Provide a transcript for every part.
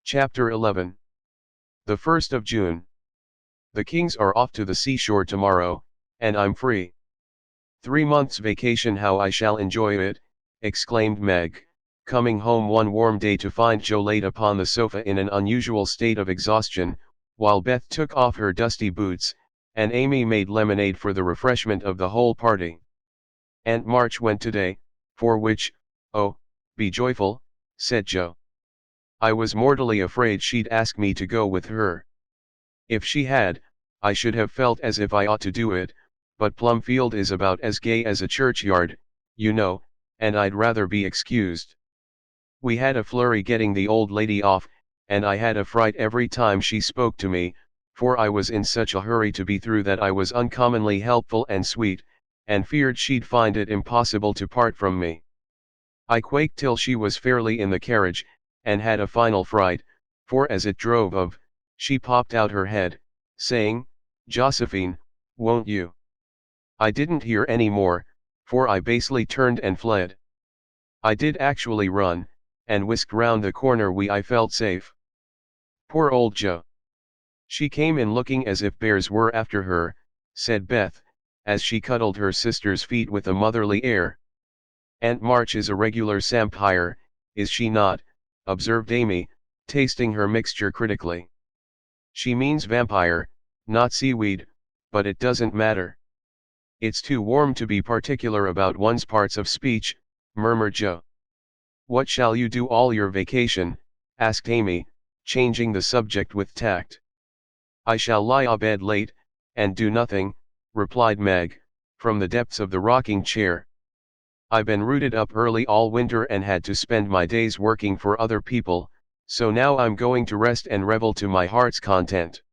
Chapter 11. The 1st of June. The Kings are off to the seashore tomorrow, and I'm free. 3 months vacation, how I shall enjoy it, exclaimed Meg, coming home one warm day to find Joe laid upon the sofa in an unusual state of exhaustion, while Beth took off her dusty boots, and Amy made lemonade for the refreshment of the whole party. Aunt March went today, for which, oh, be joyful, said Joe. I was mortally afraid she'd ask me to go with her. If she had, I should have felt as if I ought to do it, but Plumfield is about as gay as a churchyard, you know, and I'd rather be excused. We had a flurry getting the old lady off, and I had a fright every time she spoke to me, for I was in such a hurry to be through that I was uncommonly helpful and sweet, and feared she'd find it impossible to part from me. I quaked till she was fairly in the carriage, and had a final fright, for as it drove off, she popped out her head, saying, "Josephine, won't you?" I didn't hear any more, for I basely turned and fled. I did actually run, and whisked round the corner where I felt safe. Poor old Joe. She came in looking as if bears were after her, said Beth, as she cuddled her sister's feet with a motherly air. Aunt March is a regular sampire, is she not? Observed Amy, tasting her mixture critically. She means vampire, not seaweed, but it doesn't matter. It's too warm to be particular about one's parts of speech, murmured Joe. What shall you do all your vacation? Asked Amy, changing the subject with tact. I shall lie abed late, and do nothing, replied Meg, from the depths of the rocking chair. I've been rooted up early all winter and had to spend my days working for other people, so now I'm going to rest and revel to my heart's content.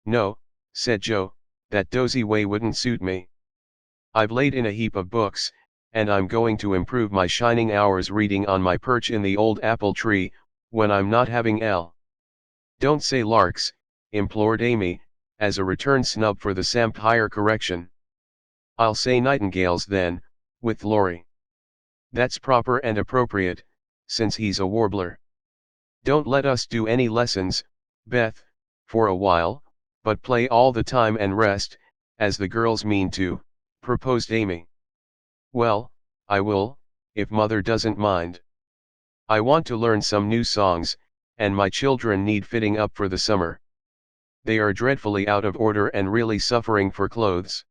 No, said Joe, that dozy way wouldn't suit me. I've laid in a heap of books, and I'm going to improve my shining hours reading on my perch in the old apple tree, when I'm not having L. Don't say larks, implored Amy, as a return snub for the sampire correction. I'll say nightingales then, with Laurie. That's proper and appropriate, since he's a warbler. Don't let us do any lessons, Beth, for a while, but play all the time and rest, as the girls mean to, proposed Amy. Well, I will, if Mother doesn't mind. I want to learn some new songs, and my children need fitting up for the summer. They are dreadfully out of order and really suffering for clothes.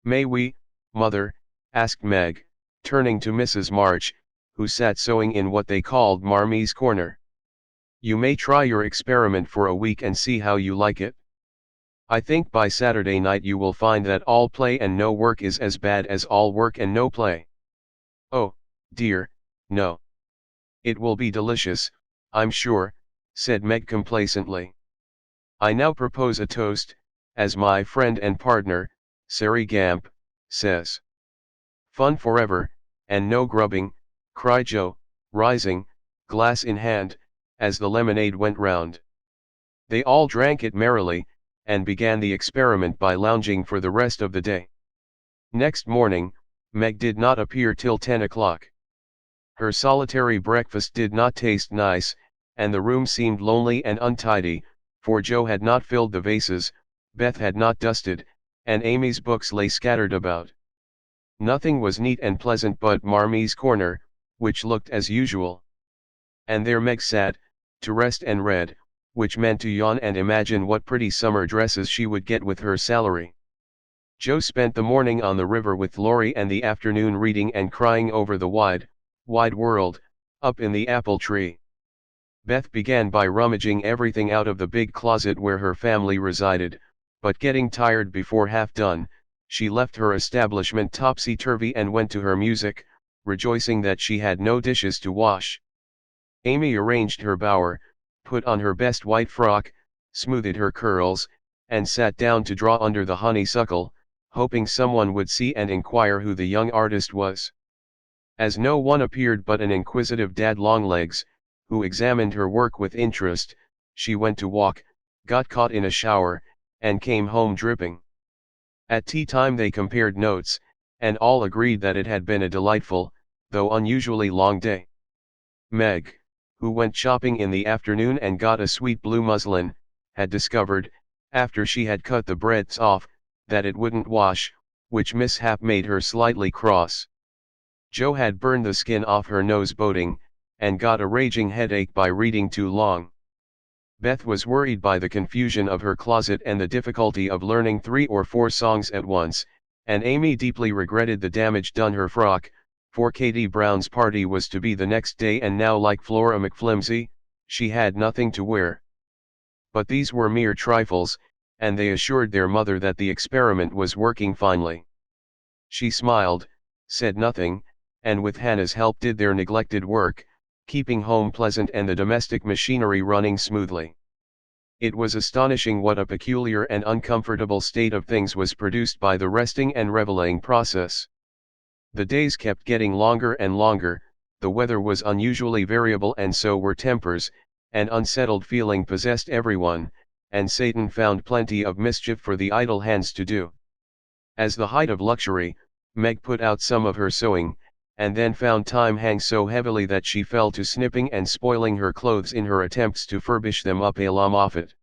May we, Mother? Asked Meg, turning to Mrs. March, who sat sewing in what they called Marmie's corner. You may try your experiment for a week and see how you like it. I think by Saturday night you will find that all play and no work is as bad as all work and no play. Oh, dear, no. It will be delicious, I'm sure, said Meg complacently. I now propose a toast, as my friend and partner, Sari Gamp, says. Fun forever, and no grubbing, cried Joe, rising, glass in hand, as the lemonade went round. They all drank it merrily, and began the experiment by lounging for the rest of the day. Next morning, Meg did not appear till 10 o'clock. Her solitary breakfast did not taste nice, and the room seemed lonely and untidy, for Joe had not filled the vases, Beth had not dusted, and Amy's books lay scattered about. Nothing was neat and pleasant but Marmie's corner, which looked as usual. And there Meg sat, to rest and read, which meant to yawn and imagine what pretty summer dresses she would get with her salary. Joe spent the morning on the river with Laurie and the afternoon reading and crying over the wide, wide world, up in the apple tree. Beth began by rummaging everything out of the big closet where her family resided, but getting tired before half done, she left her establishment topsy-turvy and went to her music, rejoicing that she had no dishes to wash. Amy arranged her bower, put on her best white frock, smoothed her curls, and sat down to draw under the honeysuckle, hoping someone would see and inquire who the young artist was. As no one appeared but an inquisitive Dad Longlegs, who examined her work with interest, she went to walk, got caught in a shower, and came home dripping. At tea time they compared notes, and all agreed that it had been a delightful, though unusually long day. Meg, who went shopping in the afternoon and got a sweet blue muslin, had discovered, after she had cut the breadths off, that it wouldn't wash, which mishap made her slightly cross. Jo had burned the skin off her nose boating, and got a raging headache by reading too long. Beth was worried by the confusion of her closet and the difficulty of learning 3 or 4 songs at once, and Amy deeply regretted the damage done her frock, for Katie Brown's party was to be the next day, and now, like Flora McFlimsy, she had nothing to wear. But these were mere trifles, and they assured their mother that the experiment was working finely. She smiled, said nothing, and with Hannah's help did their neglected work, keeping home pleasant and the domestic machinery running smoothly. It was astonishing what a peculiar and uncomfortable state of things was produced by the resting and reveling process. The days kept getting longer and longer, the weather was unusually variable, and so were tempers, an unsettled feeling possessed everyone, and Satan found plenty of mischief for the idle hands to do. As the height of luxury, Meg put out some of her sewing, and then found time hang so heavily that she fell to snipping and spoiling her clothes in her attempts to furbish them up a la Moffat.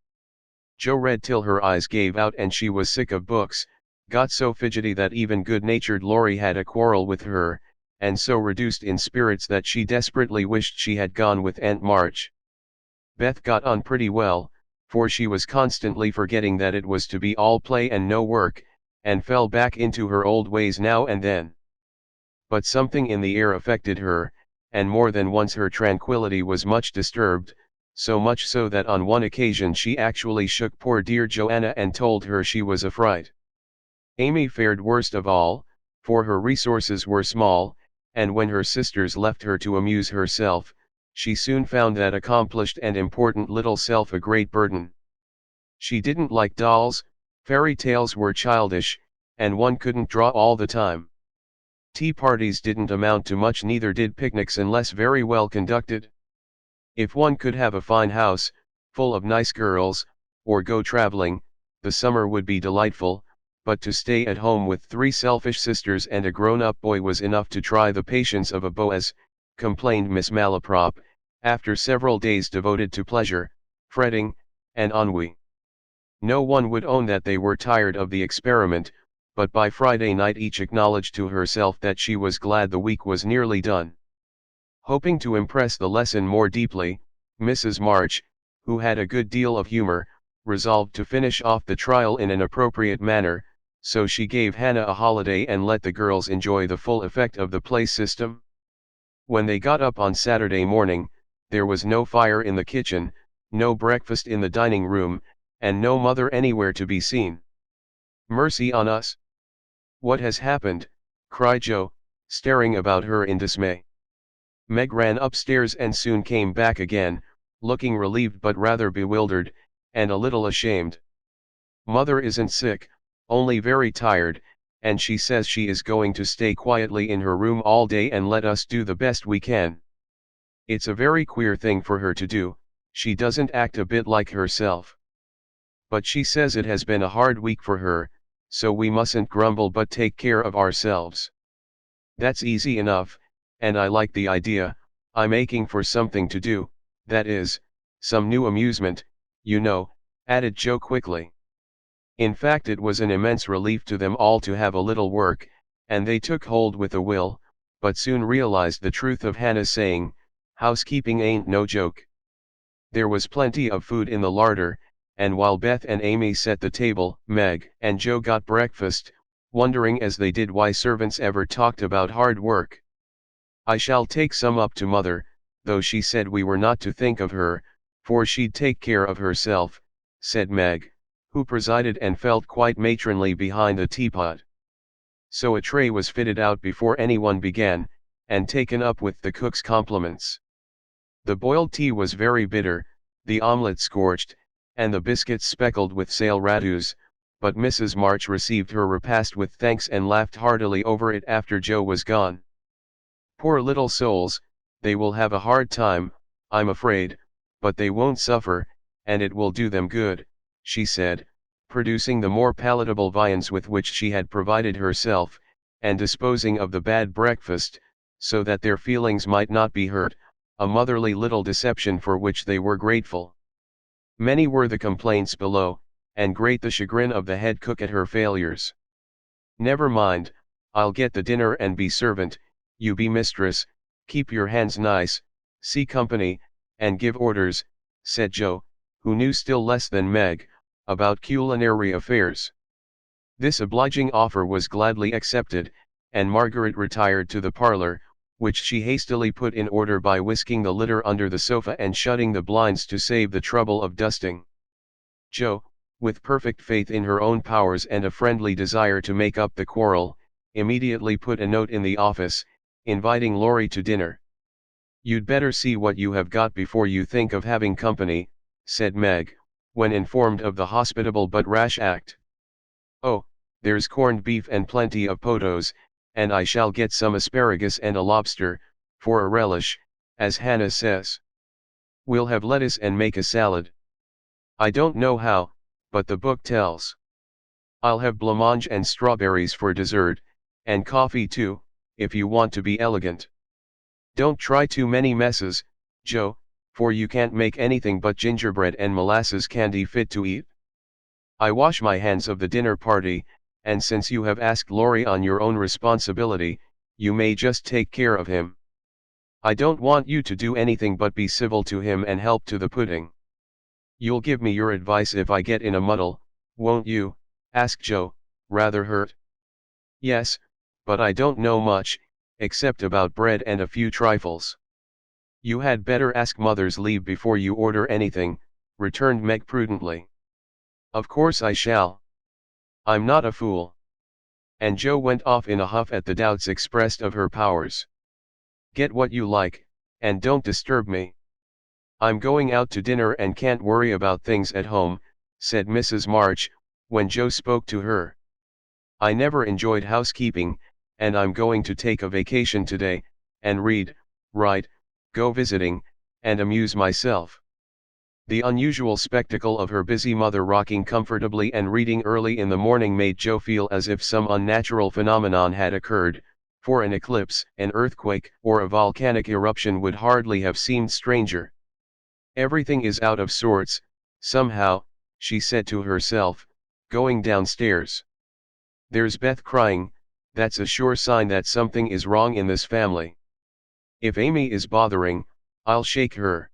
Jo read till her eyes gave out and she was sick of books, got so fidgety that even good-natured Laurie had a quarrel with her, and so reduced in spirits that she desperately wished she had gone with Aunt March. Beth got on pretty well, for she was constantly forgetting that it was to be all play and no work, and fell back into her old ways now and then. But something in the air affected her, and more than once her tranquility was much disturbed, so much so that on one occasion she actually shook poor dear Joanna and told her she was a fright. Amy fared worst of all, for her resources were small, and when her sisters left her to amuse herself, she soon found that accomplished and important little self a great burden. She didn't like dolls, fairy tales were childish, and one couldn't draw all the time. Tea parties didn't amount to much, neither did picnics unless very well conducted. If one could have a fine house, full of nice girls, or go traveling, the summer would be delightful, but to stay at home with 3 selfish sisters and a grown-up boy was enough to try the patience of a Boaz, complained Miss Malaprop, after several days devoted to pleasure, fretting, and ennui. No one would own that they were tired of the experiment, but by Friday night each acknowledged to herself that she was glad the week was nearly done. Hoping to impress the lesson more deeply, Mrs. March, who had a good deal of humor, resolved to finish off the trial in an appropriate manner, so she gave Hannah a holiday and let the girls enjoy the full effect of the play system. When they got up on Saturday morning, there was no fire in the kitchen, no breakfast in the dining room, and no mother anywhere to be seen. "Mercy on us! What has happened?" cried Jo, staring about her in dismay. Meg ran upstairs and soon came back again, looking relieved but rather bewildered, and a little ashamed. "Mother isn't sick, only very tired, and she says she is going to stay quietly in her room all day and let us do the best we can. It's a very queer thing for her to do, she doesn't act a bit like herself. But she says it has been a hard week for her, so we mustn't grumble but take care of ourselves. That's easy enough, and I like the idea. I'm aching for something to do, that is, some new amusement, you know," added Jo quickly. In fact, it was an immense relief to them all to have a little work, and they took hold with a will, but soon realized the truth of Hannah's saying, "Housekeeping ain't no joke." There was plenty of food in the larder, and while Beth and Amy set the table, Meg and Jo got breakfast, wondering as they did why servants ever talked about hard work. "I shall take some up to Mother, though she said we were not to think of her, for she'd take care of herself," said Meg, who presided and felt quite matronly behind the teapot. So a tray was fitted out before anyone began, and taken up with the cook's compliments. The boiled tea was very bitter, the omelette scorched, and the biscuits speckled with sale radus, but Mrs. March received her repast with thanks and laughed heartily over it after Jo was gone. "Poor little souls, they will have a hard time, I'm afraid, but they won't suffer, and it will do them good," she said, producing the more palatable viands with which she had provided herself, and disposing of the bad breakfast, so that their feelings might not be hurt, a motherly little deception for which they were grateful. Many were the complaints below, and great the chagrin of the head cook at her failures. "Never mind, I'll get the dinner and be servant, you be mistress, keep your hands nice, see company, and give orders," said Joe, who knew still less than Meg about culinary affairs. This obliging offer was gladly accepted, and Margaret retired to the parlor, which she hastily put in order by whisking the litter under the sofa and shutting the blinds to save the trouble of dusting. Joe, with perfect faith in her own powers and a friendly desire to make up the quarrel, immediately put a note in the office, inviting Laurie to dinner. "You'd better see what you have got before you think of having company," said Meg, when informed of the hospitable but rash act. "Oh, there's corned beef and plenty of potatoes, and I shall get some asparagus and a lobster, for a relish, as Hannah says. We'll have lettuce and make a salad. I don't know how, but the book tells. I'll have blancmange and strawberries for dessert, and coffee too, if you want to be elegant. Don't try too many messes, Joe, for you can't make anything but gingerbread and molasses candy fit to eat. I wash my hands of the dinner party, and since you have asked Laurie on your own responsibility, you may just take care of him. I don't want you to do anything but be civil to him and help to the pudding. You'll give me your advice if I get in a muddle, won't you?" asked Joe, rather hurt. "Yes, but I don't know much, except about bread and a few trifles." "You had better ask mother's leave before you order anything," returned Meg prudently. "Of course I shall. I'm not a fool." And Joe went off in a huff at the doubts expressed of her powers. "Get what you like, and don't disturb me. I'm going out to dinner and can't worry about things at home," said Mrs. March, when Joe spoke to her. "I never enjoyed housekeeping, and I'm going to take a vacation today, and read, write, go visiting, and amuse myself." The unusual spectacle of her busy mother rocking comfortably and reading early in the morning made Joe feel as if some unnatural phenomenon had occurred, for an eclipse, an earthquake, or a volcanic eruption would hardly have seemed stranger. "Everything is out of sorts, somehow," she said to herself, going downstairs. "There's Beth crying, that's a sure sign that something is wrong in this family. If Amy is bothering, I'll shake her."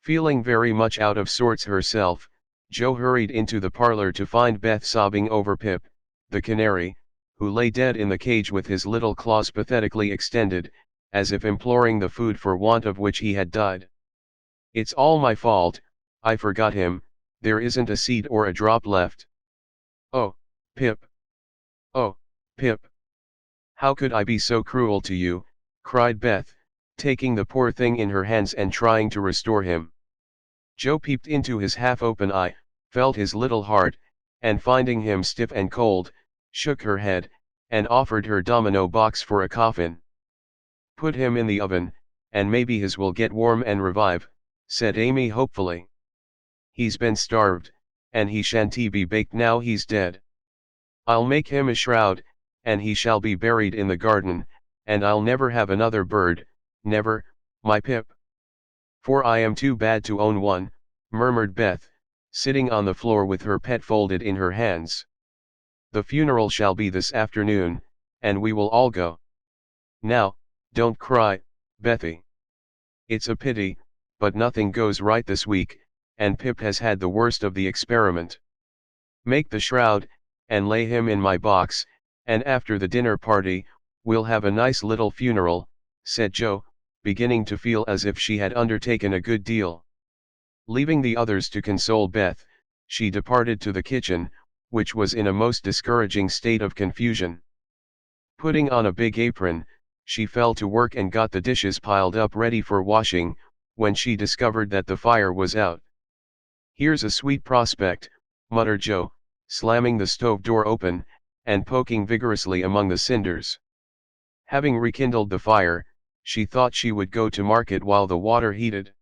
Feeling very much out of sorts herself, Joe hurried into the parlor to find Beth sobbing over Pip, the canary, who lay dead in the cage with his little claws pathetically extended, as if imploring the food for want of which he had died. "It's all my fault, I forgot him, there isn't a seed or a drop left. Oh, Pip! Oh, Pip! How could I be so cruel to you?" cried Beth, taking the poor thing in her hands and trying to restore him. Joe peeped into his half-open eye, felt his little heart, and finding him stiff and cold, shook her head, and offered her domino box for a coffin. "Put him in the oven, and maybe his will get warm and revive," said Amy hopefully. "He's been starved, and he shan't be baked now he's dead. I'll make him a shroud, and he shall be buried in the garden, and I'll never have another bird, never, my Pip. For I am too bad to own one," murmured Beth, sitting on the floor with her pet folded in her hands. "The funeral shall be this afternoon, and we will all go. Now, don't cry, Bethy. It's a pity, but nothing goes right this week, and Pip has had the worst of the experiment. Make the shroud, and lay him in my box, and after the dinner party, we'll have a nice little funeral," said Joe, beginning to feel as if she had undertaken a good deal. Leaving the others to console Beth, she departed to the kitchen, which was in a most discouraging state of confusion. Putting on a big apron, she fell to work and got the dishes piled up ready for washing, when she discovered that the fire was out. "Here's a sweet prospect," muttered Joe, slamming the stove door open, and poking vigorously among the cinders. Having rekindled the fire, she thought she would go to market while the water heated.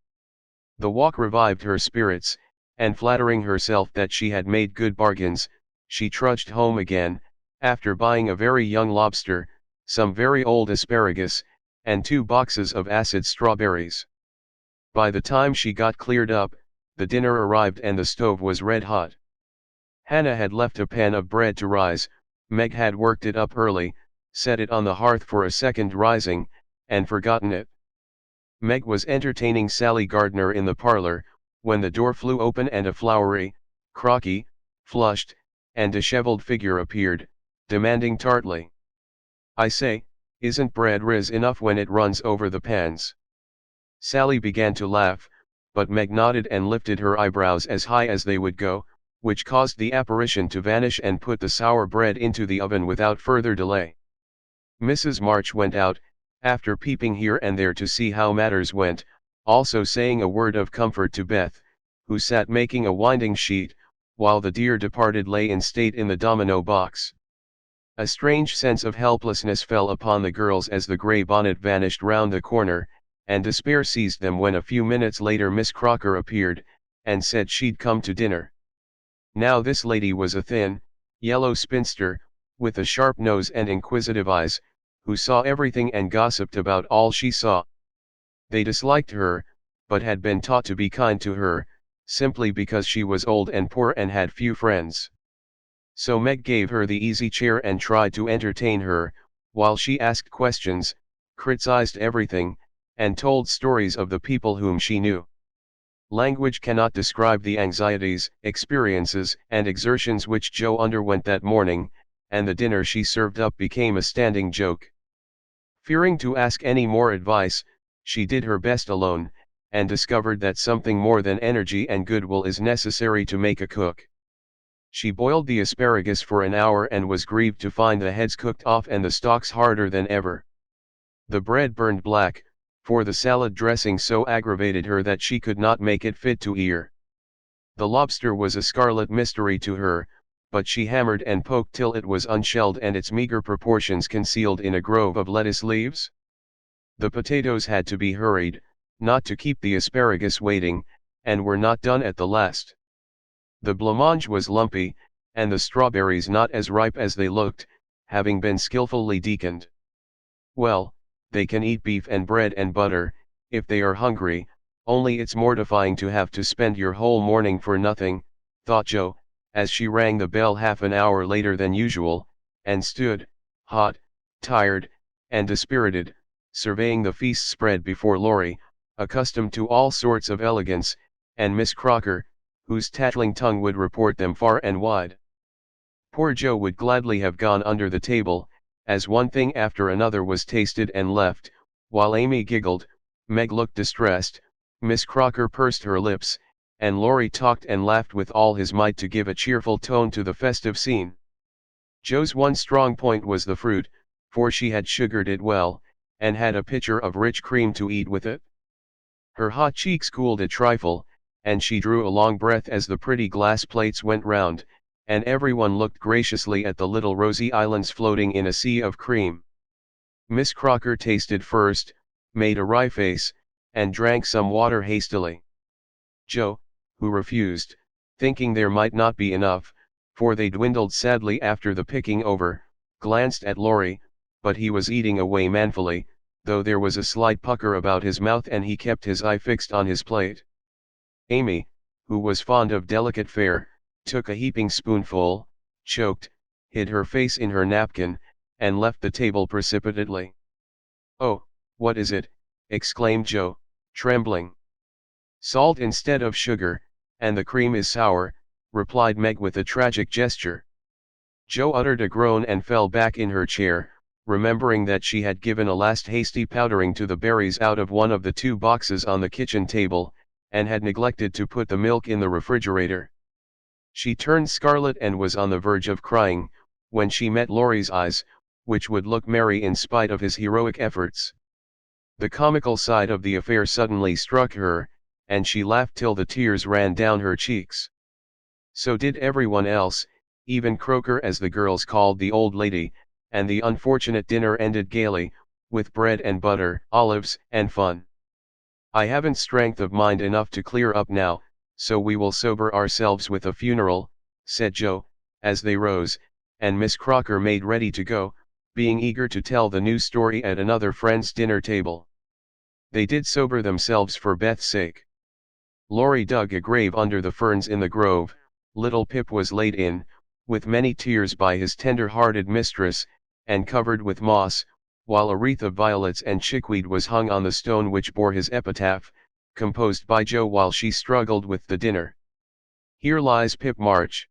The walk revived her spirits, and flattering herself that she had made good bargains, she trudged home again, after buying a very young lobster, some very old asparagus, and 2 boxes of acid strawberries. By the time she got cleared up, the dinner arrived and the stove was red hot. Hannah had left a pan of bread to rise. Meg had worked it up early, set it on the hearth for a second rising, and forgotten it. Meg was entertaining Sally Gardner in the parlor, when the door flew open and a floury, crocky, flushed, and disheveled figure appeared, demanding tartly, "I say, isn't bread ris enough when it runs over the pans?" Sally began to laugh, but Meg nodded and lifted her eyebrows as high as they would go, which caused the apparition to vanish and put the sour bread into the oven without further delay. Mrs. March went out, after peeping here and there to see how matters went, also saying a word of comfort to Beth, who sat making a winding sheet, while the dear departed lay in state in the domino box. A strange sense of helplessness fell upon the girls as the grey bonnet vanished round the corner, and despair seized them when a few minutes later Miss Crocker appeared, and said she'd come to dinner. Now this lady was a thin, yellow spinster, with a sharp nose and inquisitive eyes, who saw everything and gossiped about all she saw. They disliked her, but had been taught to be kind to her, simply because she was old and poor and had few friends. So Meg gave her the easy chair and tried to entertain her, while she asked questions, criticized everything, and told stories of the people whom she knew. Language cannot describe the anxieties, experiences, and exertions which Jo underwent that morning, and the dinner she served up became a standing joke. Fearing to ask any more advice, she did her best alone, and discovered that something more than energy and goodwill is necessary to make a cook. She boiled the asparagus for an hour and was grieved to find the heads cooked off and the stalks harder than ever. The bread burned black, for the salad dressing so aggravated her that she could not make it fit to eat. The lobster was a scarlet mystery to her, but she hammered and poked till it was unshelled and its meager proportions concealed in a grove of lettuce leaves. The potatoes had to be hurried, not to keep the asparagus waiting, and were not done at the last. The blancmange was lumpy, and the strawberries not as ripe as they looked, having been skillfully deaconed. Well, they can eat beef and bread and butter, if they are hungry, only it's mortifying to have to spend your whole morning for nothing, thought Jo, as she rang the bell half an hour later than usual, and stood, hot, tired, and dispirited, surveying the feast spread before Laurie, accustomed to all sorts of elegance, and Miss Crocker, whose tattling tongue would report them far and wide. Poor Jo would gladly have gone under the table, as one thing after another was tasted and left, while Amy giggled, Meg looked distressed, Miss Crocker pursed her lips, and Laurie talked and laughed with all his might to give a cheerful tone to the festive scene. Jo's one strong point was the fruit, for she had sugared it well, and had a pitcher of rich cream to eat with it. Her hot cheeks cooled a trifle, and she drew a long breath as the pretty glass plates went round, and everyone looked graciously at the little rosy islands floating in a sea of cream. Miss Crocker tasted first, made a wry face, and drank some water hastily. Jo, who refused, thinking there might not be enough, for they dwindled sadly after the picking over, glanced at Laurie, but he was eating away manfully, though there was a slight pucker about his mouth and he kept his eye fixed on his plate. Amy, who was fond of delicate fare, took a heaping spoonful, choked, hid her face in her napkin, and left the table precipitately. "Oh, what is it?" exclaimed Jo, trembling. "Salt instead of sugar, and the cream is sour," replied Meg with a tragic gesture. Jo uttered a groan and fell back in her chair, remembering that she had given a last hasty powdering to the berries out of one of the 2 boxes on the kitchen table, and had neglected to put the milk in the refrigerator. She turned scarlet and was on the verge of crying, when she met Laurie's eyes, which would look merry in spite of his heroic efforts. The comical side of the affair suddenly struck her, and she laughed till the tears ran down her cheeks. So did everyone else, even Croker, as the girls called the old lady, and the unfortunate dinner ended gaily, with bread and butter, olives, and fun. "I haven't strength of mind enough to clear up now, so we will sober ourselves with a funeral," said Jo, as they rose, and Miss Crocker made ready to go, being eager to tell the new story at another friend's dinner table. They did sober themselves for Beth's sake. Laurie dug a grave under the ferns in the grove. Little Pip was laid in, with many tears by his tender-hearted mistress, and covered with moss, while a wreath of violets and chickweed was hung on the stone which bore his epitaph, composed by Jo while she struggled with the dinner. Here lies Pip March,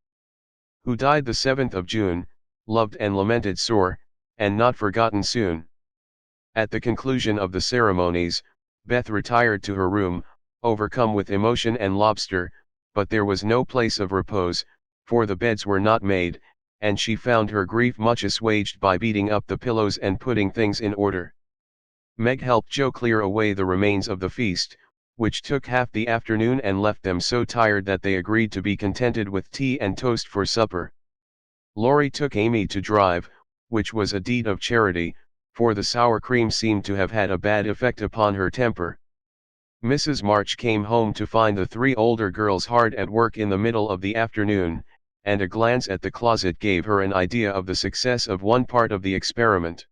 who died the 7th of June, loved and lamented sore, and not forgotten soon. At the conclusion of the ceremonies, Beth retired to her room, overcome with emotion and lobster, but there was no place of repose, for the beds were not made, and she found her grief much assuaged by beating up the pillows and putting things in order. Meg helped Jo clear away the remains of the feast, which took half the afternoon and left them so tired that they agreed to be contented with tea and toast for supper. Laurie took Amy to drive, which was a deed of charity, for the sour cream seemed to have had a bad effect upon her temper. Mrs. March came home to find the 3 older girls hard at work in the middle of the afternoon, and a glance at the closet gave her an idea of the success of one part of the experiment.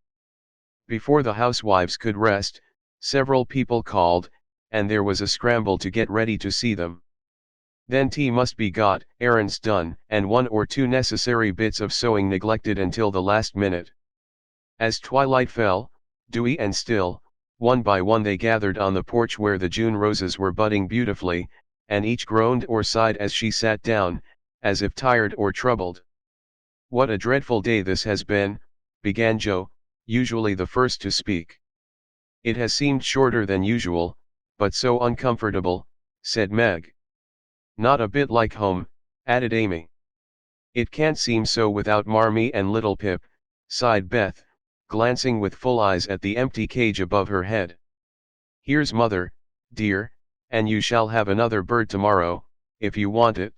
Before the housewives could rest, several people called, and there was a scramble to get ready to see them. Then tea must be got, errands done, and 1 or 2 necessary bits of sewing neglected until the last minute. As twilight fell, dewy and still, one by one they gathered on the porch where the June roses were budding beautifully, and each groaned or sighed as she sat down, as if tired or troubled. "What a dreadful day this has been," began Jo, usually the first to speak. "It has seemed shorter than usual, but so uncomfortable," said Meg. "Not a bit like home," added Amy. "It can't seem so without Marmee and little Pip," sighed Beth, glancing with full eyes at the empty cage above her head. "Here's mother, dear, and you shall have another bird tomorrow, if you want it."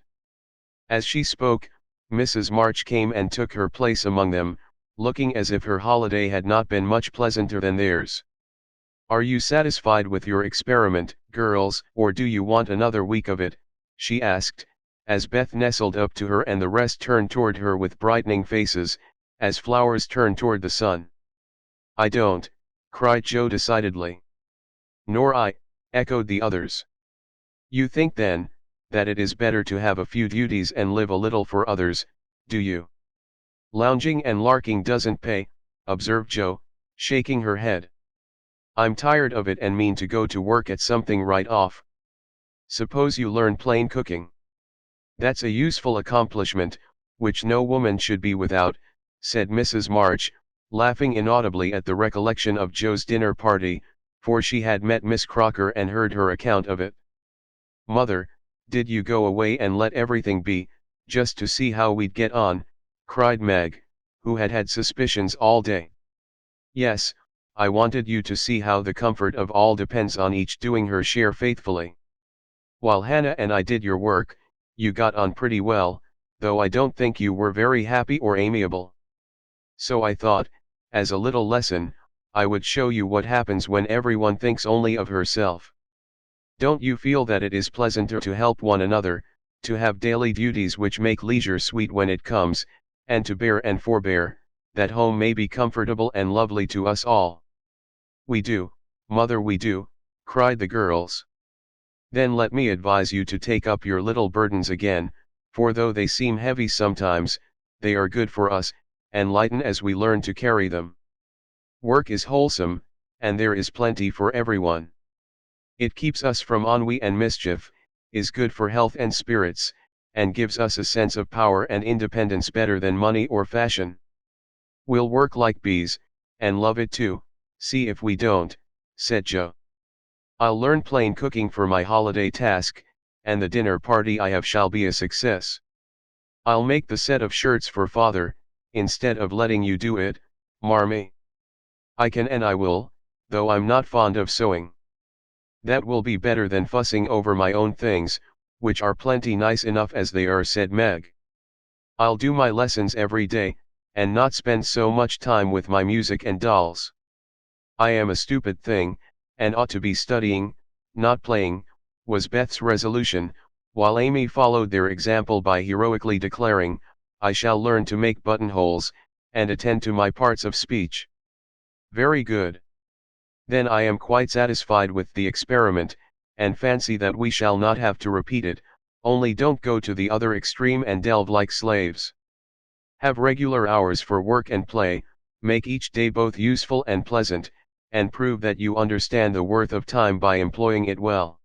As she spoke, Mrs. March came and took her place among them, looking as if her holiday had not been much pleasanter than theirs. "Are you satisfied with your experiment, girls, or do you want another week of it?" she asked, as Beth nestled up to her and the rest turned toward her with brightening faces, as flowers turn toward the sun. "I don't," cried Jo decidedly. "Nor I," echoed the others. "You think then, that it is better to have a few duties and live a little for others, do you?" "Lounging and larking doesn't pay," observed Jo, shaking her head. "I'm tired of it and mean to go to work at something right off. Suppose you learn plain cooking." "That's a useful accomplishment, which no woman should be without," said Mrs. March, laughing inaudibly at the recollection of Jo's dinner party, for she had met Miss Crocker and heard her account of it. "Mother, did you go away and let everything be, just to see how we'd get on?" cried Meg, who had had suspicions all day. "Yes, I wanted you to see how the comfort of all depends on each doing her share faithfully. While Hannah and I did your work, you got on pretty well, though I don't think you were very happy or amiable. So I thought, as a little lesson, I would show you what happens when everyone thinks only of herself. Don't you feel that it is pleasanter to help one another, to have daily duties which make leisure sweet when it comes, and to bear and forbear, that home may be comfortable and lovely to us all?" "We do, mother, we do," cried the girls. "Then let me advise you to take up your little burdens again, for though they seem heavy sometimes, they are good for us, and lighten as we learn to carry them. Work is wholesome, and there is plenty for everyone. It keeps us from ennui and mischief, is good for health and spirits, and gives us a sense of power and independence better than money or fashion. We'll work like bees, and love it too, see if we don't," said Jo. "I'll learn plain cooking for my holiday task, and the dinner party I have shall be a success. I'll make the set of shirts for father, instead of letting you do it, Marmee. I can and I will, though I'm not fond of sewing. That will be better than fussing over my own things, which are plenty nice enough as they are," said Meg. "I'll do my lessons every day, and not spend so much time with my music and dolls. I am a stupid thing, and ought to be studying, not playing," was Beth's resolution, while Amy followed their example by heroically declaring, "I shall learn to make buttonholes, and attend to my parts of speech." "Very good. Then I am quite satisfied with the experiment, and fancy that we shall not have to repeat it, only don't go to the other extreme and delve like slaves. Have regular hours for work and play, make each day both useful and pleasant, and prove that you understand the worth of time by employing it well.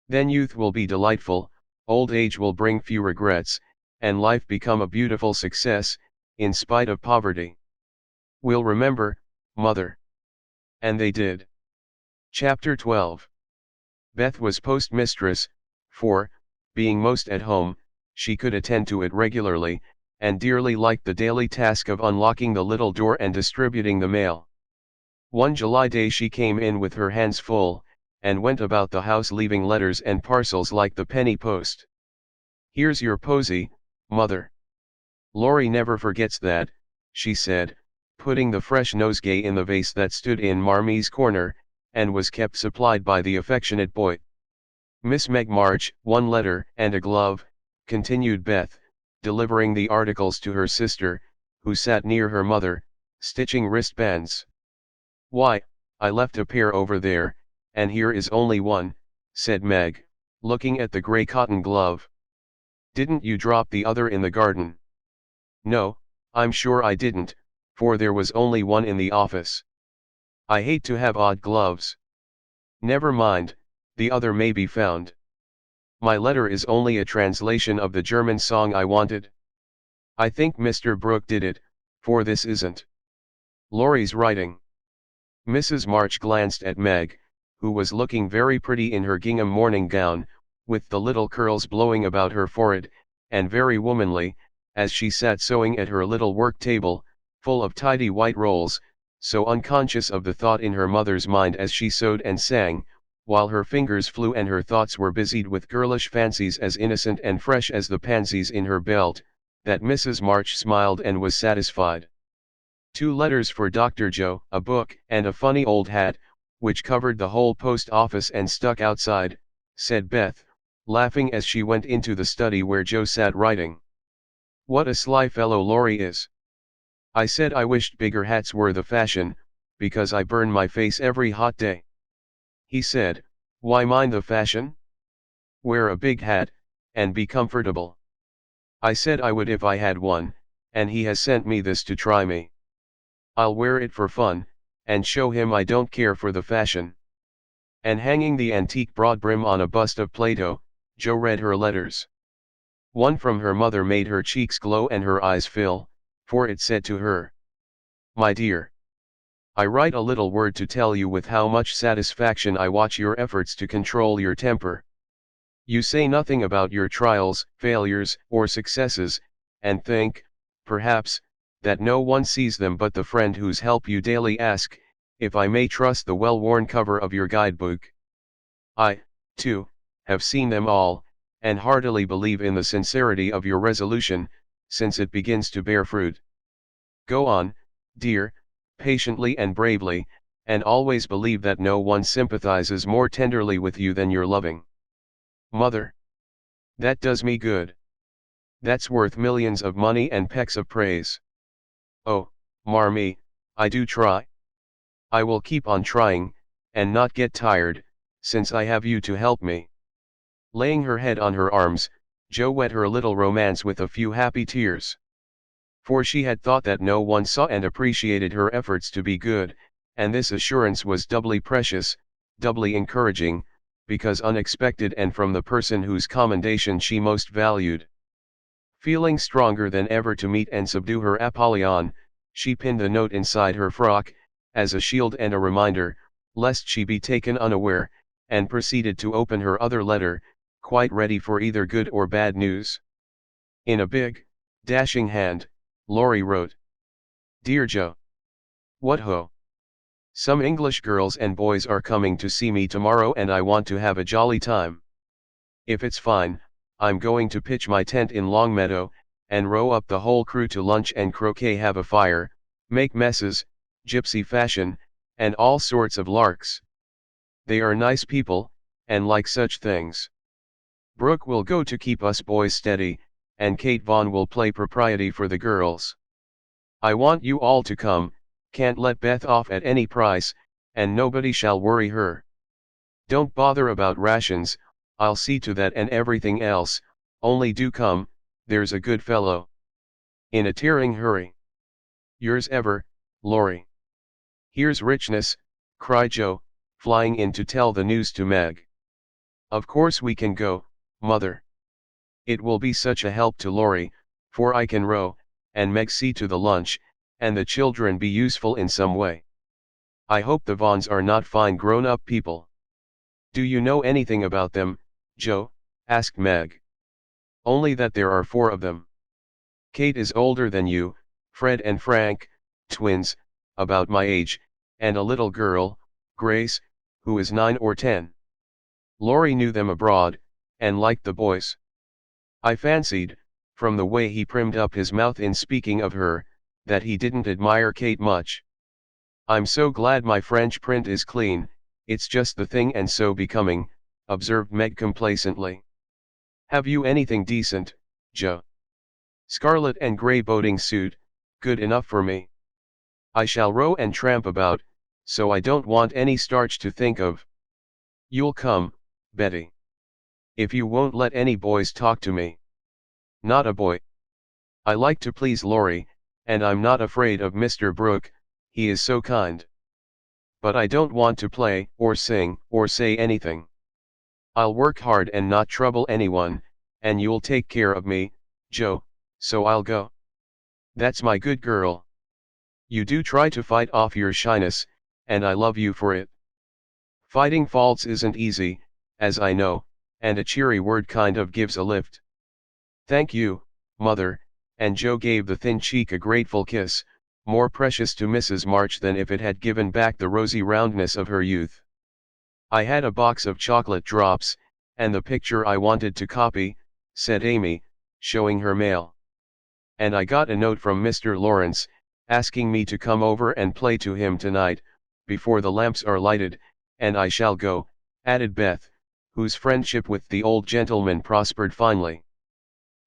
Then youth will be delightful, old age will bring few regrets, and life become a beautiful success, in spite of poverty. We'll remember, mother. And they did. Chapter 12. Beth was postmistress, for, being most at home, she could attend to it regularly, and dearly liked the daily task of unlocking the little door and distributing the mail. One July day she came in with her hands full, and went about the house leaving letters and parcels like the penny post. "Here's your posy, mother. Laurie never forgets that," she said, putting the fresh nosegay in the vase that stood in Marmie's corner, and was kept supplied by the affectionate boy. "Miss Meg March, one letter and a glove," continued Beth, delivering the articles to her sister, who sat near her mother, stitching wristbands. "Why, I left a pair over there, and here is only one," said Meg, looking at the grey cotton glove. "Didn't you drop the other in the garden?" "No, I'm sure I didn't, for there was only one in the office. I hate to have odd gloves." "Never mind, the other may be found. My letter is only a translation of the German song I wanted. I think Mr. Brooke did it, for this isn't Laurie's writing." Mrs. March glanced at Meg, who was looking very pretty in her gingham morning gown, with the little curls blowing about her forehead, and very womanly, as she sat sewing at her little work table, full of tidy white rolls, so unconscious of the thought in her mother's mind as she sewed and sang, while her fingers flew and her thoughts were busied with girlish fancies as innocent and fresh as the pansies in her belt, that Mrs. March smiled and was satisfied. "2 letters for Dr. Joe, a book and a funny old hat, which covered the whole post office and stuck outside," said Beth, laughing as she went into the study where Joe sat writing. "What a sly fellow Laurie is. I said I wished bigger hats were the fashion, because I burn my face every hot day. He said, 'Why mind the fashion? Wear a big hat, and be comfortable.' I said I would if I had one, and he has sent me this to try me. I'll wear it for fun, and show him I don't care for the fashion." And hanging the antique broad brim on a bust of Plato, Joe read her letters. One from her mother made her cheeks glow and her eyes fill, for it said to her, "My dear, I write a little word to tell you with how much satisfaction I watch your efforts to control your temper. You say nothing about your trials, failures, or successes, and think, perhaps, that no one sees them but the friend whose help you daily ask, if I may trust the well-worn cover of your guidebook. I, too, have seen them all, and heartily believe in the sincerity of your resolution, since it begins to bear fruit. Go on, dear, patiently and bravely, and always believe that no one sympathizes more tenderly with you than your loving mother. That does me good. That's worth millions of money and pecks of praise. Oh, Marmee, I do try. I will keep on trying, and not get tired, since I have you to help me." Laying her head on her arms, Joe wet her little romance with a few happy tears. For she had thought that no one saw and appreciated her efforts to be good, and this assurance was doubly precious, doubly encouraging, because unexpected and from the person whose commendation she most valued. Feeling stronger than ever to meet and subdue her Apollyon, she pinned the note inside her frock, as a shield and a reminder, lest she be taken unaware, and proceeded to open her other letter, quite ready for either good or bad news. In a big, dashing hand, Laurie wrote, "Dear Joe. What ho! Some English girls and boys are coming to see me tomorrow and I want to have a jolly time. If it's fine, I'm going to pitch my tent in Longmeadow, and row up the whole crew to lunch and croquet, have a fire, make messes, gypsy fashion, and all sorts of larks. They are nice people, and like such things. Brooke will go to keep us boys steady, and Kate Vaughn will play propriety for the girls. I want you all to come, can't let Beth off at any price, and nobody shall worry her. Don't bother about rations, I'll see to that and everything else, only do come, there's a good fellow. In a tearing hurry. Yours ever, Laurie. Here's richness, cried Joe, flying in to tell the news to Meg. Of course we can go, mother. It will be such a help to Laurie, for I can row, and Meg see to the lunch, and the children be useful in some way. I hope the Vaughns are not fine grown-up people. Do you know anything about them, Joe? Asked Meg. Only that there are 4 of them. Kate is older than you, Fred and Frank, twins, about my age, and a little girl, Grace, who is 9 or 10. Laurie knew them abroad, and liked the boys. I fancied, from the way he primed up his mouth in speaking of her, that he didn't admire Kate much. I'm so glad my French print is clean, it's just the thing and so becoming, observed Meg complacently. Have you anything decent, Joe? Scarlet and grey boating suit, good enough for me. I shall row and tramp about, so I don't want any starch to think of. You'll come, Betty. If you won't let any boys talk to me. Not a boy. I like to please Laurie, and I'm not afraid of Mr. Brooke, he is so kind. But I don't want to play, or sing, or say anything. I'll work hard and not trouble anyone, and you'll take care of me, Joe, so I'll go. That's my good girl. You do try to fight off your shyness, and I love you for it. Fighting faults isn't easy, as I know, and a cheery word kind of gives a lift. Thank you, Mother, and Joe gave the thin cheek a grateful kiss, more precious to Mrs. March than if it had given back the rosy roundness of her youth. I had a box of chocolate drops, and the picture I wanted to copy, said Amy, showing her mail. And I got a note from Mr. Lawrence, asking me to come over and play to him tonight, before the lamps are lighted, and I shall go, added Beth, whose friendship with the old gentleman prospered finely.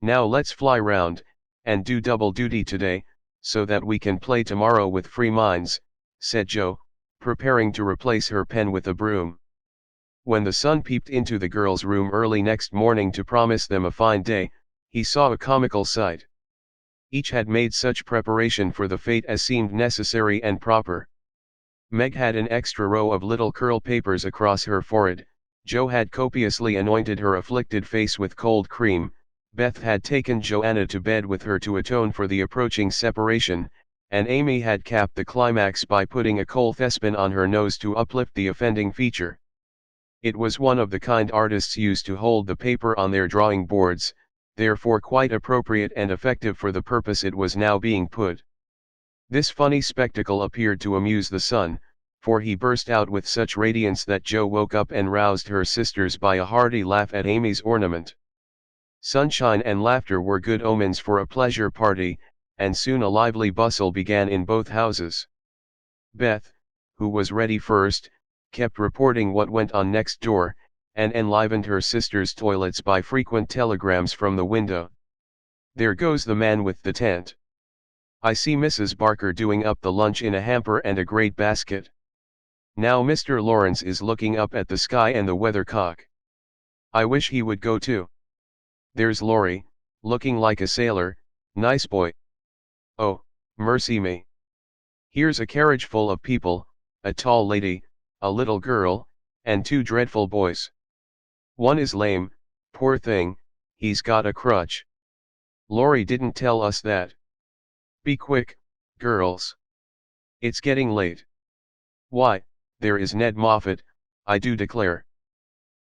Now let's fly round, and do double duty today, so that we can play tomorrow with free minds, said Joe, preparing to replace her pen with a broom. When the sun peeped into the girls' room early next morning to promise them a fine day, he saw a comical sight. Each had made such preparation for the fete as seemed necessary and proper. Meg had an extra row of little curl papers across her forehead, Joe had copiously anointed her afflicted face with cold cream, Beth had taken Joanna to bed with her to atone for the approaching separation, and Amy had capped the climax by putting a coal thespin on her nose to uplift the offending feature. It was one of the kind artists used to hold the paper on their drawing boards, therefore quite appropriate and effective for the purpose it was now being put. This funny spectacle appeared to amuse the son, for he burst out with such radiance that Joe woke up and roused her sisters by a hearty laugh at Amy's ornament. Sunshine and laughter were good omens for a pleasure party, and soon a lively bustle began in both houses. Beth, who was ready first, kept reporting what went on next door, and enlivened her sisters' toilets by frequent telegrams from the window. There goes the man with the tent. I see Mrs. Barker doing up the lunch in a hamper and a great basket. Now Mr. Lawrence is looking up at the sky and the weathercock. I wish he would go too. There's Laurie, looking like a sailor, nice boy. Oh, mercy me. Here's a carriage full of people, a tall lady, a little girl, and 2 dreadful boys. One is lame, poor thing, he's got a crutch. Laurie didn't tell us that. Be quick, girls. It's getting late. Why, there is Ned Moffat, I do declare.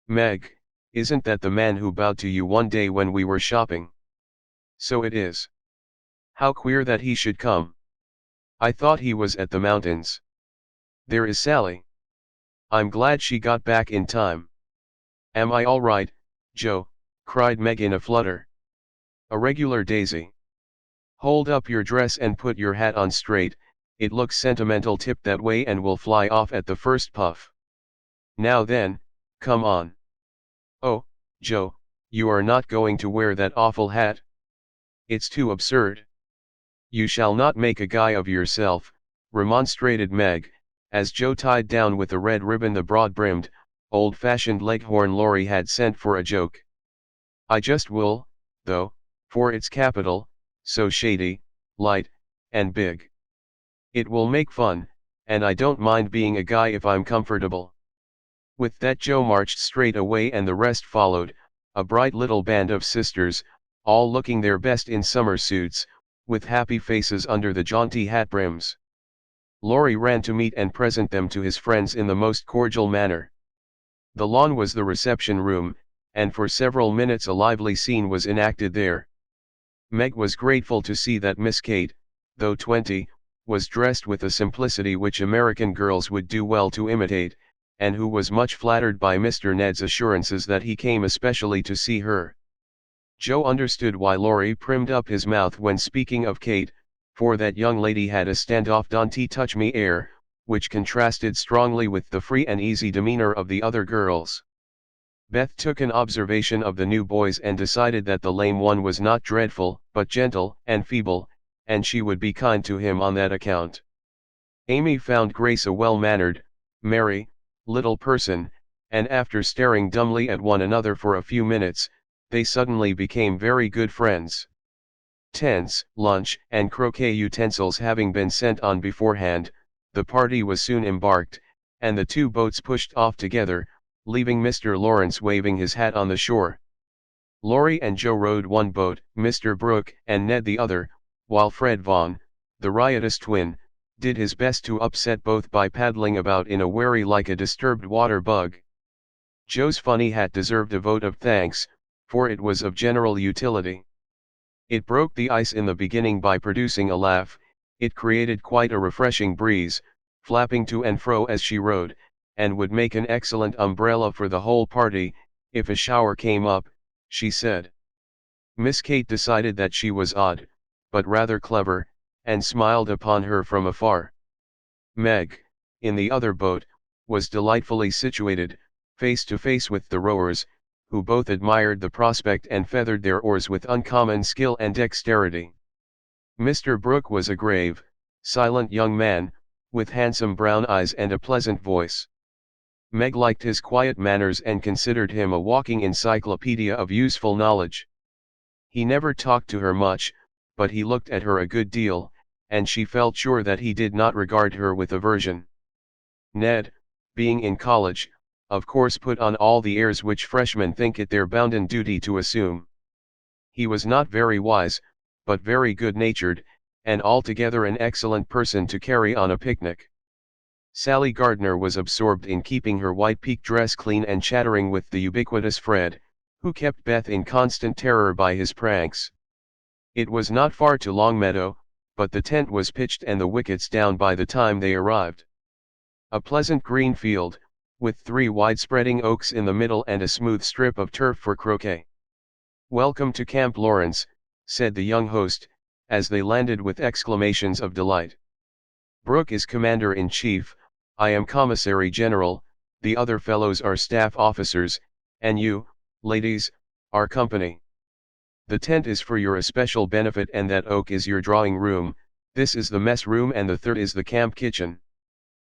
Meg, isn't that the man who bowed to you one day when we were shopping? So it is. How queer that he should come. I thought he was at the mountains. There is Sally. I'm glad she got back in time. Am I all right, Joe? Cried Meg in a flutter. A regular daisy. Hold up your dress and put your hat on straight, it looks sentimental tipped that way and will fly off at the first puff. Now then, come on. Oh, Joe, you are not going to wear that awful hat? It's too absurd. You shall not make a guy of yourself, remonstrated Meg, as Joe tied down with a red ribbon the broad-brimmed, old-fashioned leghorn Laurie had sent for a joke. "I just will, though, for it's capital, so shady, light, and big. It will make fun, and I don't mind being a guy if I'm comfortable." With that Joe marched straight away and the rest followed, a bright little band of sisters, all looking their best in summer suits, with happy faces under the jaunty hat brims. Laurie ran to meet and present them to his friends in the most cordial manner. The lawn was the reception room, and for several minutes a lively scene was enacted there. Meg was grateful to see that Miss Kate, though 20, was dressed with a simplicity which American girls would do well to imitate, and who was much flattered by Mr. Ned's assurances that he came especially to see her. Joe understood why Laurie primed up his mouth when speaking of Kate, for that young lady had a stand-off don't touch me air, which contrasted strongly with the free and easy demeanor of the other girls. Beth took an observation of the new boys and decided that the lame one was not dreadful, but gentle and feeble, and she would be kind to him on that account. Amy found Grace a well-mannered, merry, little person, and after staring dumbly at one another for a few minutes, they suddenly became very good friends. Tents, lunch, and croquet utensils having been sent on beforehand, the party was soon embarked, and the two boats pushed off together, leaving Mr. Lawrence waving his hat on the shore. Laurie and Joe rowed one boat, Mr. Brooke and Ned the other, while Fred Vaughn, the riotous twin, did his best to upset both by paddling about in a wherry like a disturbed water bug. Joe's funny hat deserved a vote of thanks, for it was of general utility. It broke the ice in the beginning by producing a laugh, it created quite a refreshing breeze, flapping to and fro as she rowed, and would make an excellent umbrella for the whole party, if a shower came up, she said. Miss Kate decided that she was odd, but rather clever, and smiled upon her from afar. Meg, in the other boat, was delightfully situated, face to face with the rowers, who both admired the prospect and feathered their oars with uncommon skill and dexterity. Mr. Brooke was a grave, silent young man, with handsome brown eyes and a pleasant voice. Meg liked his quiet manners and considered him a walking encyclopedia of useful knowledge. He never talked to her much, but he looked at her a good deal, and she felt sure that he did not regard her with aversion. Ned, being in college, of course put on all the airs which freshmen think it their bounden duty to assume. He was not very wise, but very good-natured, and altogether an excellent person to carry on a picnic. Sally Gardner was absorbed in keeping her white pique dress clean and chattering with the ubiquitous Fred, who kept Beth in constant terror by his pranks. It was not far to Longmeadow, but the tent was pitched and the wickets down by the time they arrived. A pleasant green field, with 3 wide-spreading oaks in the middle and a smooth strip of turf for croquet. "Welcome to Camp Lawrence," said the young host, as they landed with exclamations of delight. "Brooke is commander-in-chief, I am commissary general, the other fellows are staff officers, and you, ladies, are company. The tent is for your especial benefit and that oak is your drawing room, this is the mess room and the third is the camp kitchen.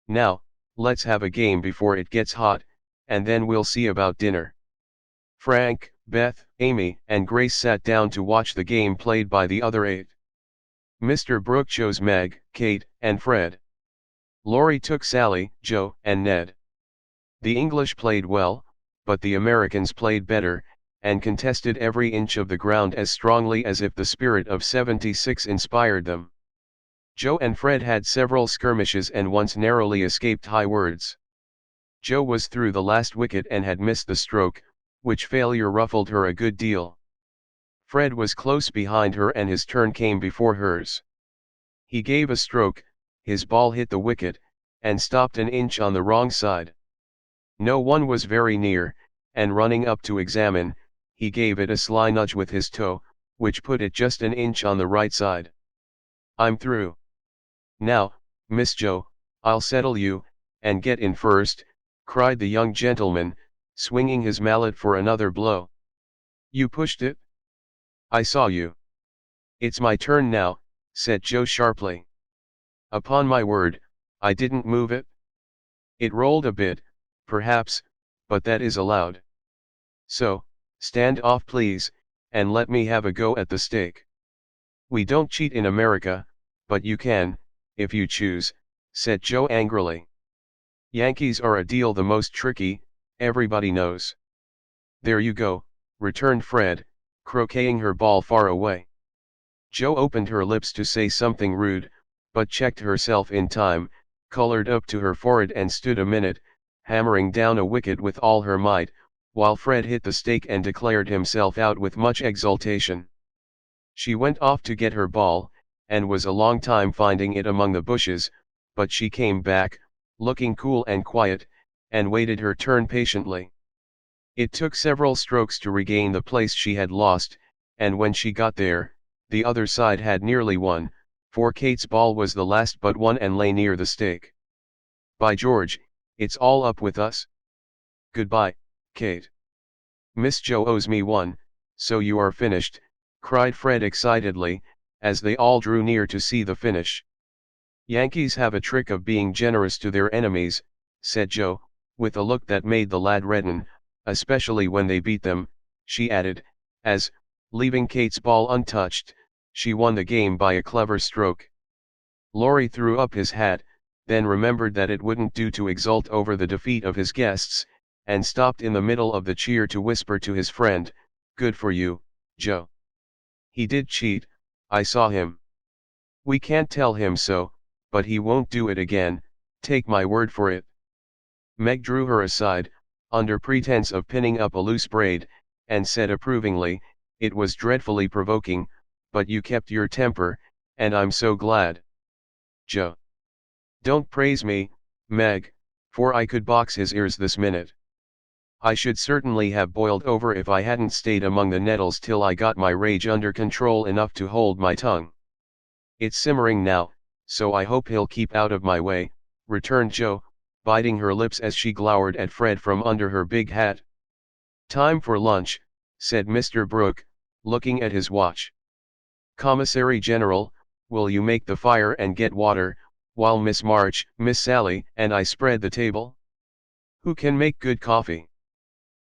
Now, let's have a game before it gets hot, and then we'll see about dinner." Frank, Beth, Amy, and Grace sat down to watch the game played by the other 8. Mr. Brooke chose Meg, Kate, and Fred. Laurie took Sally, Joe, and Ned. The English played well, but the Americans played better, and contested every inch of the ground as strongly as if the spirit of '76 inspired them. Joe and Fred had several skirmishes and once narrowly escaped high words. Joe was through the last wicket and had missed the stroke, which failure ruffled her a good deal. Fred was close behind her and his turn came before hers. He gave a stroke, his ball hit the wicket, and stopped an inch on the wrong side. No one was very near, and running up to examine, he gave it a sly nudge with his toe, which put it just an inch on the right side. "I'm through. Now, Miss Joe, I'll settle you, and get in first," cried the young gentleman, swinging his mallet for another blow. "You pushed it? I saw you." "It's my turn now," said Joe sharply. "Upon my word, I didn't move it." It rolled a bit, perhaps, but that is allowed. So, stand off please, and let me have a go at the steak. We don't cheat in America, but you can, if you choose, said Joe angrily. Yankees are a deal the most tricky, everybody knows. There you go, returned Fred, croqueting her ball far away. Joe opened her lips to say something rude, but checked herself in time, colored up to her forehead and stood a minute, hammering down a wicket with all her might, while Fred hit the stake and declared himself out with much exultation. She went off to get her ball, and was a long time finding it among the bushes, but she came back, looking cool and quiet, and waited her turn patiently. It took several strokes to regain the place she had lost, and when she got there, the other side had nearly won, for Kate's ball was the last but one and lay near the stake. By George, it's all up with us. Goodbye, Kate. Miss Joe owes me one, so you are finished, cried Fred excitedly, as they all drew near to see the finish. Yankees have a trick of being generous to their enemies, said Joe, with a look that made the lad redden, especially when they beat them, she added, as, leaving Kate's ball untouched, she won the game by a clever stroke. Laurie threw up his hat, then remembered that it wouldn't do to exult over the defeat of his guests, and stopped in the middle of the cheer to whisper to his friend, "Good for you, Joe. He did cheat, I saw him. We can't tell him so, but he won't do it again, take my word for it." Meg drew her aside, under pretense of pinning up a loose braid, and said approvingly, "It was dreadfully provoking, but you kept your temper, and I'm so glad." Joe. "Don't praise me, Meg, for I could box his ears this minute. I should certainly have boiled over if I hadn't stayed among the nettles till I got my rage under control enough to hold my tongue. It's simmering now, so I hope he'll keep out of my way," returned Joe, biting her lips as she glowered at Fred from under her big hat. "Time for lunch," said Mr. Brooke, looking at his watch. "Commissary General, will you make the fire and get water, while Miss March, Miss Sally, and I spread the table? Who can make good coffee?"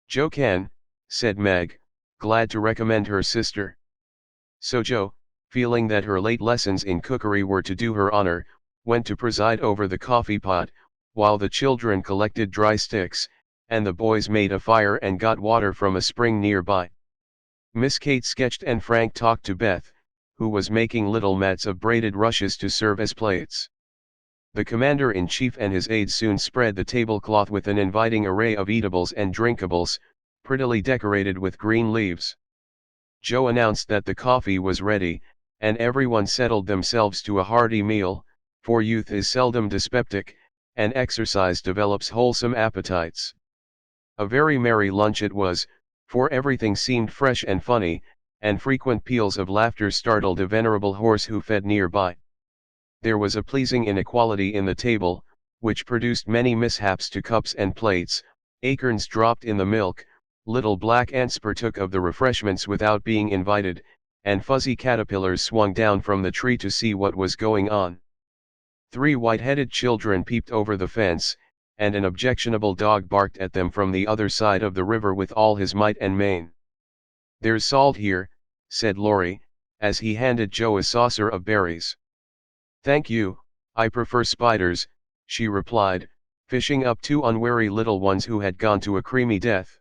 "Joe can," said Meg, glad to recommend her sister. So Joe, feeling that her late lessons in cookery were to do her honor, went to preside over the coffee pot, while the children collected dry sticks, and the boys made a fire and got water from a spring nearby. Miss Kate sketched and Frank talked to Beth, who was making little mats of braided rushes to serve as plates. The commander-in-chief and his aides soon spread the tablecloth with an inviting array of eatables and drinkables, prettily decorated with green leaves. Joe announced that the coffee was ready, and everyone settled themselves to a hearty meal, for youth is seldom dyspeptic, and exercise develops wholesome appetites. A very merry lunch it was, for everything seemed fresh and funny, and frequent peals of laughter startled a venerable horse who fed nearby. There was a pleasing inequality in the table, which produced many mishaps to cups and plates. Acorns dropped in the milk, little black ants partook of the refreshments without being invited, and fuzzy caterpillars swung down from the tree to see what was going on. 3 white-headed children peeped over the fence, and an objectionable dog barked at them from the other side of the river with all his might and main. "There's salt here," said Laurie, as he handed Joe a saucer of berries. "Thank you, I prefer spiders," she replied, fishing up 2 unwary little ones who had gone to a creamy death.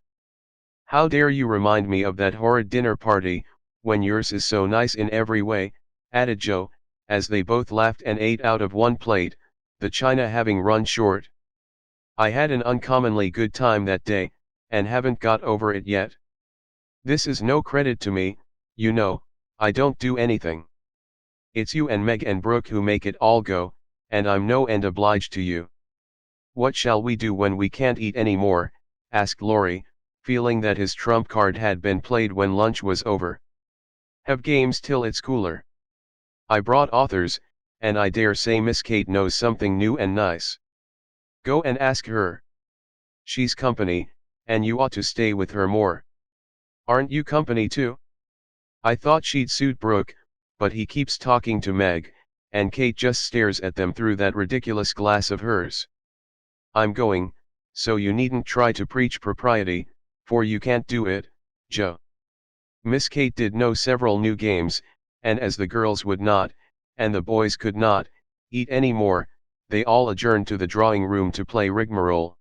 "How dare you remind me of that horrid dinner party, when yours is so nice in every way," added Joe, as they both laughed and ate out of one plate, the china having run short. "I had an uncommonly good time that day, and haven't got over it yet. This is no credit to me, you know, I don't do anything. It's you and Meg and Brooke who make it all go, and I'm no end obliged to you." "What shall we do when we can't eat any more?" asked Laurie, feeling that his trump card had been played when lunch was over. "Have games till it's cooler. I brought authors, and I dare say Miss Kate knows something new and nice. Go and ask her. She's company, and you ought to stay with her more. Aren't you company too? I thought she'd suit Brooke, but he keeps talking to Meg, and Kate just stares at them through that ridiculous glass of hers." I'm going, so you needn't try to preach propriety, for you can't do it, Joe. Miss Kate did know several new games, and as the girls would not, and the boys could not, eat any more, they all adjourned to the drawing room to play rigmarole.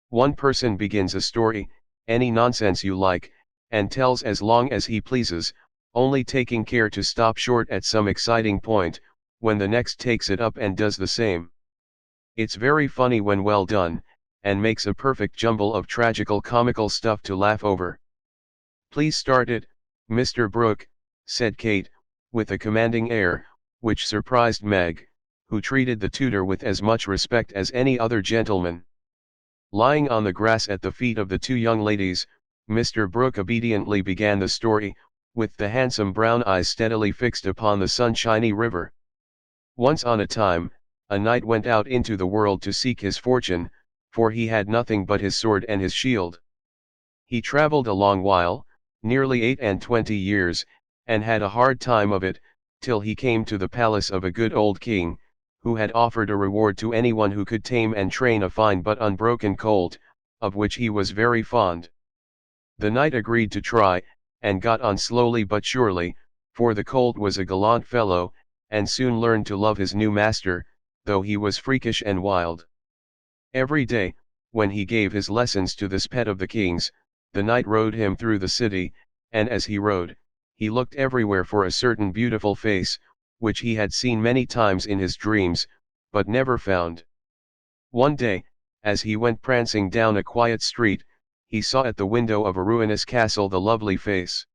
One person begins a story, any nonsense you like, and tells as long as he pleases, only taking care to stop short at some exciting point, when the next takes it up and does the same. It's very funny when well done, and makes a perfect jumble of tragical comical stuff to laugh over. Please start it, Mr. Brooke, said Kate, with a commanding air, which surprised Meg, who treated the tutor with as much respect as any other gentleman. Lying on the grass at the feet of the two young ladies, Mr. Brooke obediently began the story, with the handsome brown eyes steadily fixed upon the sunshiny river. Once on a time, a knight went out into the world to seek his fortune, for he had nothing but his sword and his shield. He travelled a long while, nearly 28 years, and had a hard time of it, till he came to the palace of a good old king, who had offered a reward to anyone who could tame and train a fine but unbroken colt, of which he was very fond. The knight agreed to try, and got on slowly but surely, for the colt was a gallant fellow, and soon learned to love his new master, though he was freakish and wild. Every day, when he gave his lessons to this pet of the king's, the knight rode him through the city, and as he rode, he looked everywhere for a certain beautiful face, which he had seen many times in his dreams, but never found. One day, as he went prancing down a quiet street, he saw at the window of a ruinous castle the lovely face.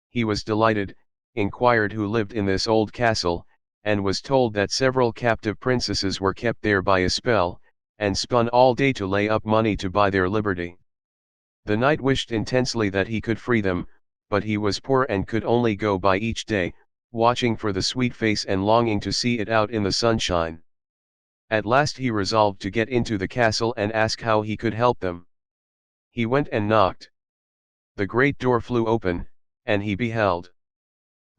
He was delighted, inquired who lived in this old castle, and was told that several captive princesses were kept there by a spell, and spun all day to lay up money to buy their liberty. The knight wished intensely that he could free them, but he was poor and could only go by each day, watching for the sweet face and longing to see it out in the sunshine. At last he resolved to get into the castle and ask how he could help them. He went and knocked. The great door flew open, and he beheld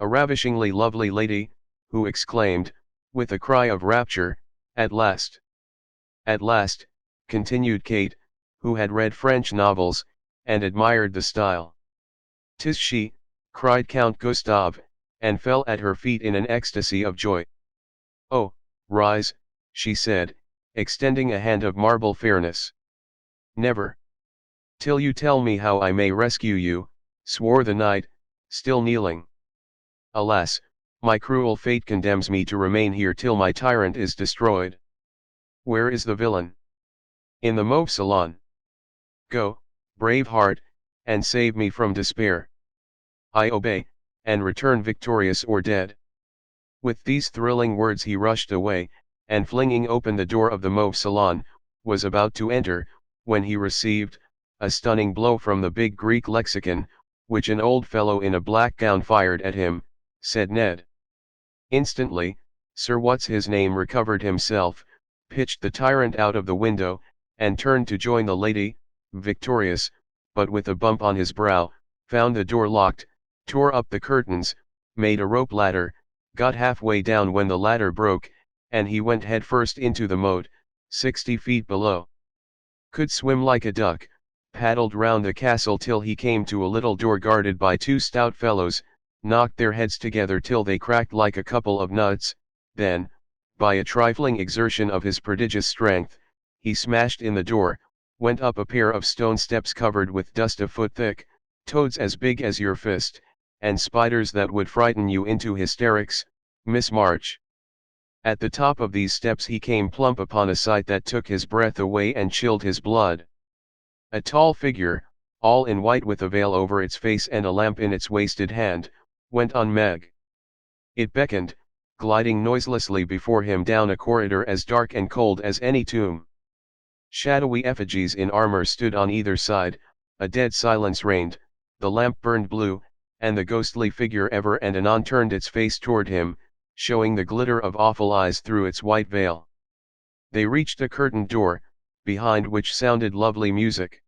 a ravishingly lovely lady, who exclaimed, with a cry of rapture, "At last! At last," continued Kate, who had read French novels, and admired the style. "'Tis she," cried Count Gustave, and fell at her feet in an ecstasy of joy. "Oh, rise," she said, extending a hand of marble fairness. "Never. Till you tell me how I may rescue you," swore the knight, still kneeling. "Alas, my cruel fate condemns me to remain here till my tyrant is destroyed. Where is the villain?" "In the mauve salon. Go, brave heart, and save me from despair. I obey, and return victorious or dead." With these thrilling words he rushed away, and flinging open the door of the mauve salon, was about to enter, when he received a stunning blow from the big Greek lexicon, which an old fellow in a black gown fired at him, said Ned. Instantly, Sir What's-his-name recovered himself, pitched the tyrant out of the window, and turned to join the lady, victorious, but with a bump on his brow, found the door locked, tore up the curtains, made a rope ladder, got halfway down when the ladder broke, and he went head first into the moat, 60 feet below. Could swim like a duck, paddled round the castle till he came to a little door guarded by two stout fellows, knocked their heads together till they cracked like a couple of nuts, then, by a trifling exertion of his prodigious strength, he smashed in the door, went up a pair of stone steps covered with dust a foot thick, toads as big as your fist, and spiders that would frighten you into hysterics, Miss March. At the top of these steps he came plump upon a sight that took his breath away and chilled his blood. A tall figure, all in white with a veil over its face and a lamp in its wasted hand, went on Meg. It beckoned, gliding noiselessly before him down a corridor as dark and cold as any tomb. Shadowy effigies in armor stood on either side, a dead silence reigned, the lamp burned blue, and the ghostly figure ever and anon turned its face toward him, showing the glitter of awful eyes through its white veil. They reached a curtained door, behind which sounded lovely music.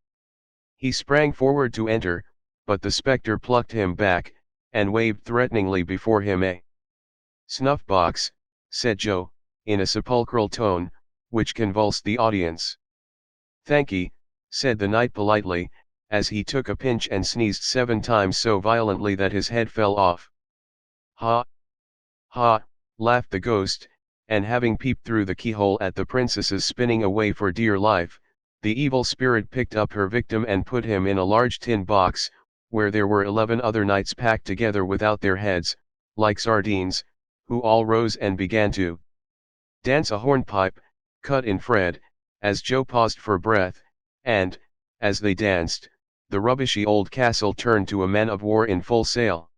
He sprang forward to enter, but the spectre plucked him back, and waved threateningly before him. "A snuff-box," said Joe, in a sepulchral tone, which convulsed the audience. Thankee, said the knight politely, as he took a pinch and sneezed 7 times so violently that his head fell off. Ha! Ha! Laughed the ghost, and having peeped through the keyhole at the princess's spinning away for dear life, the evil spirit picked up her victim and put him in a large tin box, where there were 11 other knights packed together without their heads, like sardines, who all rose and began to dance a hornpipe, cut in Fred, as Joe paused for breath, and, as they danced, the rubbishy old castle turned to a man of war in full sail.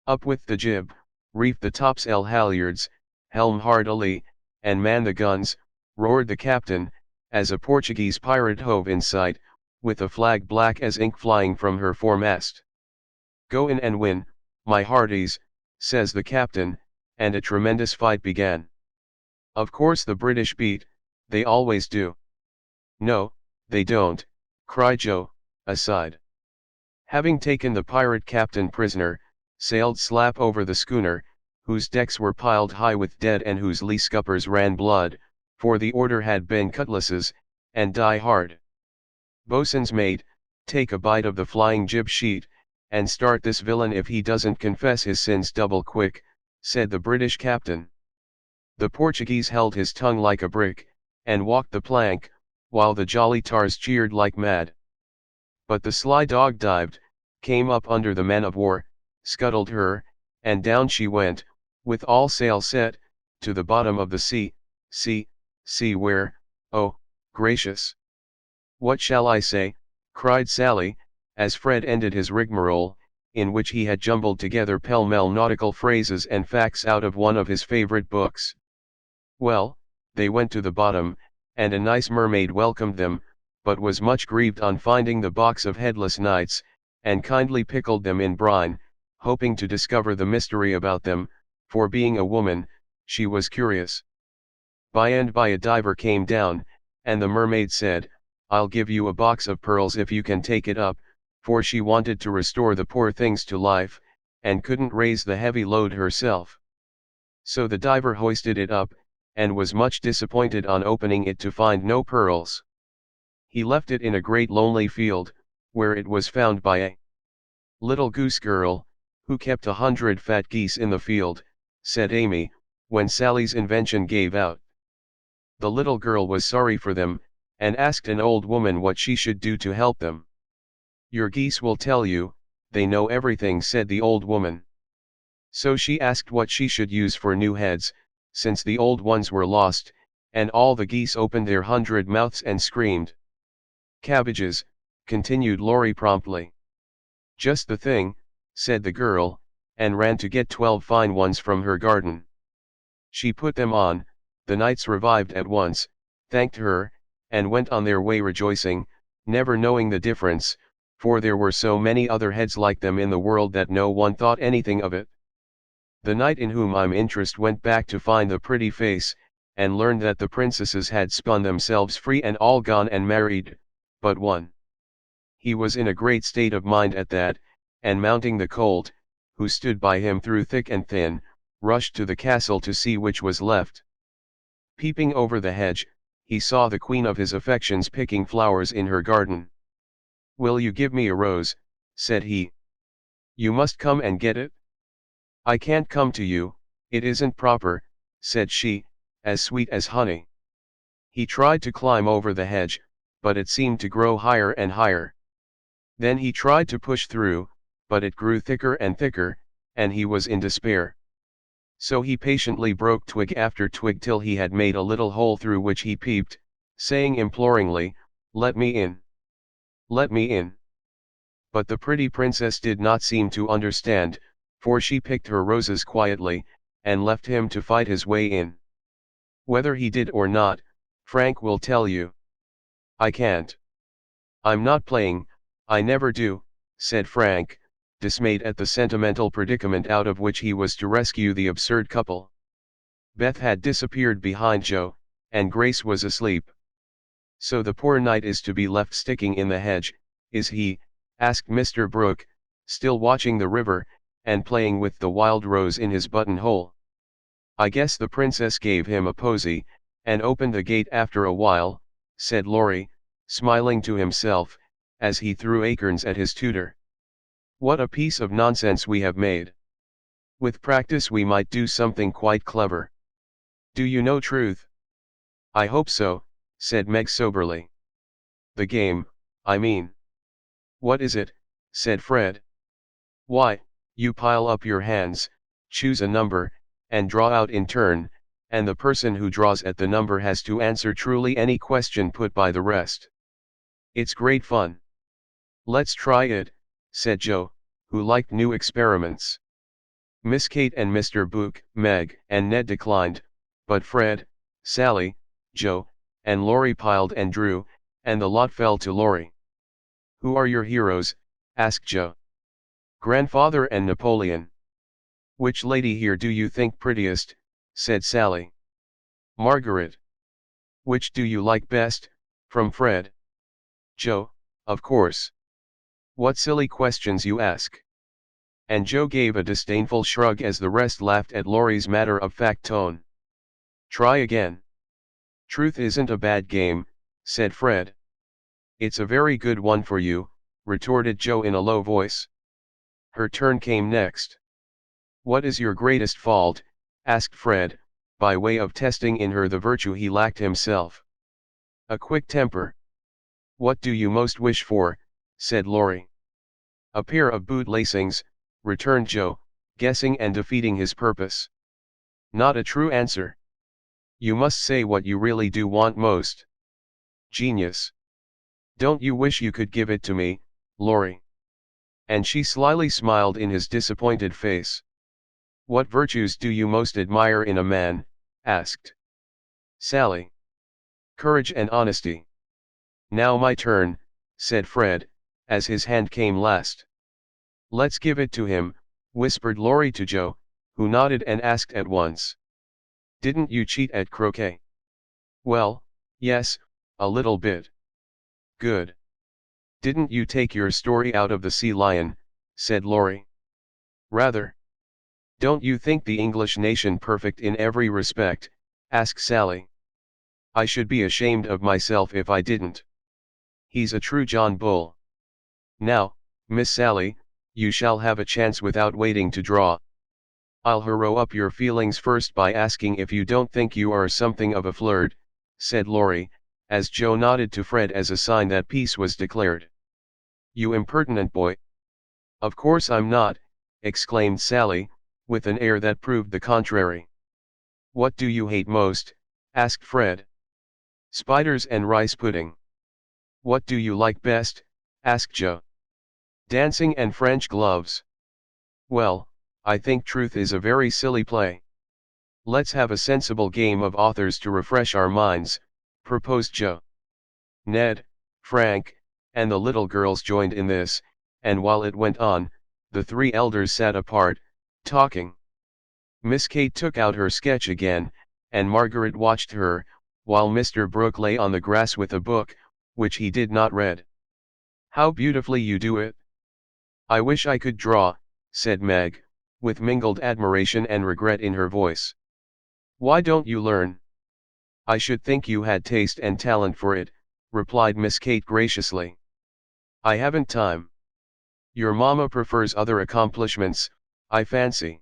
Up with the jib, reef the topsail halyards, helm hard alee, and man the guns, roared the captain, as a Portuguese pirate hove in sight, with a flag black as ink flying from her foremast. Go in and win, my hearties, says the captain, and a tremendous fight began. Of course the British beat, they always do. No, they don't, cried Joe, aside. Having taken the pirate captain prisoner, sailed slap over the schooner, whose decks were piled high with dead and whose lee scuppers ran blood, for the order had been cutlasses, and die hard. Boatswain's mate, take a bite of the flying jib sheet, and start this villain if he doesn't confess his sins double quick, said the British captain. The Portuguese held his tongue like a brick, and walked the plank, while the jolly tars cheered like mad. But the sly dog dived, came up under the man of war, scuttled her, and down she went, with all sail set, to the bottom of the sea, where, oh, gracious! What shall I say, cried Sally, as Fred ended his rigmarole, in which he had jumbled together pell-mell nautical phrases and facts out of one of his favorite books. Well, they went to the bottom, and a nice mermaid welcomed them, but was much grieved on finding the box of headless knights, and kindly pickled them in brine, hoping to discover the mystery about them, for being a woman, she was curious. By and by a diver came down, and the mermaid said, I'll give you a box of pearls if you can take it up, for she wanted to restore the poor things to life, and couldn't raise the heavy load herself. So the diver hoisted it up, and was much disappointed on opening it to find no pearls. He left it in a great lonely field, where it was found by a little goose girl, who kept 100 fat geese in the field, said Amy, when Sally's invention gave out. The little girl was sorry for them, and asked an old woman what she should do to help them. Your geese will tell you, they know everything, said the old woman. So she asked what she should use for new heads, since the old ones were lost, and all the geese opened their 100 mouths and screamed. Cabbages, continued Laurie promptly. Just the thing, said the girl, and ran to get 12 fine ones from her garden. She put them on, the knights revived at once, thanked her, and went on their way rejoicing, never knowing the difference, for there were so many other heads like them in the world that no one thought anything of it. The knight in whom I'm interested went back to find the pretty face, and learned that the princesses had spun themselves free and all gone and married, but one. He was in a great state of mind at that, and mounting the colt, who stood by him through thick and thin, rushed to the castle to see which was left. Peeping over the hedge, he saw the queen of his affections picking flowers in her garden. Will you give me a rose, said he. You must come and get it. I can't come to you, it isn't proper, said she, as sweet as honey. He tried to climb over the hedge, but it seemed to grow higher and higher. Then he tried to push through, but it grew thicker and thicker, and he was in despair. So he patiently broke twig after twig till he had made a little hole through which he peeped, saying imploringly, Let me in. Let me in. But the pretty princess did not seem to understand, for she picked her roses quietly, and left him to fight his way in. Whether he did or not, Frank will tell you. I can't. I'm not playing, I never do, said Frank, dismayed at the sentimental predicament out of which he was to rescue the absurd couple. Beth had disappeared behind Joe, and Grace was asleep. So the poor knight is to be left sticking in the hedge, is he? Asked Mr. Brooke, still watching the river, and playing with the wild rose in his buttonhole. I guess the princess gave him a posy, and opened the gate after a while, said Laurie, smiling to himself, as he threw acorns at his tutor. What a piece of nonsense we have made. With practice we might do something quite clever. Do you know Truth? I hope so, said Meg soberly. The game, I mean. What is it? Said Fred. Why, you pile up your hands, choose a number, and draw out in turn, and the person who draws at the number has to answer truly any question put by the rest. It's great fun. Let's try it, said Joe, who liked new experiments. Miss Kate and Mr. Book, Meg, and Ned declined, but Fred, Sally, Joe, and Laurie piled and drew, and the lot fell to Laurie. Who are your heroes? Asked Joe. Grandfather and Napoleon. Which lady here do you think prettiest? Said Sally. Margaret. Which do you like best? From Fred. Joe, of course. What silly questions you ask. And Joe gave a disdainful shrug as the rest laughed at Laurie's matter-of-fact tone. Try again. Truth isn't a bad game, said Fred. It's a very good one for you, retorted Joe in a low voice. Her turn came next. What is your greatest fault? Asked Fred, by way of testing in her the virtue he lacked himself. A quick temper. What do you most wish for? Said Laurie. A pair of boot lacings, returned Joe, guessing and defeating his purpose. Not a true answer. You must say what you really do want most. Genius. Don't you wish you could give it to me, Laurie? And she slyly smiled in his disappointed face. What virtues do you most admire in a man? Asked Sally. Courage and honesty. Now my turn, said Fred, as his hand came last. Let's give it to him, whispered Laurie to Joe, who nodded and asked at once. Didn't you cheat at croquet? Well, yes, a little bit. Good. Didn't you take your story out of the Sea Lion? Said Laurie. Rather. Don't you think the English nation perfect in every respect? Asked Sally. I should be ashamed of myself if I didn't. He's a true John Bull. Now, Miss Sally, you shall have a chance without waiting to draw. I'll harrow up your feelings first by asking if you don't think you are something of a flirt, said Laurie, as Joe nodded to Fred as a sign that peace was declared. You impertinent boy. Of course I'm not, exclaimed Sally, with an air that proved the contrary. What do you hate most? Asked Fred. Spiders and rice pudding. What do you like best? Asked Joe. Dancing and French gloves. Well, I think Truth is a very silly play. Let's have a sensible game of authors to refresh our minds, proposed Joe. Ned, Frank, and the little girls joined in this, and while it went on, the three elders sat apart, talking. Miss Kate took out her sketch again, and Margaret watched her, while Mr. Brooke lay on the grass with a book, which he did not read. How beautifully you do it. I wish I could draw, said Meg, with mingled admiration and regret in her voice. Why don't you learn? I should think you had taste and talent for it, replied Miss Kate graciously. I haven't time. Your mamma prefers other accomplishments, I fancy.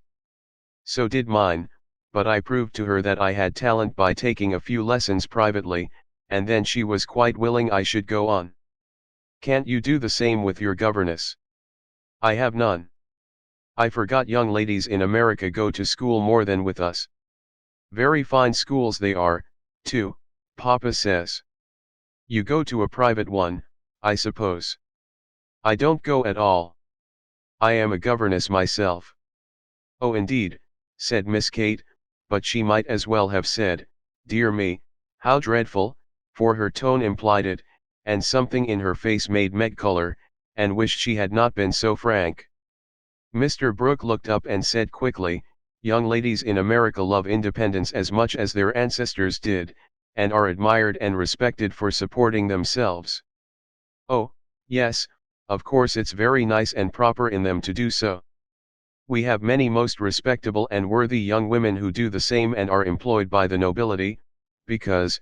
So did mine, but I proved to her that I had talent by taking a few lessons privately, and then she was quite willing I should go on. Can't you do the same with your governess? I have none. I forgot young ladies in America go to school more than with us. Very fine schools they are, too, Papa says. You go to a private one, I suppose. I don't go at all. I am a governess myself. Oh indeed, said Miss Kate, but she might as well have said, dear me, how dreadful, for her tone implied it, and something in her face made Meg color, and wished she had not been so frank. Mr. Brooke looked up and said quickly, young ladies in America love independence as much as their ancestors did, and are admired and respected for supporting themselves. Oh, yes, of course it's very nice and proper in them to do so. We have many most respectable and worthy young women who do the same and are employed by the nobility, because,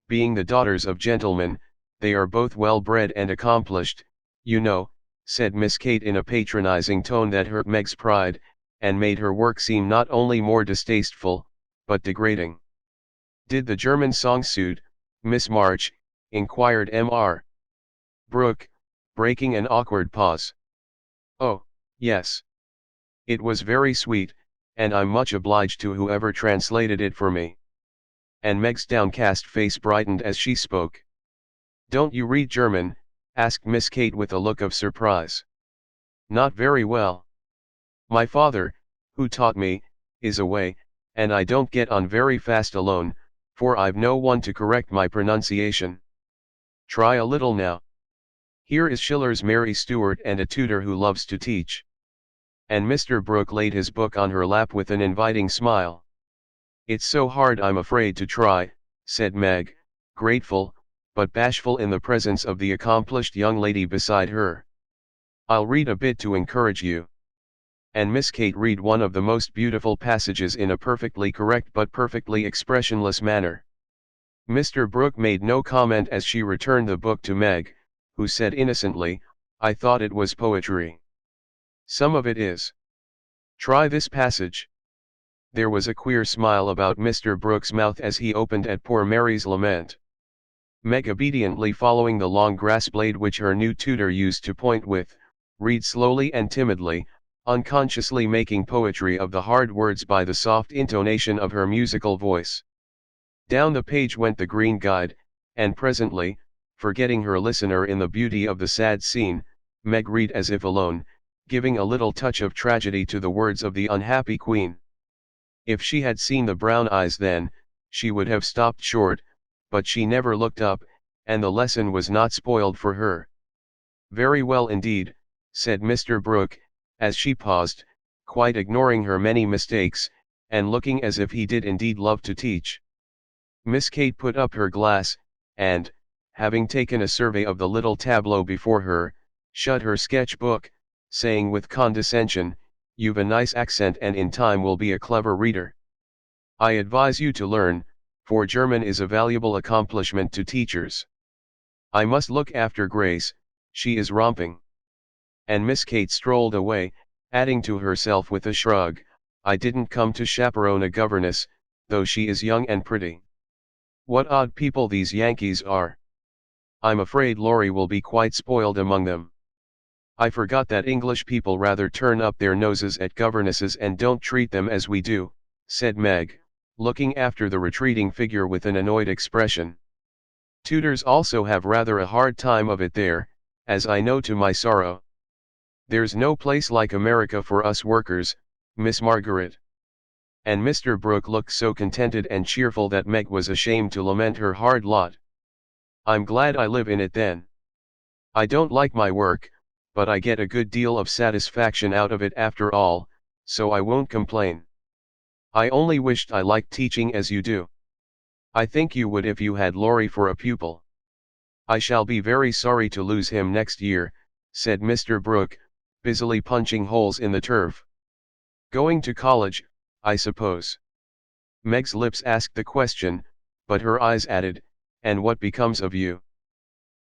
being the daughters of gentlemen, They are both well-bred and accomplished, you know, said Miss Kate in a patronizing tone that hurt Meg's pride, and made her work seem not only more distasteful, but degrading. Did the German song suit, Miss March? Inquired Mr. Brooke, breaking an awkward pause. Oh, yes. It was very sweet, and I'm much obliged to whoever translated it for me. And Meg's downcast face brightened as she spoke. Don't you read German? Asked Miss Kate with a look of surprise. Not very well. My father, who taught me, is away, and I don't get on very fast alone, for I've no one to correct my pronunciation. Try a little now. Here is Schiller's Mary Stuart and a tutor who loves to teach. And Mr. Brooke laid his book on her lap with an inviting smile. It's so hard I'm afraid to try, said Meg, grateful, but bashful in the presence of the accomplished young lady beside her. I'll read a bit to encourage you. And Miss Kate read one of the most beautiful passages in a perfectly correct but perfectly expressionless manner. Mr. Brooke made no comment as she returned the book to Meg, who said innocently, I thought it was poetry. Some of it is. Try this passage. There was a queer smile about Mr. Brooke's mouth as he opened at poor Mary's lament. Meg, obediently following the long grass blade which her new tutor used to point with, read slowly and timidly, unconsciously making poetry of the hard words by the soft intonation of her musical voice. Down the page went the green guide, and presently, forgetting her listener in the beauty of the sad scene, Meg read as if alone, giving a little touch of tragedy to the words of the unhappy queen. If she had seen the brown eyes then, she would have stopped short, but she never looked up, and the lesson was not spoiled for her. Very well indeed, said Mr. Brooke, as she paused, quite ignoring her many mistakes, and looking as if he did indeed love to teach. Miss Kate put up her glass, and, having taken a survey of the little tableau before her, shut her sketch-book, saying with condescension, You've a nice accent and in time will be a clever reader. I advise you to learn, for German is a valuable accomplishment to teachers. I must look after Grace, she is romping. And Miss Kate strolled away, adding to herself with a shrug, I didn't come to chaperone a governess, though she is young and pretty. What odd people these Yankees are. I'm afraid Laurie will be quite spoiled among them. I forgot that English people rather turn up their noses at governesses and don't treat them as we do, said Meg, looking after the retreating figure with an annoyed expression. Tutors also have rather a hard time of it there, as I know to my sorrow. There's no place like America for us workers, Miss Margaret. And Mr. Brooke looked so contented and cheerful that Meg was ashamed to lament her hard lot. I'm glad I live in it then. I don't like my work, but I get a good deal of satisfaction out of it after all, so I won't complain. I only wished I liked teaching as you do. I think you would if you had Laurie for a pupil. I shall be very sorry to lose him next year, said Mr. Brooke, busily punching holes in the turf. Going to college, I suppose. Meg's lips asked the question, but her eyes added, and what becomes of you?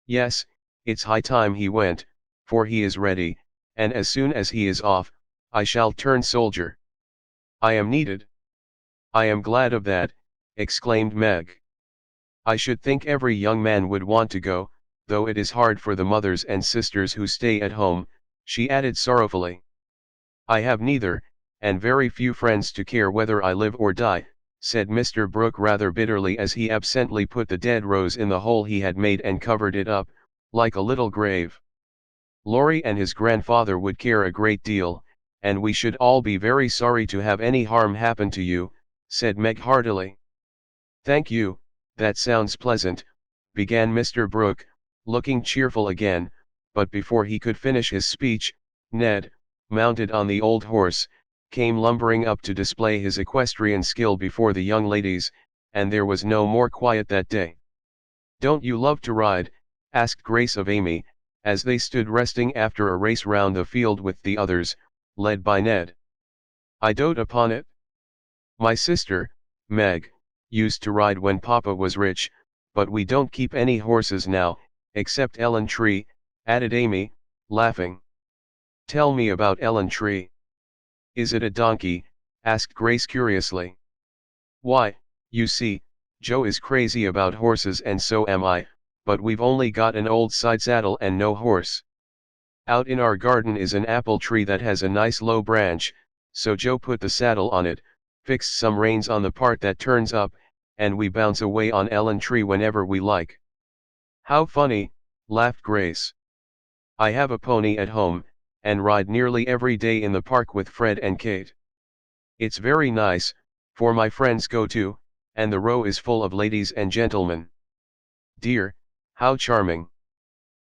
Yes, it's high time he went, for he is ready, and as soon as he is off, I shall turn soldier. I am needed. I am glad of that, exclaimed Meg. I should think every young man would want to go, though it is hard for the mothers and sisters who stay at home, she added sorrowfully. I have neither, and very few friends to care whether I live or die, said Mr. Brooke rather bitterly as he absently put the dead rose in the hole he had made and covered it up, like a little grave. Laurie and his grandfather would care a great deal, and we should all be very sorry to have any harm happen to you, said Meg heartily. Thank you, that sounds pleasant, began Mr. Brooke, looking cheerful again, but before he could finish his speech, Ned, mounted on the old horse, came lumbering up to display his equestrian skill before the young ladies, and there was no more quiet that day. Don't you love to ride? Asked Grace of Amy, as they stood resting after a race round the field with the others, led by Ned. I dote upon it. My sister, Meg, used to ride when Papa was rich, but we don't keep any horses now, Except Ellen Tree, added Amy, laughing. Tell me about Ellen Tree. Is it a donkey? Asked Grace curiously. Why, you see, Joe is crazy about horses and so am I, but we've only got an old side saddle and no horse. Out in our garden is an apple tree that has a nice low branch, so Joe put the saddle on it, fixed some reins on the part that turns up, and we bounce away on Ellen Tree whenever we like. How funny, laughed Grace. I have a pony at home, and ride nearly every day in the park with Fred and Kate. It's very nice, for my friends go too, and the row is full of ladies and gentlemen. Dear, how charming.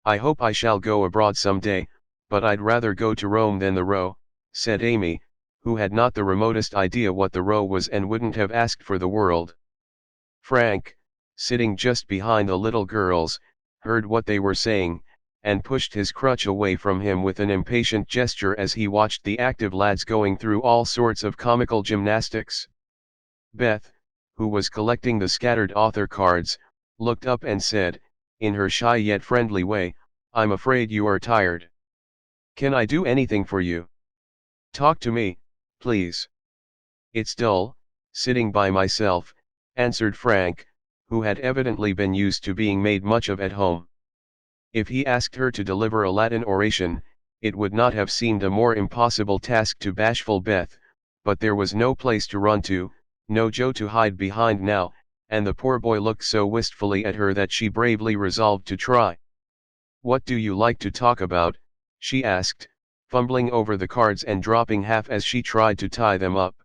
I hope I shall go abroad some day, but I'd rather go to Rome than the row, said Amy, who had not the remotest idea what the row was and wouldn't have asked for the world. Frank, sitting just behind the little girls, heard what they were saying, and pushed his crutch away from him with an impatient gesture as he watched the active lads going through all sorts of comical gymnastics. Beth, who was collecting the scattered author cards, looked up and said, in her shy yet friendly way, I'm afraid you are tired. Can I do anything for you? Talk to me, please. It's dull, sitting by myself, answered Frank, who had evidently been used to being made much of at home. If he asked her to deliver a Latin oration, it would not have seemed a more impossible task to bashful Beth, but there was no place to run to, no Joe to hide behind now, and the poor boy looked so wistfully at her that she bravely resolved to try. What do you like to talk about? She asked, fumbling over the cards and dropping half as she tried to tie them up.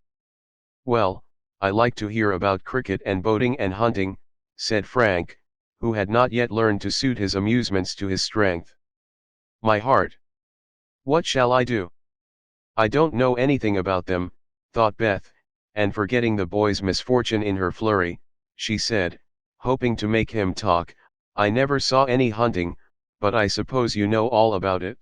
Well, I like to hear about cricket and boating and hunting, said Frank, who had not yet learned to suit his amusements to his strength. My heart! What shall I do? I don't know anything about them, thought Beth, and forgetting the boy's misfortune in her flurry, she said, hoping to make him talk, I never saw any hunting, but I suppose you know all about it.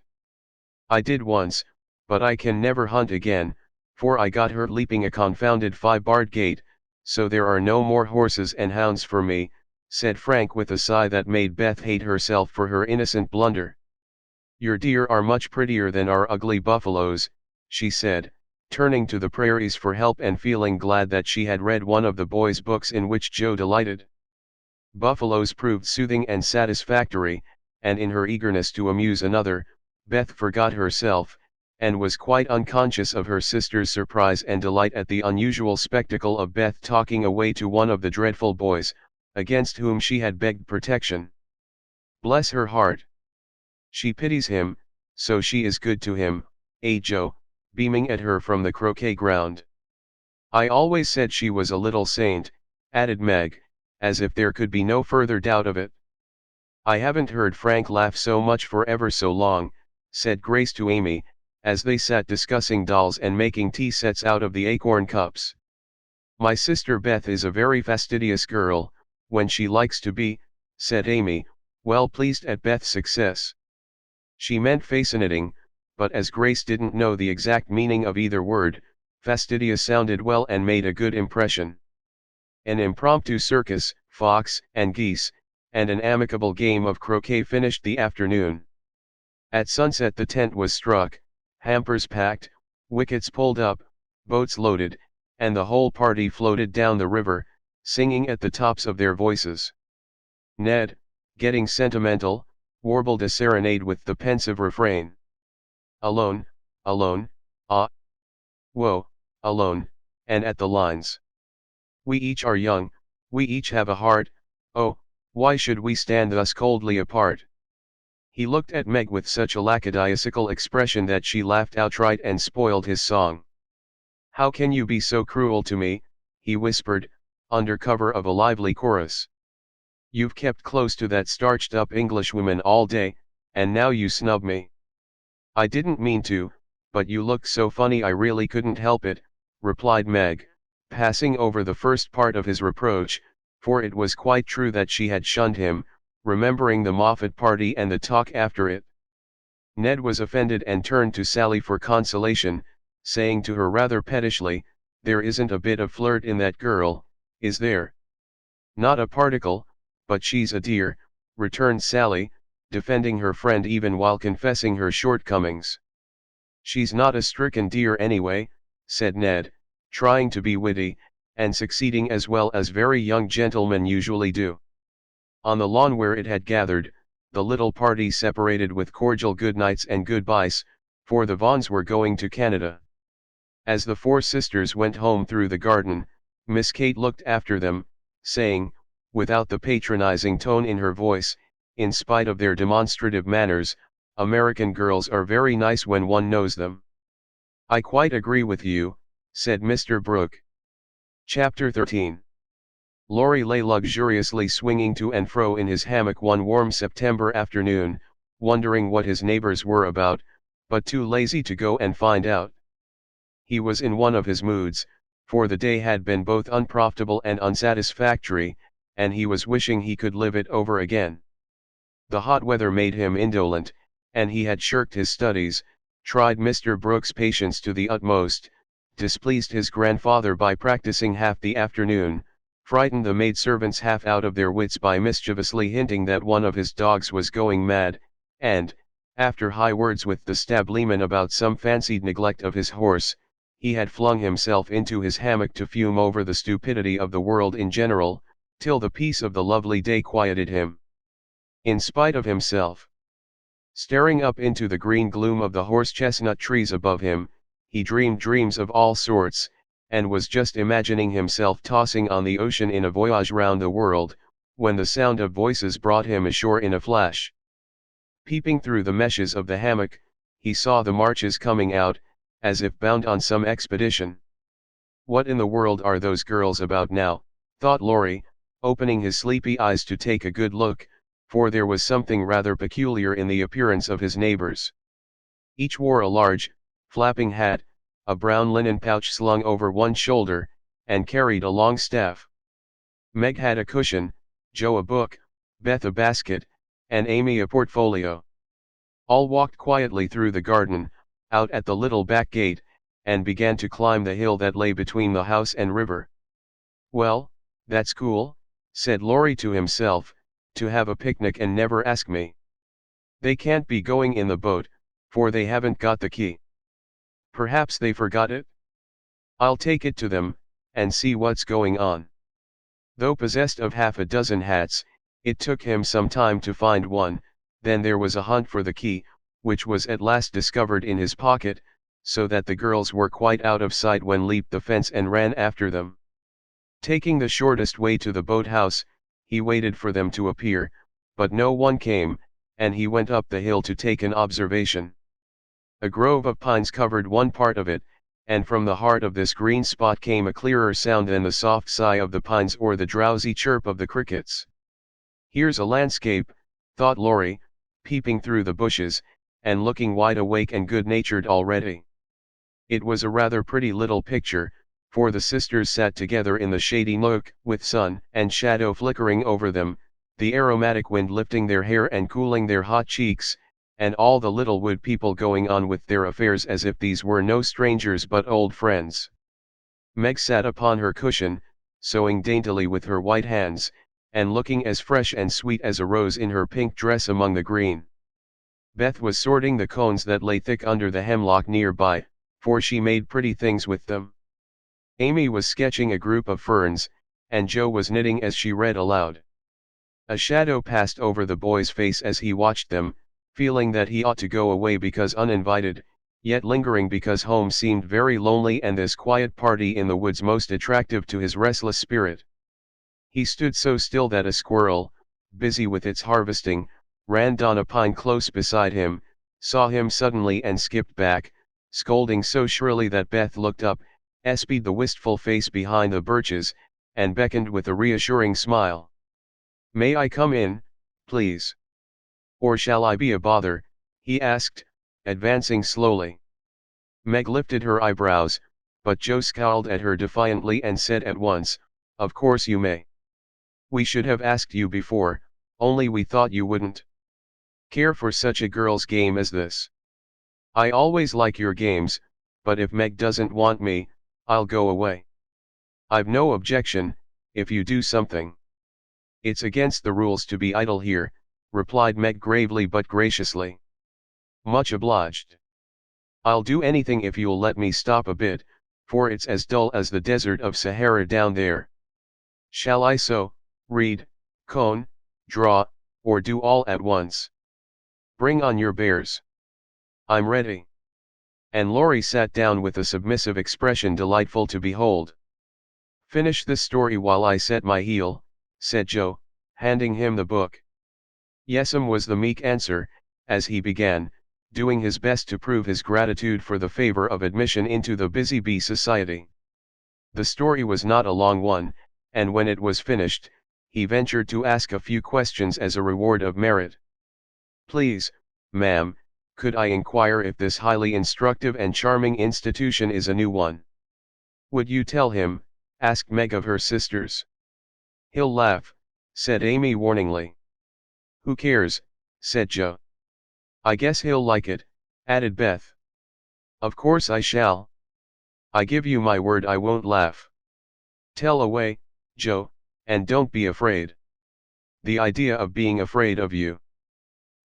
I did once, but I can never hunt again, for I got hurt leaping a confounded 5-barred gate, so there are no more horses and hounds for me, said Frank with a sigh that made Beth hate herself for her innocent blunder. Your deer are much prettier than our ugly buffaloes, she said, turning to the prairies for help and feeling glad that she had read one of the boys' books in which Joe delighted. Buffaloes proved soothing and satisfactory, and in her eagerness to amuse another, Beth forgot herself, and was quite unconscious of her sister's surprise and delight at the unusual spectacle of Beth talking away to one of the dreadful boys, against whom she had begged protection. Bless her heart! She pities him, so she is good to him, Joe, beaming at her from the croquet ground. I always said she was a little saint, added Meg, as if there could be no further doubt of it. I haven't heard Frank laugh so much for ever so long, said Grace to Amy, as they sat discussing dolls and making tea sets out of the acorn cups. My sister Beth is a very fastidious girl, when she likes to be, said Amy, well pleased at Beth's success. She meant fascinating, but as Grace didn't know the exact meaning of either word, fastidious sounded well and made a good impression. An impromptu circus, fox and geese, and an amicable game of croquet finished the afternoon. At sunset the tent was struck, hampers packed, wickets pulled up, boats loaded, and the whole party floated down the river, singing at the tops of their voices. Ned, getting sentimental, warbled a serenade with the pensive refrain. Alone, alone, ah, whoa, alone, and at the lines. We each are young, we each have a heart, oh, why should we stand thus coldly apart? He looked at Meg with such a lackadaisical expression that she laughed outright and spoiled his song. How can you be so cruel to me, he whispered, under cover of a lively chorus. You've kept close to that starched-up Englishwoman all day, and now you snub me. I didn't mean to, but you looked so funny I really couldn't help it, replied Meg, passing over the first part of his reproach, for it was quite true that she had shunned him, remembering the Moffat party and the talk after it. Ned was offended and turned to Sally for consolation, saying to her rather pettishly, there isn't a bit of flirt in that girl, is there? Not a particle, but she's a dear, returned Sally, defending her friend even while confessing her shortcomings. "She's not a stricken deer anyway," said Ned, trying to be witty, and succeeding as well as very young gentlemen usually do. On the lawn where it had gathered, the little party separated with cordial goodnights and goodbyes, for the Vaughns were going to Canada. As the four sisters went home through the garden, Miss Kate looked after them, saying, without the patronizing tone in her voice, in spite of their demonstrative manners, "American girls are very nice when one knows them." "I quite agree with you," said Mr. Brooke. Chapter 13. Laurie lay luxuriously swinging to and fro in his hammock one warm September afternoon, wondering what his neighbors were about, but too lazy to go and find out. He was in one of his moods, for the day had been both unprofitable and unsatisfactory, and he was wishing he could live it over again. The hot weather made him indolent, and he had shirked his studies, tried Mr. Brooks' patience to the utmost, displeased his grandfather by practicing half the afternoon, frightened the maidservants half out of their wits by mischievously hinting that one of his dogs was going mad, and, after high words with the stableman about some fancied neglect of his horse, he had flung himself into his hammock to fume over the stupidity of the world in general, till the peace of the lovely day quieted him. In spite of himself. Staring up into the green gloom of the horse-chestnut trees above him, he dreamed dreams of all sorts, and was just imagining himself tossing on the ocean in a voyage round the world, when the sound of voices brought him ashore in a flash. Peeping through the meshes of the hammock, he saw the Marches coming out, as if bound on some expedition. "What in the world are those girls about now?" thought Laurie, opening his sleepy eyes to take a good look, for there was something rather peculiar in the appearance of his neighbors. Each wore a large, flapping hat, a brown linen pouch slung over one shoulder, and carried a long staff. Meg had a cushion, Joe a book, Beth a basket, and Amy a portfolio. All walked quietly through the garden, out at the little back gate, and began to climb the hill that lay between the house and river. "Well, that's cool," said Laurie to himself, "to have a picnic and never ask me. They can't be going in the boat, for they haven't got the key. Perhaps they forgot it? I'll take it to them, and see what's going on." Though possessed of half a dozen hats, it took him some time to find one. Then there was a hunt for the key, which was at last discovered in his pocket, so that the girls were quite out of sight when leaped the fence and ran after them. Taking the shortest way to the boathouse, he waited for them to appear, but no one came, and he went up the hill to take an observation. A grove of pines covered one part of it, and from the heart of this green spot came a clearer sound than the soft sigh of the pines or the drowsy chirp of the crickets. "Here's a landscape," thought Laurie, peeping through the bushes, and looking wide awake and good-natured already. It was a rather pretty little picture, for the sisters sat together in the shady nook, with sun and shadow flickering over them, the aromatic wind lifting their hair and cooling their hot cheeks, and all the little wood people going on with their affairs as if these were no strangers but old friends. Meg sat upon her cushion, sewing daintily with her white hands, and looking as fresh and sweet as a rose in her pink dress among the green. Beth was sorting the cones that lay thick under the hemlock nearby, for she made pretty things with them. Amy was sketching a group of ferns, and Joe was knitting as she read aloud. A shadow passed over the boy's face as he watched them, feeling that he ought to go away because uninvited, yet lingering because home seemed very lonely and this quiet party in the woods most attractive to his restless spirit. He stood so still that a squirrel, busy with its harvesting, ran down a pine close beside him, saw him suddenly and skipped back, scolding so shrilly that Beth looked up, espied the wistful face behind the birches, and beckoned with a reassuring smile. "May I come in, please? Or shall I be a bother?" he asked, advancing slowly. Meg lifted her eyebrows, but Joe scowled at her defiantly and said at once, "Of course you may. We should have asked you before, only we thought you wouldn't care for such a girl's game as this. I always like your games, but if Meg doesn't want me, I'll go away. I've no objection, if you do something. It's against the rules to be idle here, replied Meg gravely but graciously. Much obliged. I'll do anything if you'll let me stop a bit, for it's as dull as the desert of Sahara down there. Shall I sew, read, comb, draw, or do all at once? Bring on your bears. I'm ready. And Laurie sat down with a submissive expression delightful to behold. Finish this story while I set my heel, said Joe, handing him the book. Yes'm was the meek answer, as he began, doing his best to prove his gratitude for the favor of admission into the Busy Bee Society. The story was not a long one, and when it was finished, he ventured to ask a few questions as a reward of merit. Please, ma'am, could I inquire if this highly instructive and charming institution is a new one? Would you tell him? Asked Meg of her sisters. He'll laugh, said Amy warningly. Who cares, said Joe. I guess he'll like it, added Beth. Of course I shall. I give you my word I won't laugh. Tell away, Joe, and don't be afraid. The idea of being afraid of you.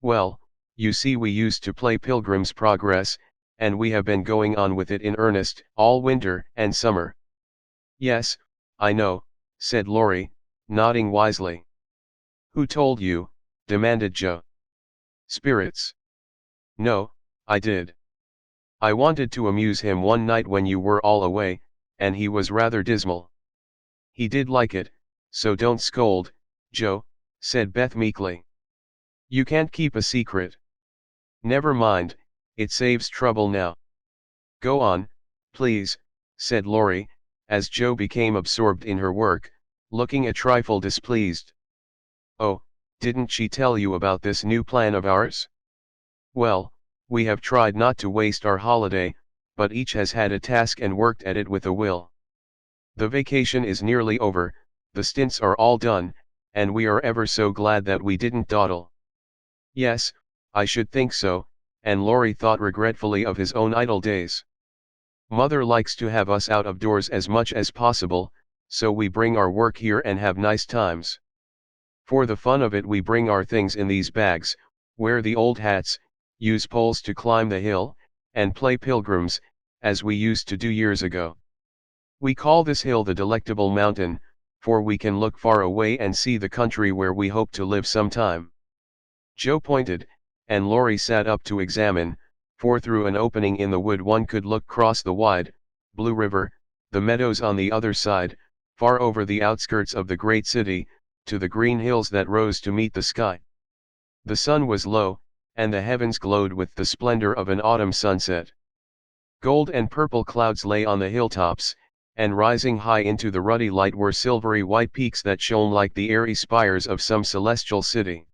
Well, you see we used to play Pilgrim's Progress, and we have been going on with it in earnest all winter and summer. Yes, I know, said Laurie, nodding wisely. Who told you? Demanded Joe. Spirits. No, I did. I wanted to amuse him one night when you were all away, and he was rather dismal. He did like it, so don't scold, Joe, said Beth meekly. You can't keep a secret. Never mind, it saves trouble now. Go on, please, said Laurie, as Joe became absorbed in her work, looking a trifle displeased. Oh, didn't she tell you about this new plan of ours? Well, we have tried not to waste our holiday, but each has had a task and worked at it with a will. The vacation is nearly over, the stints are all done, and we are ever so glad that we didn't dawdle. Yes, I should think so, and Laurie thought regretfully of his own idle days. Mother likes to have us out of doors as much as possible, so we bring our work here and have nice times. For the fun of it we bring our things in these bags, wear the old hats, use poles to climb the hill, and play pilgrims, as we used to do years ago. We call this hill the Delectable Mountain, for we can look far away and see the country where we hope to live sometime. Joe pointed, and Laurie sat up to examine, for through an opening in the wood one could look across the wide, blue river, the meadows on the other side, far over the outskirts of the great city, to the green hills that rose to meet the sky. The sun was low, and the heavens glowed with the splendor of an autumn sunset. Gold and purple clouds lay on the hilltops, and rising high into the ruddy light were silvery white peaks that shone like the airy spires of some celestial city.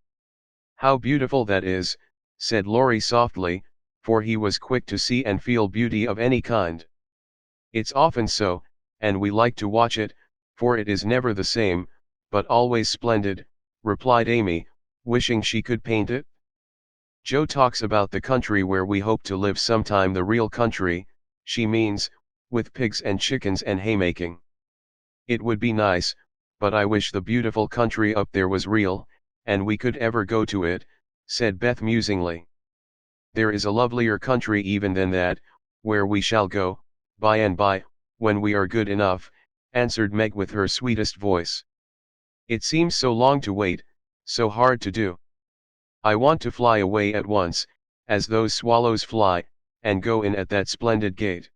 How beautiful that is, said Laurie softly, for he was quick to see and feel beauty of any kind. It's often so, and we like to watch it, for it is never the same, but always splendid, replied Amy, wishing she could paint it. Joe talks about the country where we hope to live sometime, the real country, she means, with pigs and chickens and haymaking. It would be nice, but I wish the beautiful country up there was real, and we could ever go to it, said Beth musingly. There is a lovelier country even than that, where we shall go, by and by, when we are good enough, answered Meg with her sweetest voice. It seems so long to wait, so hard to do. I want to fly away at once, as those swallows fly, and go in at that splendid gate.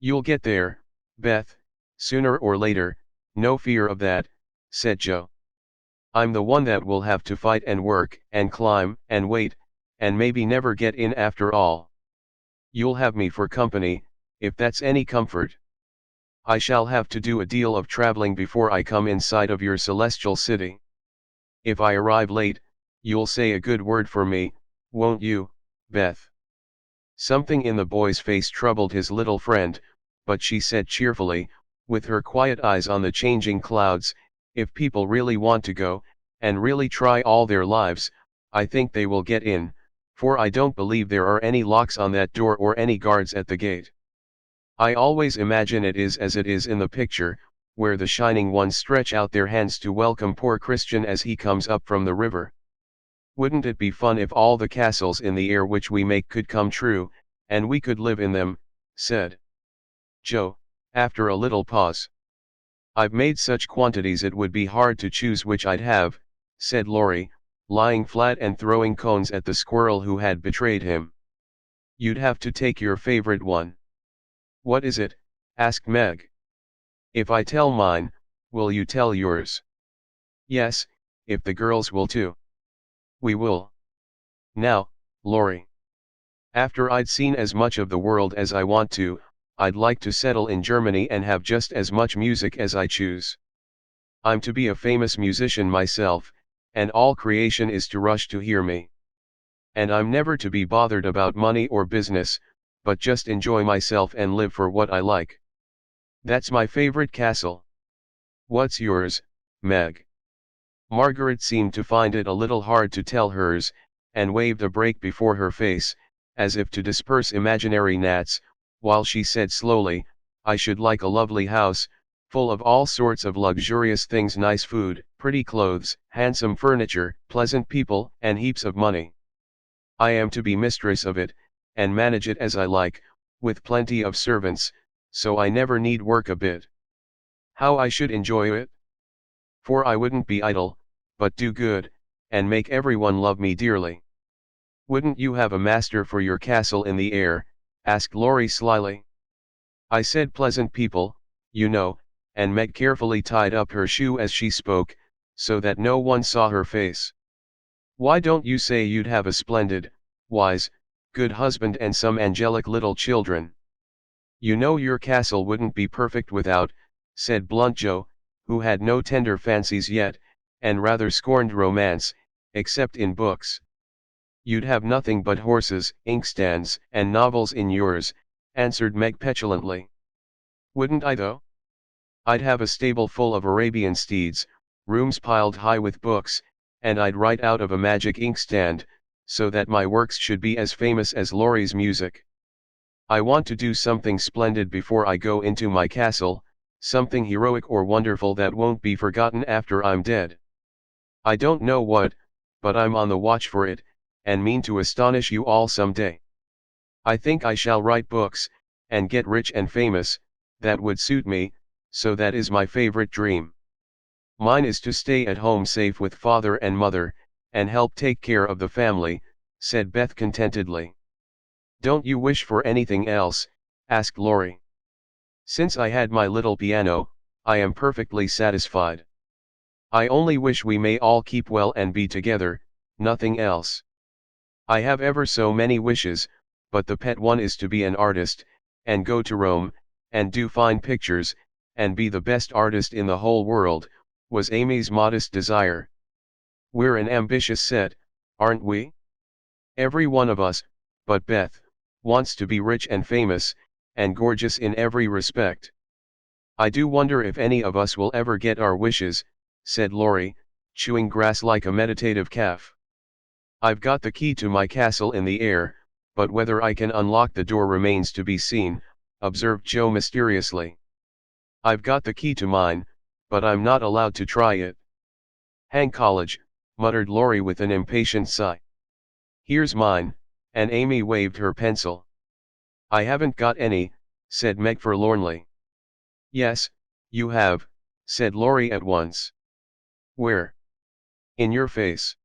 You'll get there, Beth, sooner or later, no fear of that, said Joe. I'm the one that will have to fight and work and climb and wait, and maybe never get in after all. You'll have me for company, if that's any comfort. I shall have to do a deal of traveling before I come in sight of your celestial city. If I arrive late, you'll say a good word for me, won't you, Beth? Something in the boy's face troubled his little friend, but she said cheerfully, with her quiet eyes on the changing clouds, if people really want to go, and really try all their lives, I think they will get in, for I don't believe there are any locks on that door or any guards at the gate. I always imagine it is as it is in the picture, where the shining ones stretch out their hands to welcome poor Christian as he comes up from the river. Wouldn't it be fun if all the castles in the air which we make could come true, and we could live in them, said Joe, after a little pause. I've made such quantities it would be hard to choose which I'd have, said Laurie, lying flat and throwing cones at the squirrel who had betrayed him. You'd have to take your favorite one. What is it? Asked Meg. If I tell mine, will you tell yours? Yes, if the girls will too. We will. Now, Laurie. After I'd seen as much of the world as I want to, I'd like to settle in Germany and have just as much music as I choose. I'm to be a famous musician myself, and all creation is to rush to hear me. And I'm never to be bothered about money or business, but just enjoy myself and live for what I like. That's my favorite castle. What's yours, Meg? Margaret seemed to find it a little hard to tell hers, and waved a brake before her face, as if to disperse imaginary gnats, while she said slowly, I should like a lovely house, full of all sorts of luxurious things, nice food, pretty clothes, handsome furniture, pleasant people, and heaps of money. I am to be mistress of it, and manage it as I like, with plenty of servants, so I never need work a bit. How I should enjoy it! For I wouldn't be idle, but do good, and make everyone love me dearly. Wouldn't you have a master for your castle in the air? Asked Laurie slyly. I said pleasant people, you know, and Meg carefully tied up her shoe as she spoke, so that no one saw her face. Why don't you say you'd have a splendid, wise, good husband and some angelic little children? You know your castle wouldn't be perfect without, said blunt Joe, who had no tender fancies yet, and rather scorned romance, except in books. You'd have nothing but horses, inkstands, and novels in yours, answered Meg petulantly. Wouldn't I though? I'd have a stable full of Arabian steeds, rooms piled high with books, and I'd write out of a magic inkstand, so that my works should be as famous as Laurie's music. I want to do something splendid before I go into my castle, something heroic or wonderful that won't be forgotten after I'm dead. I don't know what, but I'm on the watch for it, and mean to astonish you all some day. I think I shall write books, and get rich and famous, that would suit me, so that is my favorite dream. Mine is to stay at home safe with father and mother, and help take care of the family, said Beth contentedly. Don't you wish for anything else? Asked Laurie. Since I had my little piano, I am perfectly satisfied. I only wish we may all keep well and be together, nothing else. I have ever so many wishes, but the pet one is to be an artist, and go to Rome, and do fine pictures, and be the best artist in the whole world, was Amy's modest desire. We're an ambitious set, aren't we? Every one of us, but Beth, wants to be rich and famous, and gorgeous in every respect. I do wonder if any of us will ever get our wishes, said Laurie, chewing grass like a meditative calf. I've got the key to my castle in the air, but whether I can unlock the door remains to be seen, observed Joe mysteriously. I've got the key to mine, but I'm not allowed to try it. Hang college, muttered Laurie with an impatient sigh. Here's mine, and Amy waved her pencil. I haven't got any, said Meg forlornly. Yes, you have, said Laurie at once. Where? In your face.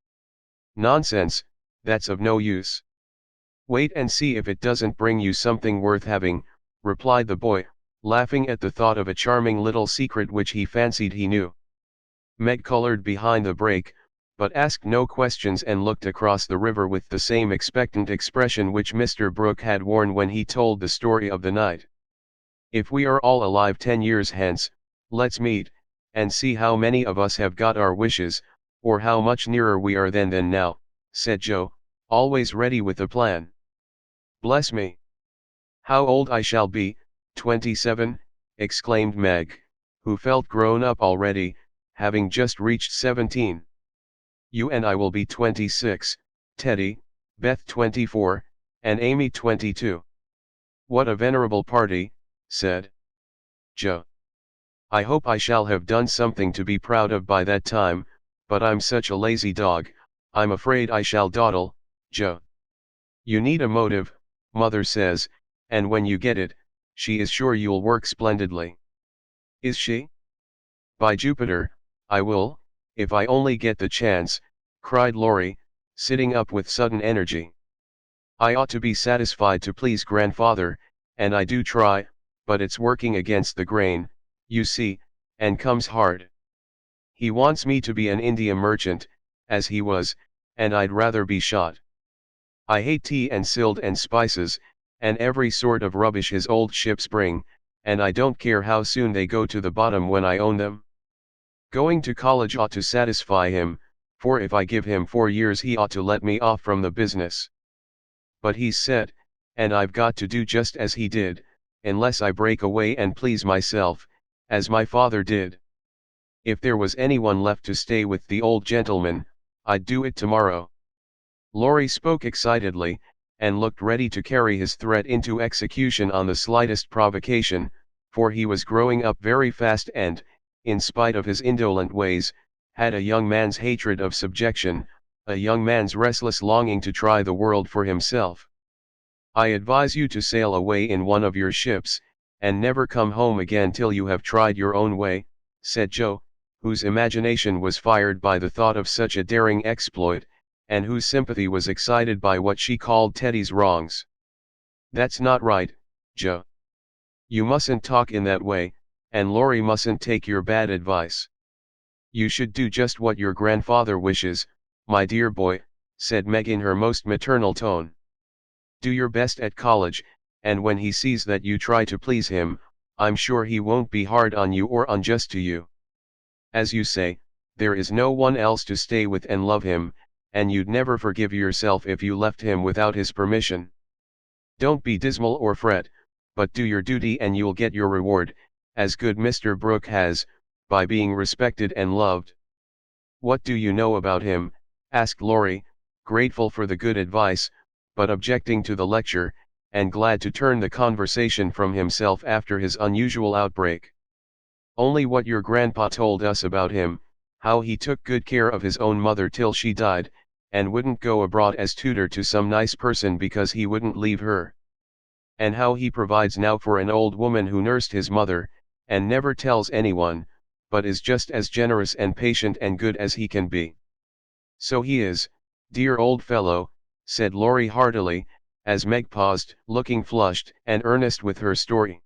Nonsense, that's of no use. Wait and see if it doesn't bring you something worth having, replied the boy, laughing at the thought of a charming little secret which he fancied he knew. Meg colored behind the brake, but asked no questions and looked across the river with the same expectant expression which Mr. Brooke had worn when he told the story of the night. If we are all alive 10 years hence, let's meet, and see how many of us have got our wishes, or how much nearer we are then than now, said Joe, always ready with a plan. Bless me! How old I shall be, 27, exclaimed Meg, who felt grown up already, having just reached 17. You and I will be 26, Teddy, Beth 24, and Amy 22. What a venerable party, said Joe. I hope I shall have done something to be proud of by that time, but I'm such a lazy dog, I'm afraid I shall dawdle, Joe. You need a motive, mother says, and when you get it, she is sure you'll work splendidly. Is she? By Jupiter, I will, if I only get the chance, cried Laurie, sitting up with sudden energy. I ought to be satisfied to please grandfather, and I do try, but it's working against the grain, you see, and comes hard. He wants me to be an India merchant, as he was, and I'd rather be shot. I hate tea and silt and spices, and every sort of rubbish his old ships bring, and I don't care how soon they go to the bottom when I own them. Going to college ought to satisfy him, for if I give him 4 years he ought to let me off from the business. But he's set, and I've got to do just as he did, unless I break away and please myself, as my father did. If there was anyone left to stay with the old gentleman, I'd do it tomorrow. Laurie spoke excitedly, and looked ready to carry his threat into execution on the slightest provocation, for he was growing up very fast and, in spite of his indolent ways, had a young man's hatred of subjection, a young man's restless longing to try the world for himself. I advise you to sail away in one of your ships, and never come home again till you have tried your own way, said Joe, whose imagination was fired by the thought of such a daring exploit, and whose sympathy was excited by what she called Teddy's wrongs. That's not right, Joe. You mustn't talk in that way, and Laurie mustn't take your bad advice. You should do just what your grandfather wishes, my dear boy, said Meg in her most maternal tone. Do your best at college, and when he sees that you try to please him, I'm sure he won't be hard on you or unjust to you. As you say, there is no one else to stay with and love him, and you'd never forgive yourself if you left him without his permission. Don't be dismal or fret, but do your duty and you'll get your reward, as good Mr. Brooke has, by being respected and loved. What do you know about him? Asked Laurie, grateful for the good advice, but objecting to the lecture, and glad to turn the conversation from himself after his unusual outbreak. Only what your grandpa told us about him, how he took good care of his own mother till she died, and wouldn't go abroad as tutor to some nice person because he wouldn't leave her. And how he provides now for an old woman who nursed his mother, and never tells anyone, but is just as generous and patient and good as he can be. So he is, dear old fellow, said Laurie heartily, as Meg paused, looking flushed and earnest with her story.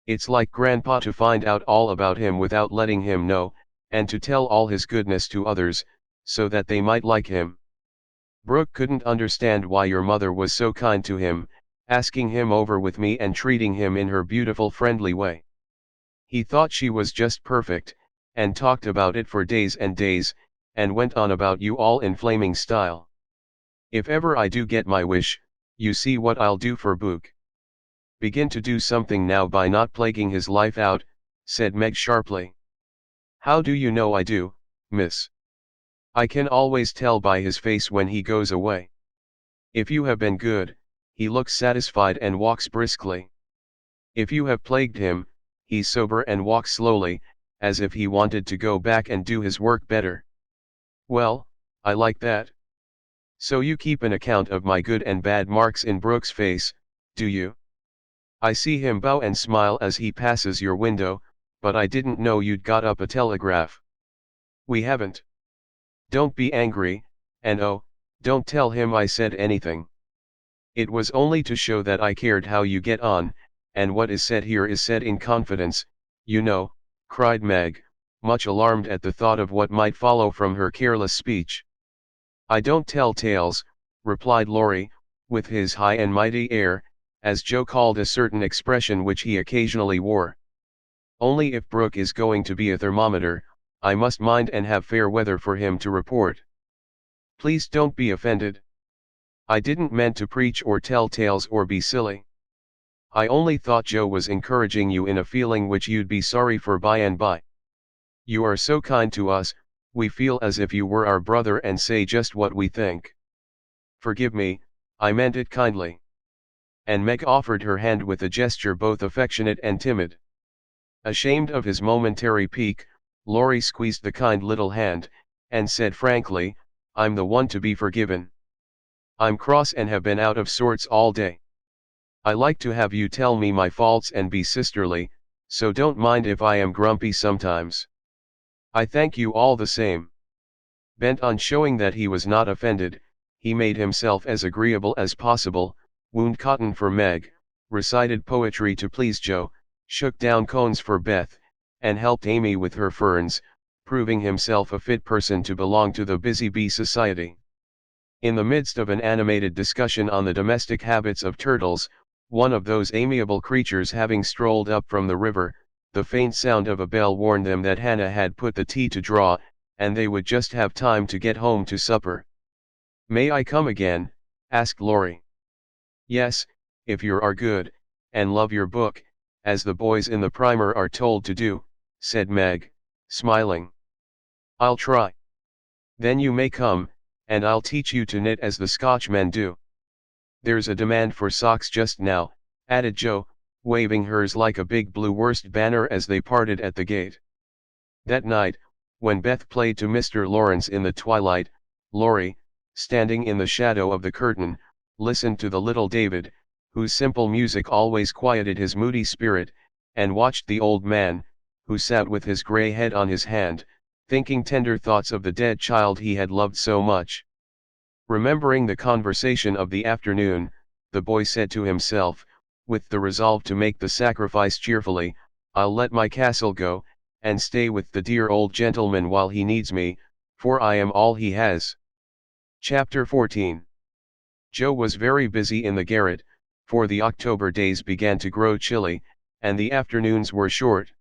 It's like Grandpa to find out all about him without letting him know, and to tell all his goodness to others, so that they might like him. Brooke couldn't understand why your mother was so kind to him, asking him over with me and treating him in her beautiful friendly way. He thought she was just perfect, and talked about it for days and days, and went on about you all in flaming style. If ever I do get my wish, you see what I'll do for Brooke. Begin to do something now by not plaguing his life out, said Meg sharply. How do you know I do, miss? I can always tell by his face when he goes away. If you have been good, he looks satisfied and walks briskly. If you have plagued him, he's sober and walks slowly, as if he wanted to go back and do his work better. Well, I like that. So you keep an account of my good and bad marks in Brooke's face, do you? I see him bow and smile as he passes your window, but I didn't know you'd got up a telegraph. We haven't. Don't be angry, and oh, don't tell him I said anything. It was only to show that I cared how you get on, and what is said here is said in confidence, you know, cried Meg, much alarmed at the thought of what might follow from her careless speech. I don't tell tales, replied Laurie, with his high and mighty air, as Joe called a certain expression which he occasionally wore. Only if Brooke is going to be a thermometer, I must mind and have fair weather for him to report. Please don't be offended. I didn't meant to preach or tell tales or be silly. I only thought Joe was encouraging you in a feeling which you'd be sorry for by and by. You are so kind to us, we feel as if you were our brother and say just what we think. Forgive me, I meant it kindly. And Meg offered her hand with a gesture both affectionate and timid. Ashamed of his momentary pique, Laurie squeezed the kind little hand, and said frankly, I'm the one to be forgiven. I'm cross and have been out of sorts all day. I like to have you tell me my faults and be sisterly, so don't mind if I am grumpy sometimes. I thank you all the same." Bent on showing that he was not offended, he made himself as agreeable as possible, wound cotton for Meg, recited poetry to please Joe, shook down cones for Beth, and helped Amy with her ferns, proving himself a fit person to belong to the Busy Bee Society. In the midst of an animated discussion on the domestic habits of turtles, one of those amiable creatures having strolled up from the river, the faint sound of a bell warned them that Hannah had put the tea to draw, and they would just have time to get home to supper. "May I come again?" asked Laurie. "Yes, if you are good, and love your book, as the boys in the primer are told to do," said Meg, smiling. "I'll try. Then you may come, and I'll teach you to knit as the Scotchmen do. There's a demand for socks just now," added Joe, waving hers like a big blue worsted banner as they parted at the gate. That night, when Beth played to Mr. Lawrence in the twilight, Laurie, standing in the shadow of the curtain, listened to the little David, whose simple music always quieted his moody spirit, and watched the old man, who sat with his gray head on his hand, thinking tender thoughts of the dead child he had loved so much. Remembering the conversation of the afternoon, the boy said to himself, with the resolve to make the sacrifice cheerfully, "I'll let my castle go, and stay with the dear old gentleman while he needs me, for I am all he has." Chapter 14. Joe was very busy in the garret, for the October days began to grow chilly, and the afternoons were short.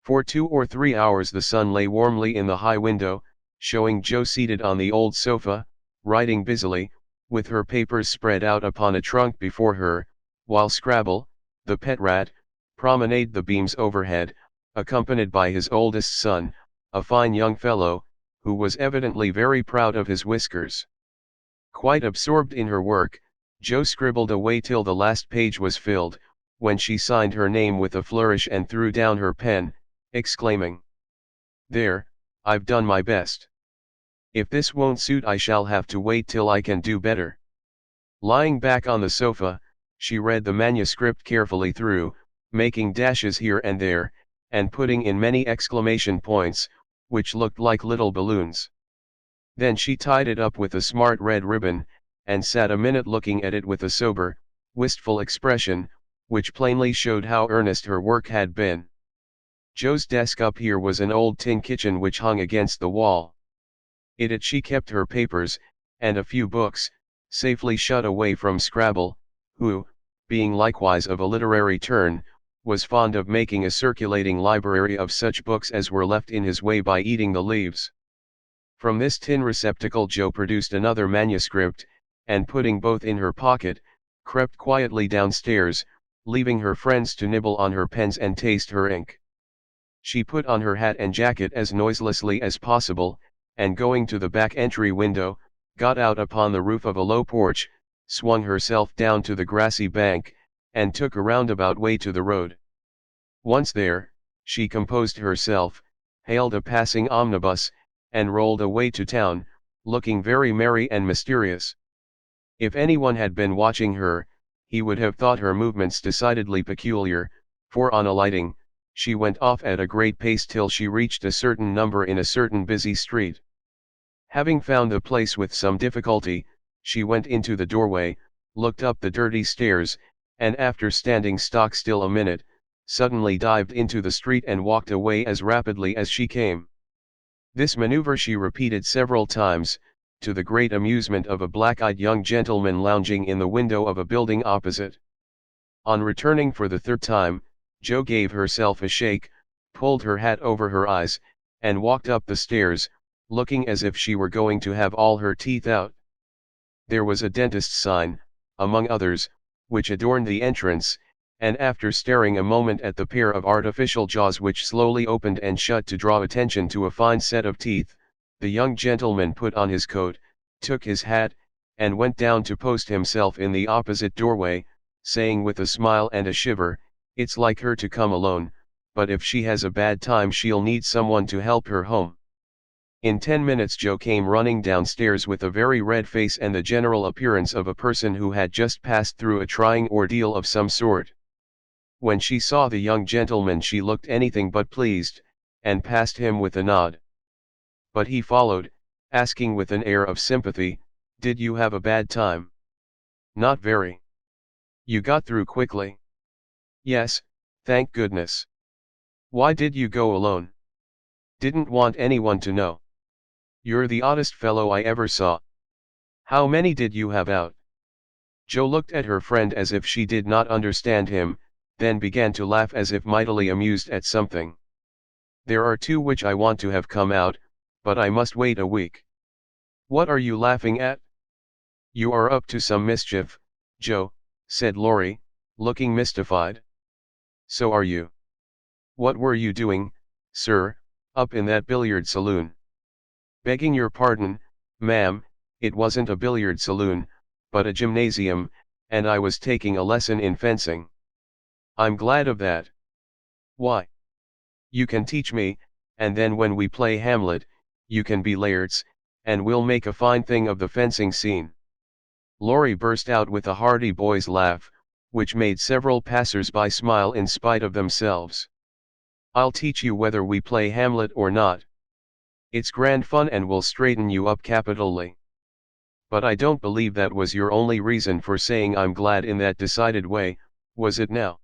For 2 or 3 hours the sun lay warmly in the high window, showing Joe seated on the old sofa, writing busily, with her papers spread out upon a trunk before her, while Scrabble, the pet rat, promenaded the beams overhead, accompanied by his oldest son, a fine young fellow, who was evidently very proud of his whiskers. Quite absorbed in her work, Joe scribbled away till the last page was filled, when she signed her name with a flourish and threw down her pen, exclaiming, "There, I've done my best. If this won't suit I shall have to wait till I can do better." Lying back on the sofa, she read the manuscript carefully through, making dashes here and there, and putting in many exclamation points, which looked like little balloons. Then she tied it up with a smart red ribbon, and sat a minute looking at it with a sober, wistful expression, which plainly showed how earnest her work had been. Joe's desk up here was an old tin kitchen which hung against the wall. In it she kept her papers, and a few books, safely shut away from Scrabble, who, being likewise of a literary turn, was fond of making a circulating library of such books as were left in his way by eating the leaves. From this tin receptacle Joe produced another manuscript, and putting both in her pocket, crept quietly downstairs, leaving her friends to nibble on her pens and taste her ink. She put on her hat and jacket as noiselessly as possible, and going to the back entry window, got out upon the roof of a low porch, swung herself down to the grassy bank, and took a roundabout way to the road. Once there, she composed herself, hailed a passing omnibus, and rolled away to town, looking very merry and mysterious. If anyone had been watching her, he would have thought her movements decidedly peculiar, for on alighting, she went off at a great pace till she reached a certain number in a certain busy street. Having found the place with some difficulty, she went into the doorway, looked up the dirty stairs, and after standing stock still a minute, suddenly dived into the street and walked away as rapidly as she came. This maneuver she repeated several times, to the great amusement of a black-eyed young gentleman lounging in the window of a building opposite. On returning for the third time, Joe gave herself a shake, pulled her hat over her eyes, and walked up the stairs, looking as if she were going to have all her teeth out. There was a dentist's sign, among others, which adorned the entrance, and after staring a moment at the pair of artificial jaws which slowly opened and shut to draw attention to a fine set of teeth, the young gentleman put on his coat, took his hat, and went down to post himself in the opposite doorway, saying with a smile and a shiver, "It's like her to come alone, but if she has a bad time she'll need someone to help her home." In 10 minutes Joe came running downstairs with a very red face and the general appearance of a person who had just passed through a trying ordeal of some sort. When she saw the young gentleman she looked anything but pleased, and passed him with a nod. But he followed, asking with an air of sympathy, "Did you have a bad time?" "Not very." "You got through quickly?" "Yes, thank goodness." "Why did you go alone?" "Didn't want anyone to know." "You're the oddest fellow I ever saw. How many did you have out?" Joe looked at her friend as if she did not understand him, then began to laugh as if mightily amused at something. "There are 2 which I want to have come out, but I must wait a week." "What are you laughing at?" "You are up to some mischief, Joe," said Laurie, looking mystified. "So are you." "What were you doing, sir, up in that billiard saloon?" "Begging your pardon, ma'am, it wasn't a billiard saloon, but a gymnasium, and I was taking a lesson in fencing." "I'm glad of that." "Why?" "You can teach me, and then when we play Hamlet, you can be Laertes, and we'll make a fine thing of the fencing scene." Laurie burst out with a hearty boy's laugh, which made several passers-by smile in spite of themselves. "I'll teach you whether we play Hamlet or not. It's grand fun and will straighten you up capitally." "But I don't believe that was your only reason for saying I'm glad in that decided way, was it now?"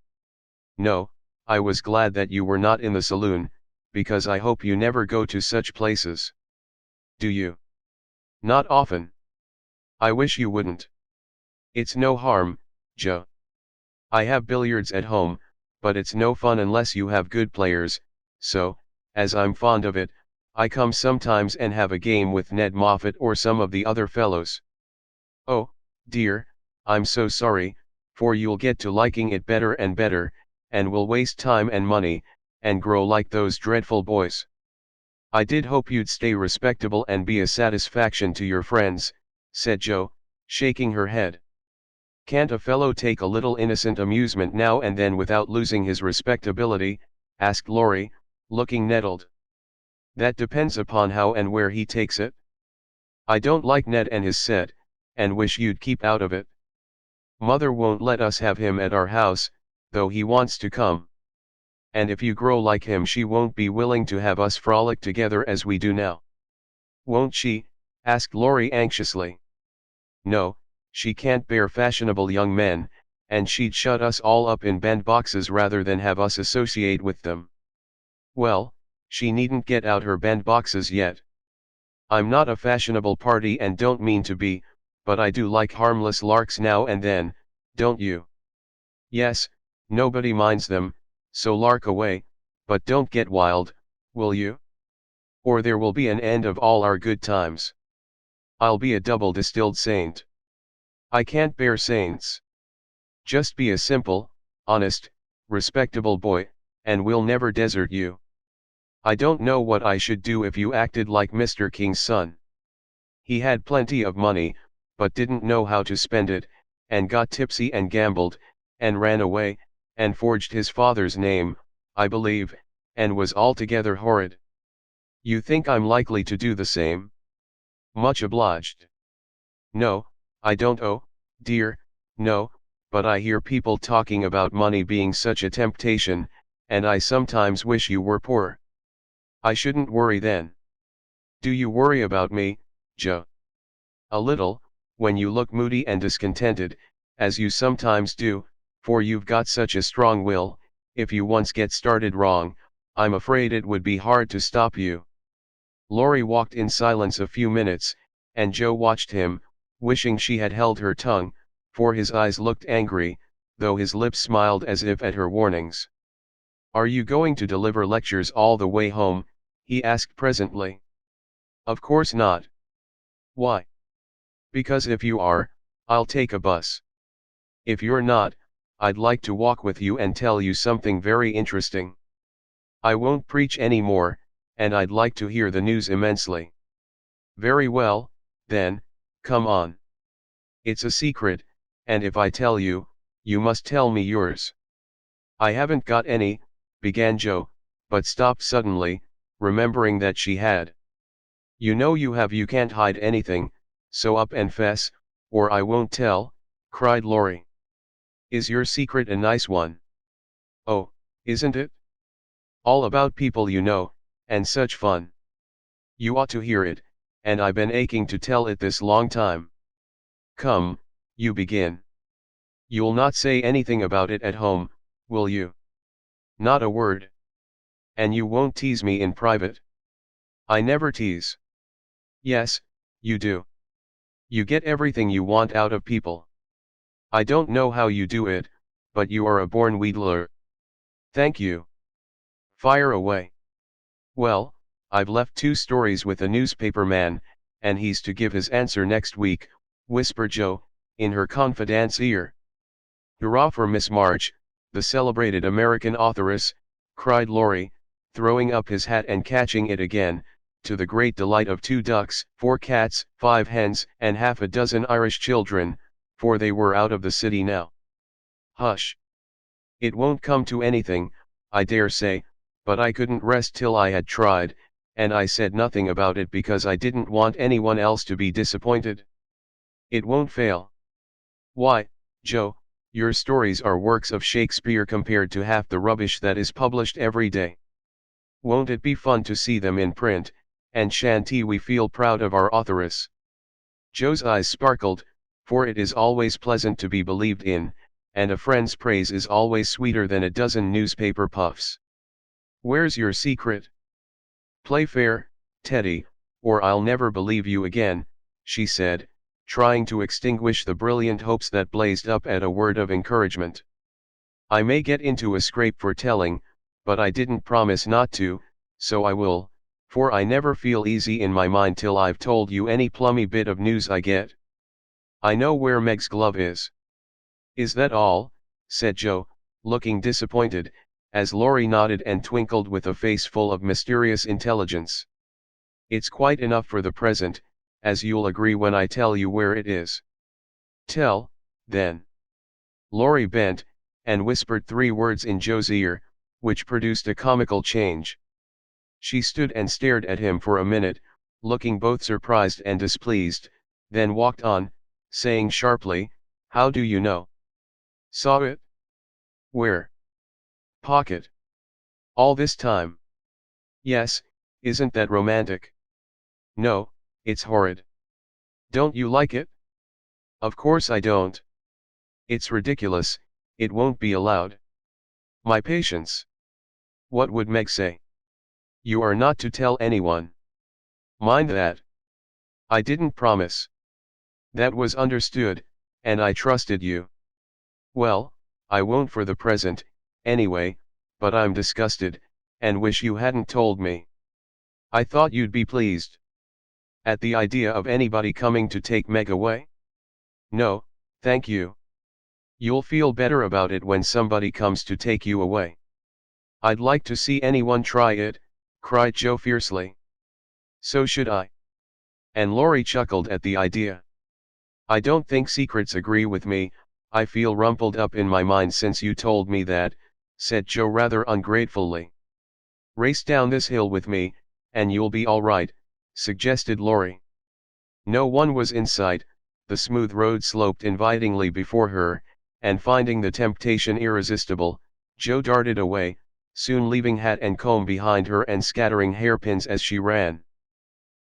"No, I was glad that you were not in the saloon, because I hope you never go to such places." "Do you?" "Not often." "I wish you wouldn't." "It's no harm, Joe. I have billiards at home, but it's no fun unless you have good players, so, as I'm fond of it, I come sometimes and have a game with Ned Moffat or some of the other fellows." "Oh, dear, I'm so sorry, for you'll get to liking it better and better, and will waste time and money, and grow like those dreadful boys." "I did hope you'd stay respectable and be a satisfaction to your friends," said Joe, shaking her head. "Can't a fellow take a little innocent amusement now and then without losing his respectability?" asked Laurie, looking nettled. "That depends upon how and where he takes it. I don't like Ned and his set, and wish you'd keep out of it. Mother won't let us have him at our house, though he wants to come. And if you grow like him she won't be willing to have us frolic together as we do now." "Won't she?" asked Laurie anxiously. "No, she can't bear fashionable young men, and she'd shut us all up in bandboxes rather than have us associate with them." "Well, she needn't get out her bandboxes yet. I'm not a fashionable party and don't mean to be, but I do like harmless larks now and then, don't you?" "Yes, nobody minds them, so lark away, but don't get wild, will you? Or there will be an end of all our good times. I'll be a double distilled saint." "I can't bear saints. Just be a simple, honest, respectable boy, and we'll never desert you. I don't know what I should do if you acted like Mr. King's son. He had plenty of money, but didn't know how to spend it, and got tipsy and gambled, and ran away, and forged his father's name, I believe, and was altogether horrid. You think I'm likely to do the same?" "Much obliged." "No, I don't. Oh, dear, no, but I hear people talking about money being such a temptation, and I sometimes wish you were poor." "I shouldn't worry then." "Do you worry about me, Joe?" "A little, when you look moody and discontented, as you sometimes do, for you've got such a strong will. If you once get started wrong, I'm afraid it would be hard to stop you." Laurie walked in silence a few minutes, and Joe watched him, wishing she had held her tongue, for his eyes looked angry, though his lips smiled as if at her warnings. "Are you going to deliver lectures all the way home?" he asked presently. "Of course not." "Why?" "Because if you are, I'll take a bus. If you're not, I'd like to walk with you and tell you something very interesting. I won't preach any more, and I'd like to hear the news immensely." "Very well, then, come on. It's a secret, and if I tell you, you must tell me yours." "I haven't got any," began Joe, but stopped suddenly, remembering that she had. You can't hide anything, so up and fess, or I won't tell," cried Laurie. "Is your secret a nice one?" "Oh, isn't it? All about people you know, and such fun. You ought to hear it, and I been aching to tell it this long time." "Come, you begin. You'll not say anything about it at home, will you?" "Not a word. And you won't tease me in private?" "I never tease." "Yes, you do. You get everything you want out of people. I don't know how you do it, but you are a born wheedler." "Thank you. Fire away." "Well, I've left 2 stories with a newspaper man, and he's to give his answer next week," whispered Jo, in her confidante's ear. "Hurrah for Miss March, the celebrated American authoress," cried Laurie, throwing up his hat and catching it again, to the great delight of 2 ducks, 4 cats, 5 hens, and half a dozen Irish children, for they were out of the city now. "Hush! It won't come to anything, I dare say, but I couldn't rest till I had tried, and I said nothing about it because I didn't want anyone else to be disappointed. It won't fail." "Why, Jo, your stories are works of Shakespeare compared to half the rubbish that is published every day. Won't it be fun to see them in print, and shan't we feel proud of our authoress?" Jo's eyes sparkled, for it is always pleasant to be believed in, and a friend's praise is always sweeter than a dozen newspaper puffs. "Where's your secret? Play fair, Teddy, or I'll never believe you again," she said, trying to extinguish the brilliant hopes that blazed up at a word of encouragement. "I may get into a scrape for telling, but I didn't promise not to, so I will, for I never feel easy in my mind till I've told you any plummy bit of news I get. I know where Meg's glove is." "Is that all?" said Jo, looking disappointed, as Laurie nodded and twinkled with a face full of mysterious intelligence. "It's quite enough for the present, as you'll agree when I tell you where it is." "Tell, then." Laurie bent, and whispered 3 words in Jo's ear, which produced a comical change. She stood and stared at him for a minute, looking both surprised and displeased, then walked on, saying sharply, "How do you know?" "Saw it." "Where?" "Pocket." "All this time?" "Yes, isn't that romantic?" "No, it's horrid." "Don't you like it?" "Of course I don't. It's ridiculous, it won't be allowed." "My patience. What would Meg say?" "You are not to tell anyone." "Mind that." "I didn't promise." "That was understood, and I trusted you." "Well, I won't for the present, anyway, but I'm disgusted, and wish you hadn't told me." "I thought you'd be pleased." "At the idea of anybody coming to take Meg away?" "No, thank you." "You'll feel better about it when somebody comes to take you away." "I'd like to see anyone try it," cried Jo fiercely. "So should I." And Laurie chuckled at the idea. "I don't think secrets agree with me, I feel rumpled up in my mind since you told me that," said Jo rather ungratefully. "Race down this hill with me, and you'll be all right," suggested Laurie. No one was in sight, the smooth road sloped invitingly before her, and finding the temptation irresistible, Jo darted away, soon leaving hat and comb behind her and scattering hairpins as she ran.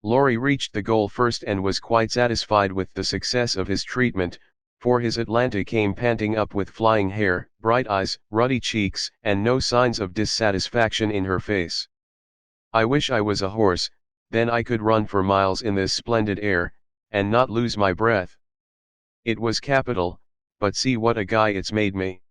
Laurie reached the goal first and was quite satisfied with the success of his treatment, for his Atlanta came panting up with flying hair, bright eyes, ruddy cheeks, and no signs of dissatisfaction in her face. "I wish I was a horse, then I could run for miles in this splendid air, and not lose my breath. It was capital, but see what a guy it's made me.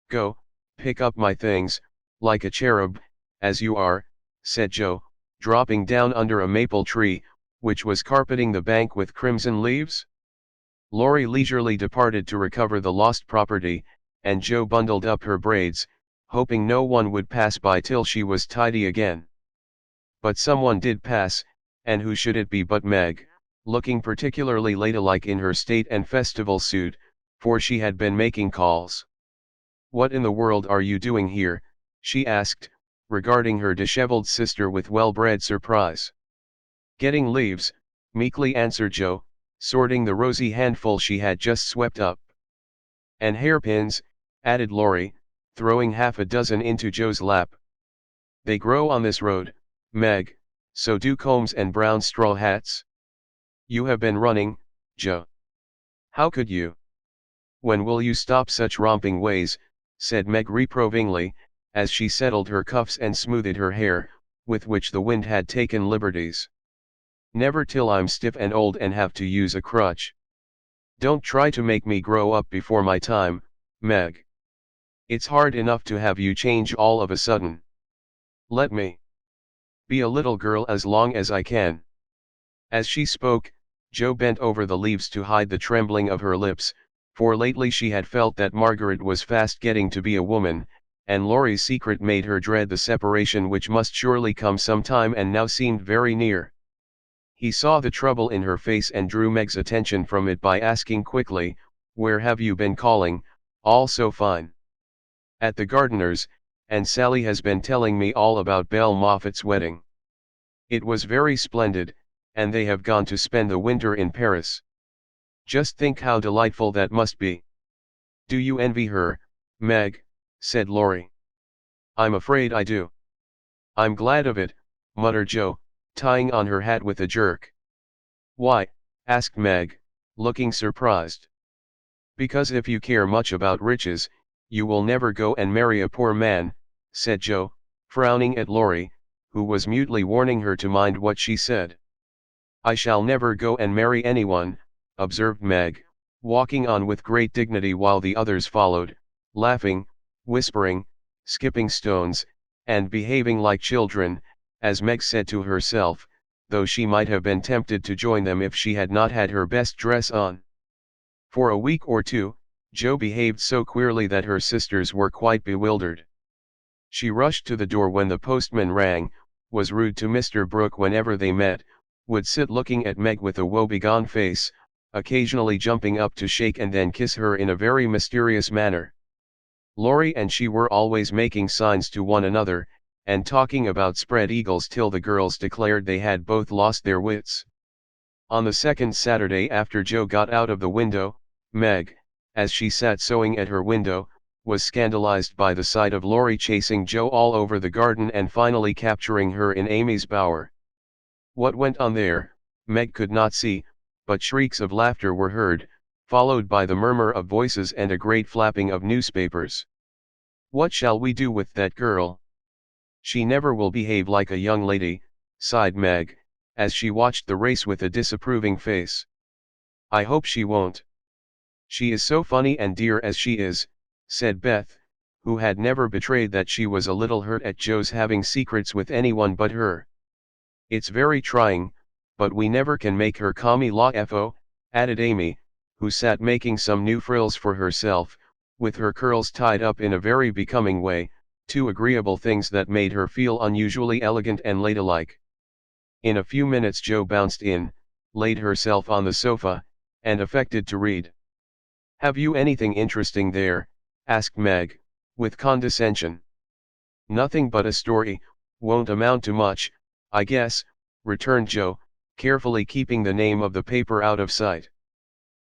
Go, pick up my things, like a cherub, as you are," said Jo, dropping down under a maple tree, which was carpeting the bank with crimson leaves. Laurie leisurely departed to recover the lost property, and Jo bundled up her braids, hoping no one would pass by till she was tidy again. But someone did pass, and who should it be but Meg, looking particularly ladylike in her state and festival suit, for she had been making calls. "What in the world are you doing here?" she asked, regarding her disheveled sister with well-bred surprise. Getting leaves, meekly answered Jo, sorting the rosy handful she had just swept up. And hairpins, added Laurie, throwing half a dozen into Jo's lap. They grow on this road, Meg, so do combs and brown straw hats. You have been running, Jo. How could you? When will you stop such romping ways, said Meg reprovingly, as she settled her cuffs and smoothed her hair, with which the wind had taken liberties. Never till I'm stiff and old and have to use a crutch. Don't try to make me grow up before my time, Meg. It's hard enough to have you change all of a sudden. Let me be a little girl as long as I can. As she spoke, Jo bent over the leaves to hide the trembling of her lips, for lately she had felt that Margaret was fast getting to be a woman, and Laurie's secret made her dread the separation which must surely come sometime and now seemed very near. He saw the trouble in her face and drew Meg's attention from it by asking quickly, "Where have you been calling, all so fine?" "At the gardener's, and Sally has been telling me all about Belle Moffat's wedding. It was very splendid, and they have gone to spend the winter in Paris. Just think how delightful that must be." "Do you envy her, Meg?" said Laurie. "I'm afraid I do." "I'm glad of it," muttered Jo, tying on her hat with a jerk. "Why?" asked Meg, looking surprised. "Because if you care much about riches, you will never go and marry a poor man," said Jo, frowning at Laurie, who was mutely warning her to mind what she said. "I shall never go and marry anyone," observed Meg, walking on with great dignity while the others followed, laughing, whispering, skipping stones, and behaving like children, as Meg said to herself, though she might have been tempted to join them if she had not had her best dress on. For a week or two, Jo behaved so queerly that her sisters were quite bewildered. She rushed to the door when the postman rang, was rude to Mr. Brooke whenever they met, would sit looking at Meg with a woebegone face, occasionally jumping up to shake and then kiss her in a very mysterious manner. Laurie and she were always making signs to one another, and talking about spread eagles till the girls declared they had both lost their wits. On the second Saturday after Jo got out of the window, Meg, as she sat sewing at her window, was scandalized by the sight of Laurie chasing Jo all over the garden and finally capturing her in Amy's bower. What went on there, Meg could not see, but shrieks of laughter were heard, followed by the murmur of voices and a great flapping of newspapers. "What shall we do with that girl? She never will behave like a young lady," sighed Meg, as she watched the race with a disapproving face. "I hope she won't. She is so funny and dear as she is," said Beth, who had never betrayed that she was a little hurt at Jo's having secrets with anyone but her. "It's very trying, but we never can make her comme la fo," added Amy, who sat making some new frills for herself, with her curls tied up in a very becoming way, two agreeable things that made her feel unusually elegant and ladylike. In a few minutes Jo bounced in, laid herself on the sofa, and affected to read. "Have you anything interesting there?" asked Meg, with condescension. "Nothing but a story, won't amount to much, I guess," returned Jo, carefully keeping the name of the paper out of sight.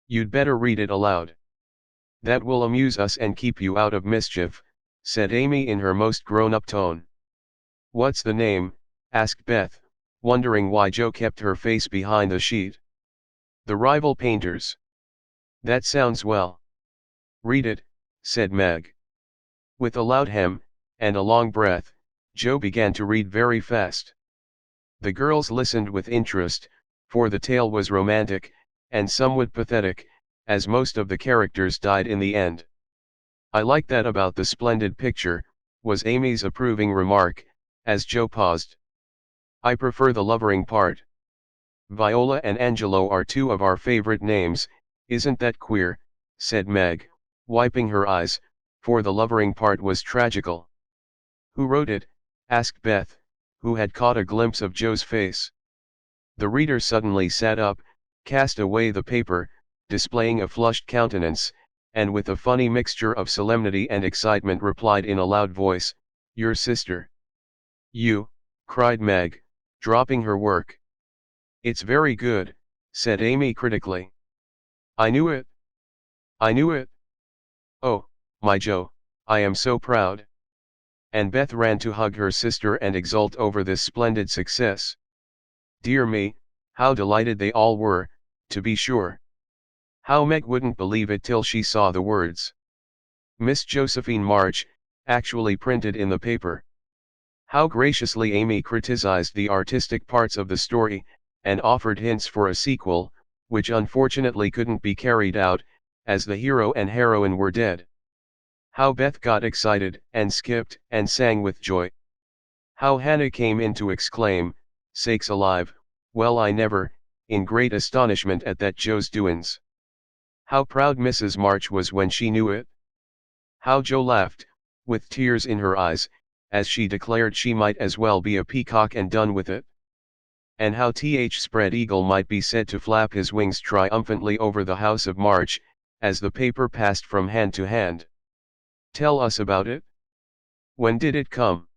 "You'd better read it aloud. That will amuse us and keep you out of mischief," said Amy in her most grown-up tone. "What's the name?" asked Beth, wondering why Jo kept her face behind the sheet. "The Rival Painters." "That sounds well. Read it," said Meg. With a loud hem, and a long breath, Jo began to read very fast. The girls listened with interest, for the tale was romantic, and somewhat pathetic, as most of the characters died in the end. "I like that about the splendid picture," was Amy's approving remark, as Jo paused. "I prefer the lovering part. Viola and Angelo are two of our favorite names, isn't that queer?" said Meg, wiping her eyes, for the lovering part was tragical. "Who wrote it?" asked Beth, who had caught a glimpse of Jo's face. The reader suddenly sat up, cast away the paper, displaying a flushed countenance, and with a funny mixture of solemnity and excitement replied in a loud voice, "Your sister." "You," cried Meg, dropping her work. It's very good, said Amy critically. I knew it. I knew it. Oh, my Joe, I am so proud. And Beth ran to hug her sister and exult over this splendid success. Dear me, how delighted they all were, to be sure. How Meg wouldn't believe it till she saw the words. Miss Josephine March, actually printed in the paper. How graciously Amy criticized the artistic parts of the story, and offered hints for a sequel, which unfortunately couldn't be carried out, as the hero and heroine were dead. How Beth got excited, and skipped, and sang with joy. How Hannah came in to exclaim, sakes alive, well I never, in great astonishment at that Joe's doin's. How proud Mrs. March was when she knew it. How Joe laughed, with tears in her eyes, as she declared she might as well be a peacock and done with it. And how Spread Eagle might be said to flap his wings triumphantly over the house of March, as the paper passed from hand to hand. Tell us about it. When did it come?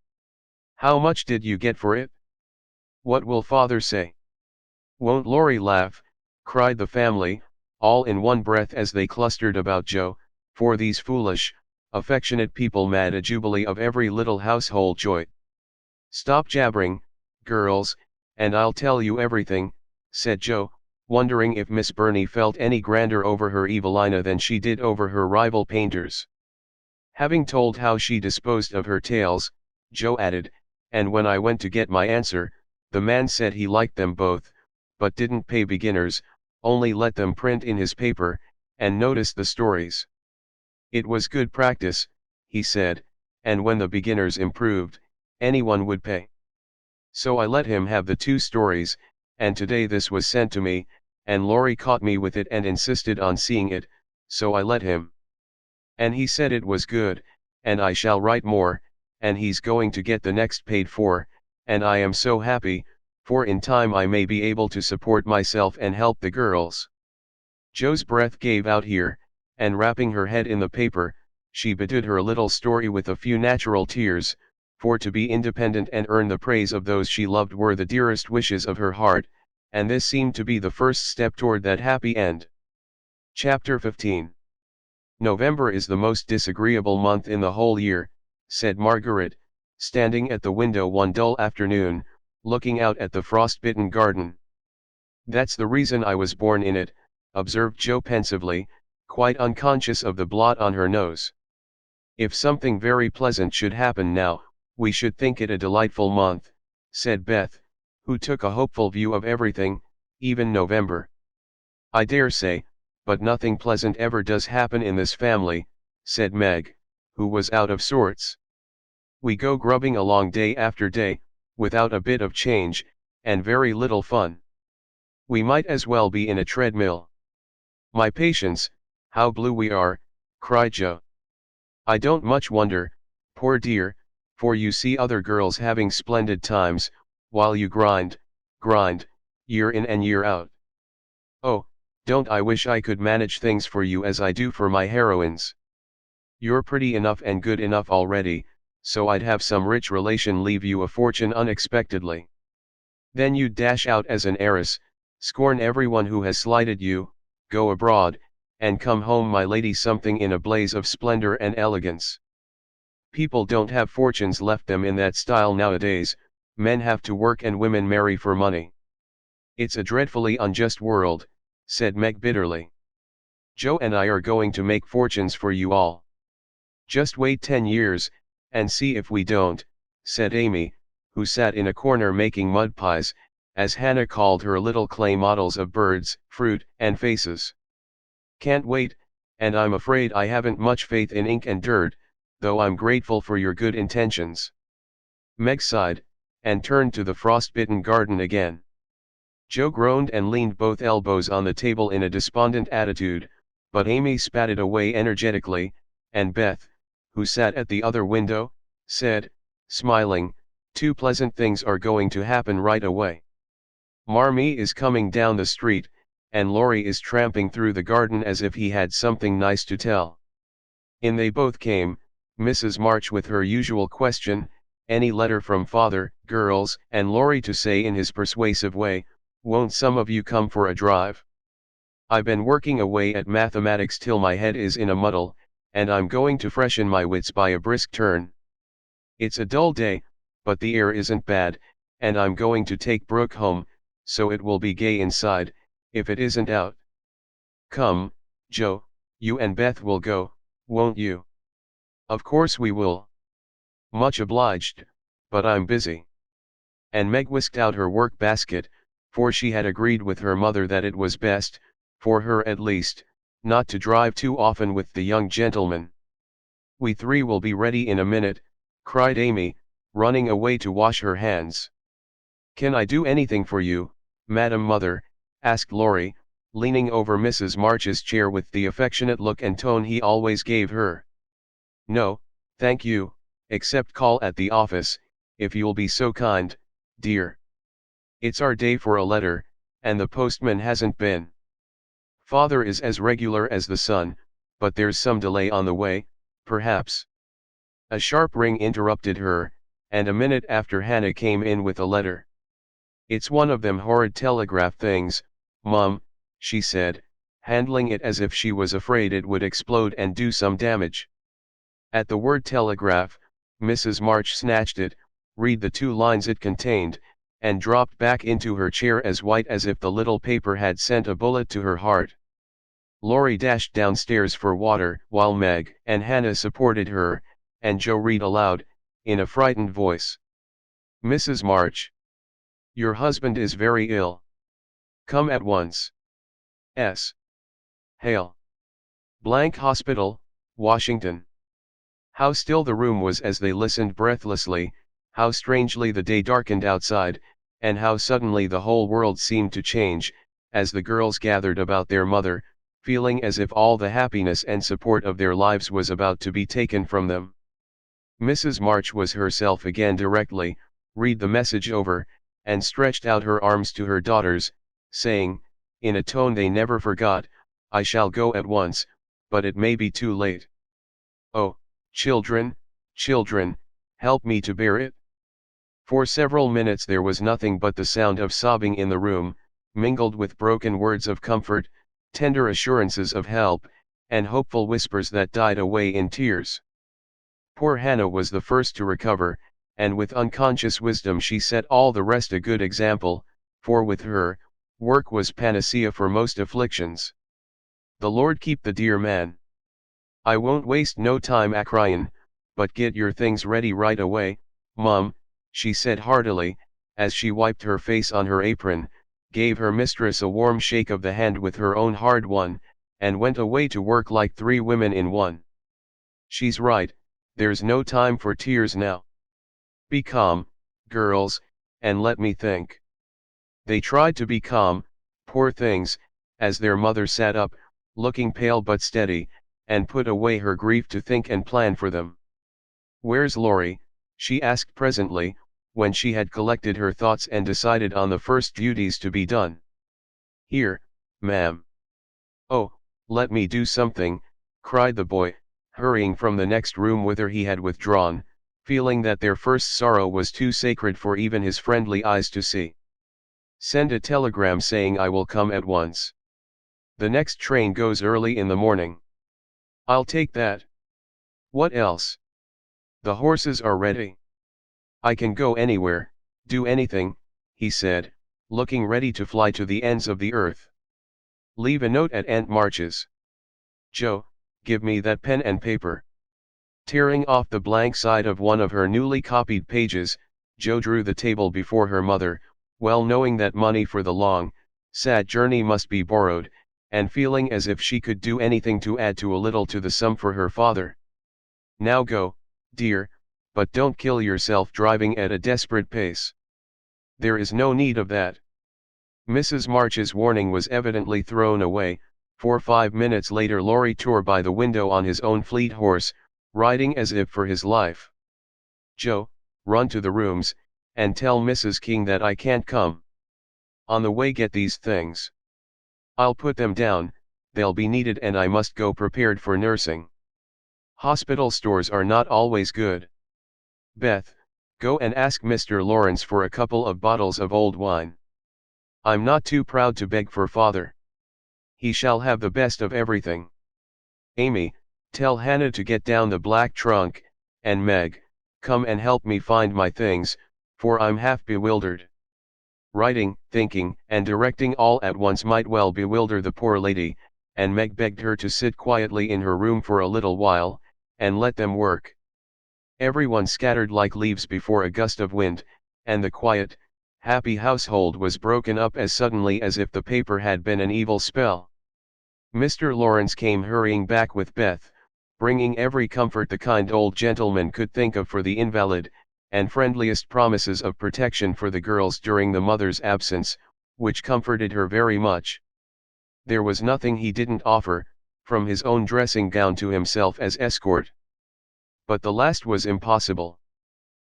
How much did you get for it? What will father say? Won't Laurie laugh? Cried the family, all in one breath as they clustered about Joe, for these foolish, affectionate people mad a jubilee of every little household joy. Stop jabbering, girls, and I'll tell you everything, said Joe, wondering if Miss Burney felt any grander over her Evelina than she did over her rival painters. Having told how she disposed of her tales, Joe added, and when I went to get my answer, the man said he liked them both, but didn't pay beginners, only let them print in his paper, and notice the stories. It was good practice, he said, and when the beginners improved, anyone would pay. So I let him have the 2 stories, and today this was sent to me, and Laurie caught me with it and insisted on seeing it, so I let him. And he said it was good, and I shall write more, and he's going to get the next paid for, and I am so happy, for in time I may be able to support myself and help the girls. Joe's breath gave out here, and wrapping her head in the paper, she bedid her little story with a few natural tears, for to be independent and earn the praise of those she loved were the dearest wishes of her heart, and this seemed to be the first step toward that happy end. Chapter 15. November is the most disagreeable month in the whole year, said Margaret, standing at the window one dull afternoon, looking out at the frost-bitten garden. That's the reason I was born in it, observed Joe pensively, quite unconscious of the blot on her nose. If something very pleasant should happen now, we should think it a delightful month, said Beth, who took a hopeful view of everything, even November. I dare say, but nothing pleasant ever does happen in this family, said Meg, who was out of sorts. We go grubbing along day after day, without a bit of change, and very little fun. We might as well be in a treadmill. My patience, how blue we are, cried Joe. I don't much wonder, poor dear, for you see other girls having splendid times, while you grind, year in and year out. Oh, don't I wish I could manage things for you as I do for my heroines. You're pretty enough and good enough already, so I'd have some rich relation leave you a fortune unexpectedly. Then you'd dash out as an heiress, scorn everyone who has slighted you, go abroad, and come home my lady something in a blaze of splendor and elegance. People don't have fortunes left them in that style nowadays, men have to work and women marry for money. It's a dreadfully unjust world, said Meg bitterly. Joe and I are going to make fortunes for you all. Just wait 10 years, and see if we don't, said Amy, who sat in a corner making mud pies, as Hannah called her little clay models of birds, fruit, and faces. Can't wait, and I'm afraid I haven't much faith in ink and dirt, though I'm grateful for your good intentions. Meg sighed, and turned to the frost-bitten garden again. Joe groaned and leaned both elbows on the table in a despondent attitude, but Amy spat away energetically, and Beth, who sat at the other window, said, smiling, 2 pleasant things are going to happen right away. Marmee is coming down the street, and Laurie is tramping through the garden as if he had something nice to tell. In they both came, Mrs. March with her usual question, any letter from father, girls, and Laurie to say in his persuasive way, Won't some of you come for a drive? I've been working away at mathematics till my head is in a muddle, and I'm going to freshen my wits by a brisk turn. It's a dull day, but the air isn't bad, and I'm going to take Brooke home, so it will be gay inside, if it isn't out. Come, Joe, you and Beth will go, won't you? Of course we will. Much obliged, but I'm busy. And Meg whisked out her work basket, for she had agreed with her mother that it was best, for her at least, not to drive too often with the young gentleman. We three will be ready in a minute, cried Amy, running away to wash her hands. Can I do anything for you, Madam Mother? Asked Laurie, leaning over Mrs. March's chair with the affectionate look and tone he always gave her. No, thank you, except call at the office, if you'll be so kind, dear. It's our day for a letter, and the postman hasn't been. Father is as regular as the sun, but there's some delay on the way, perhaps. A sharp ring interrupted her, and a minute after Hannah came in with a letter. It's one of them horrid telegraph things, Mum, she said, handling it as if she was afraid it would explode and do some damage. At the word telegraph, Mrs. March snatched it, read the 2 lines it contained, and dropped back into her chair as white as if the little paper had sent a bullet to her heart. Laurie dashed downstairs for water, while Meg and Hannah supported her, and Joe read aloud, in a frightened voice. Mrs. March. Your husband is very ill. Come at once. S. Hale. Blank Hospital, Washington. How still the room was as they listened breathlessly, how strangely the day darkened outside, and how suddenly the whole world seemed to change, as the girls gathered about their mother, feeling as if all the happiness and support of their lives was about to be taken from them. Mrs. March was herself again directly, read the message over, and stretched out her arms to her daughters, saying, in a tone they never forgot, I shall go at once, but it may be too late. Oh, children, children, help me to bear it. For several minutes there was nothing but the sound of sobbing in the room, mingled with broken words of comfort, tender assurances of help, and hopeful whispers that died away in tears. Poor Hannah was the first to recover, and with unconscious wisdom she set all the rest a good example, for with her, work was panacea for most afflictions. The Lord keep the dear man. I won't waste no time a cryin', but get your things ready right away, Mum, she said heartily, as she wiped her face on her apron, gave her mistress a warm shake of the hand with her own hard one, and went away to work like 3 women in one. She's right, there's no time for tears now. Be calm, girls, and let me think. They tried to be calm, poor things, as their mother sat up, looking pale but steady, and put away her grief to think and plan for them. Where's Laurie? She asked presently, when she had collected her thoughts and decided on the first duties to be done. Here, ma'am. Oh, let me do something, cried the boy, hurrying from the next room whither he had withdrawn, feeling that their first sorrow was too sacred for even his friendly eyes to see. Send a telegram saying I will come at once. The next train goes early in the morning. I'll take that. What else? The horses are ready. I can go anywhere, do anything, he said, looking ready to fly to the ends of the earth. Leave a note at Aunt March's. Joe, give me that pen and paper. Tearing off the blank side of one of her newly copied pages, Joe drew the table before her mother, well knowing that money for the long, sad journey must be borrowed, and feeling as if she could do anything to add to a little to the sum for her father. Now go, dear, but don't kill yourself driving at a desperate pace. There is no need of that. Mrs. March's warning was evidently thrown away, for 5 minutes later Laurie tore by the window on his own fleet horse, riding as if for his life. Joe, run to the rooms, and tell Mrs. King that I can't come. On the way get these things. I'll put them down, they'll be needed and I must go prepared for nursing. Hospital stores are not always good. Beth, go and ask Mr. Lawrence for a couple of bottles of old wine. I'm not too proud to beg for father. He shall have the best of everything. Amy, tell Hannah to get down the black trunk, and Meg, come and help me find my things, for I'm half bewildered. Writing, thinking, and directing all at once might well bewilder the poor lady, and Meg begged her to sit quietly in her room for a little while, and let them work. Everyone scattered like leaves before a gust of wind, and the quiet, happy household was broken up as suddenly as if the paper had been an evil spell. Mr. Lawrence came hurrying back with Beth, bringing every comfort the kind old gentleman could think of for the invalid, and friendliest promises of protection for the girls during the mother's absence, which comforted her very much. There was nothing he didn't offer, from his own dressing gown to himself as escort. But the last was impossible.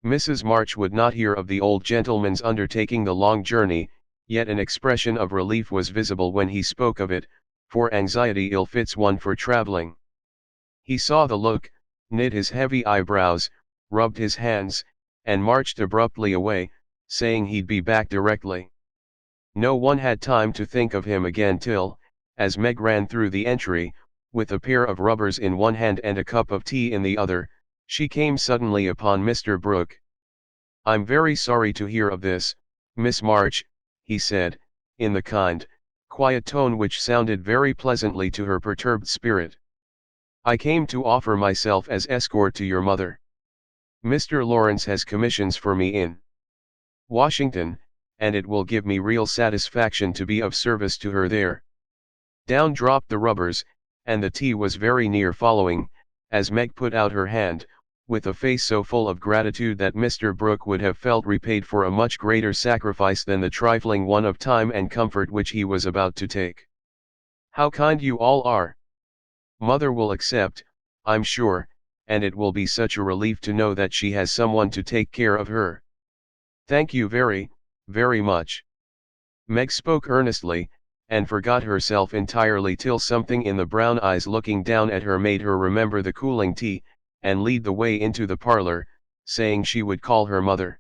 Mrs. March would not hear of the old gentleman's undertaking the long journey, yet an expression of relief was visible when he spoke of it, for anxiety ill-fits one for traveling. He saw the look, knit his heavy eyebrows, rubbed his hands, and marched abruptly away, saying he'd be back directly. No one had time to think of him again till, as Meg ran through the entry, with a pair of rubbers in one hand and a cup of tea in the other, she came suddenly upon Mr. Brooke. "I'm very sorry to hear of this, Miss March," he said, in the kind, quiet tone which sounded very pleasantly to her perturbed spirit. "I came to offer myself as escort to your mother. Mr. Lawrence has commissions for me in Washington, and it will give me real satisfaction to be of service to her there." Down dropped the rubbers, and the tea was very near following, as Meg put out her hand, with a face so full of gratitude that Mr. Brooke would have felt repaid for a much greater sacrifice than the trifling one of time and comfort which he was about to take. "How kind you all are! Mother will accept, I'm sure, and it will be such a relief to know that she has someone to take care of her. Thank you very, very much." Meg spoke earnestly, and forgot herself entirely till something in the brown eyes looking down at her made her remember the cooling tea, and lead the way into the parlor, saying she would call her mother.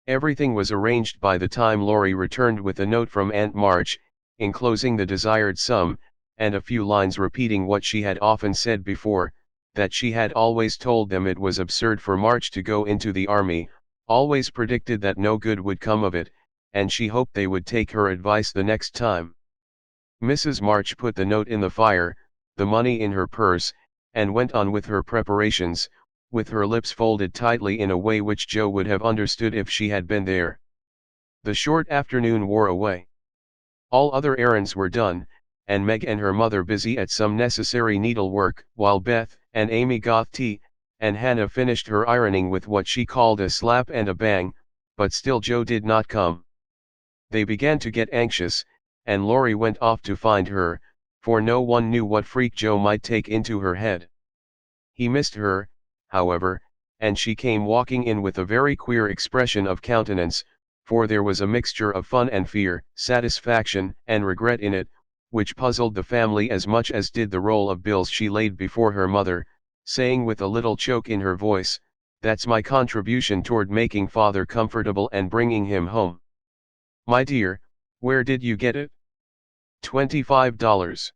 Everything was arranged by the time Laurie returned with a note from Aunt March, enclosing the desired sum, and a few lines repeating what she had often said before, that she had always told them it was absurd for March to go into the army, always predicted that no good would come of it, and she hoped they would take her advice the next time. Mrs. March put the note in the fire, the money in her purse, and went on with her preparations, with her lips folded tightly in a way which Joe would have understood if she had been there. The short afternoon wore away. All other errands were done, and Meg and her mother busy at some necessary needlework, while Beth and Amy got tea, and Hannah finished her ironing with what she called a slap and a bang, but still Joe did not come. They began to get anxious, and Laurie went off to find her, for no one knew what freak Joe might take into her head. He missed her, however, and she came walking in with a very queer expression of countenance, for there was a mixture of fun and fear, satisfaction and regret in it, which puzzled the family as much as did the roll of bills she laid before her mother, saying with a little choke in her voice, "That's my contribution toward making father comfortable and bringing him home. My dear, where did you get it? $25.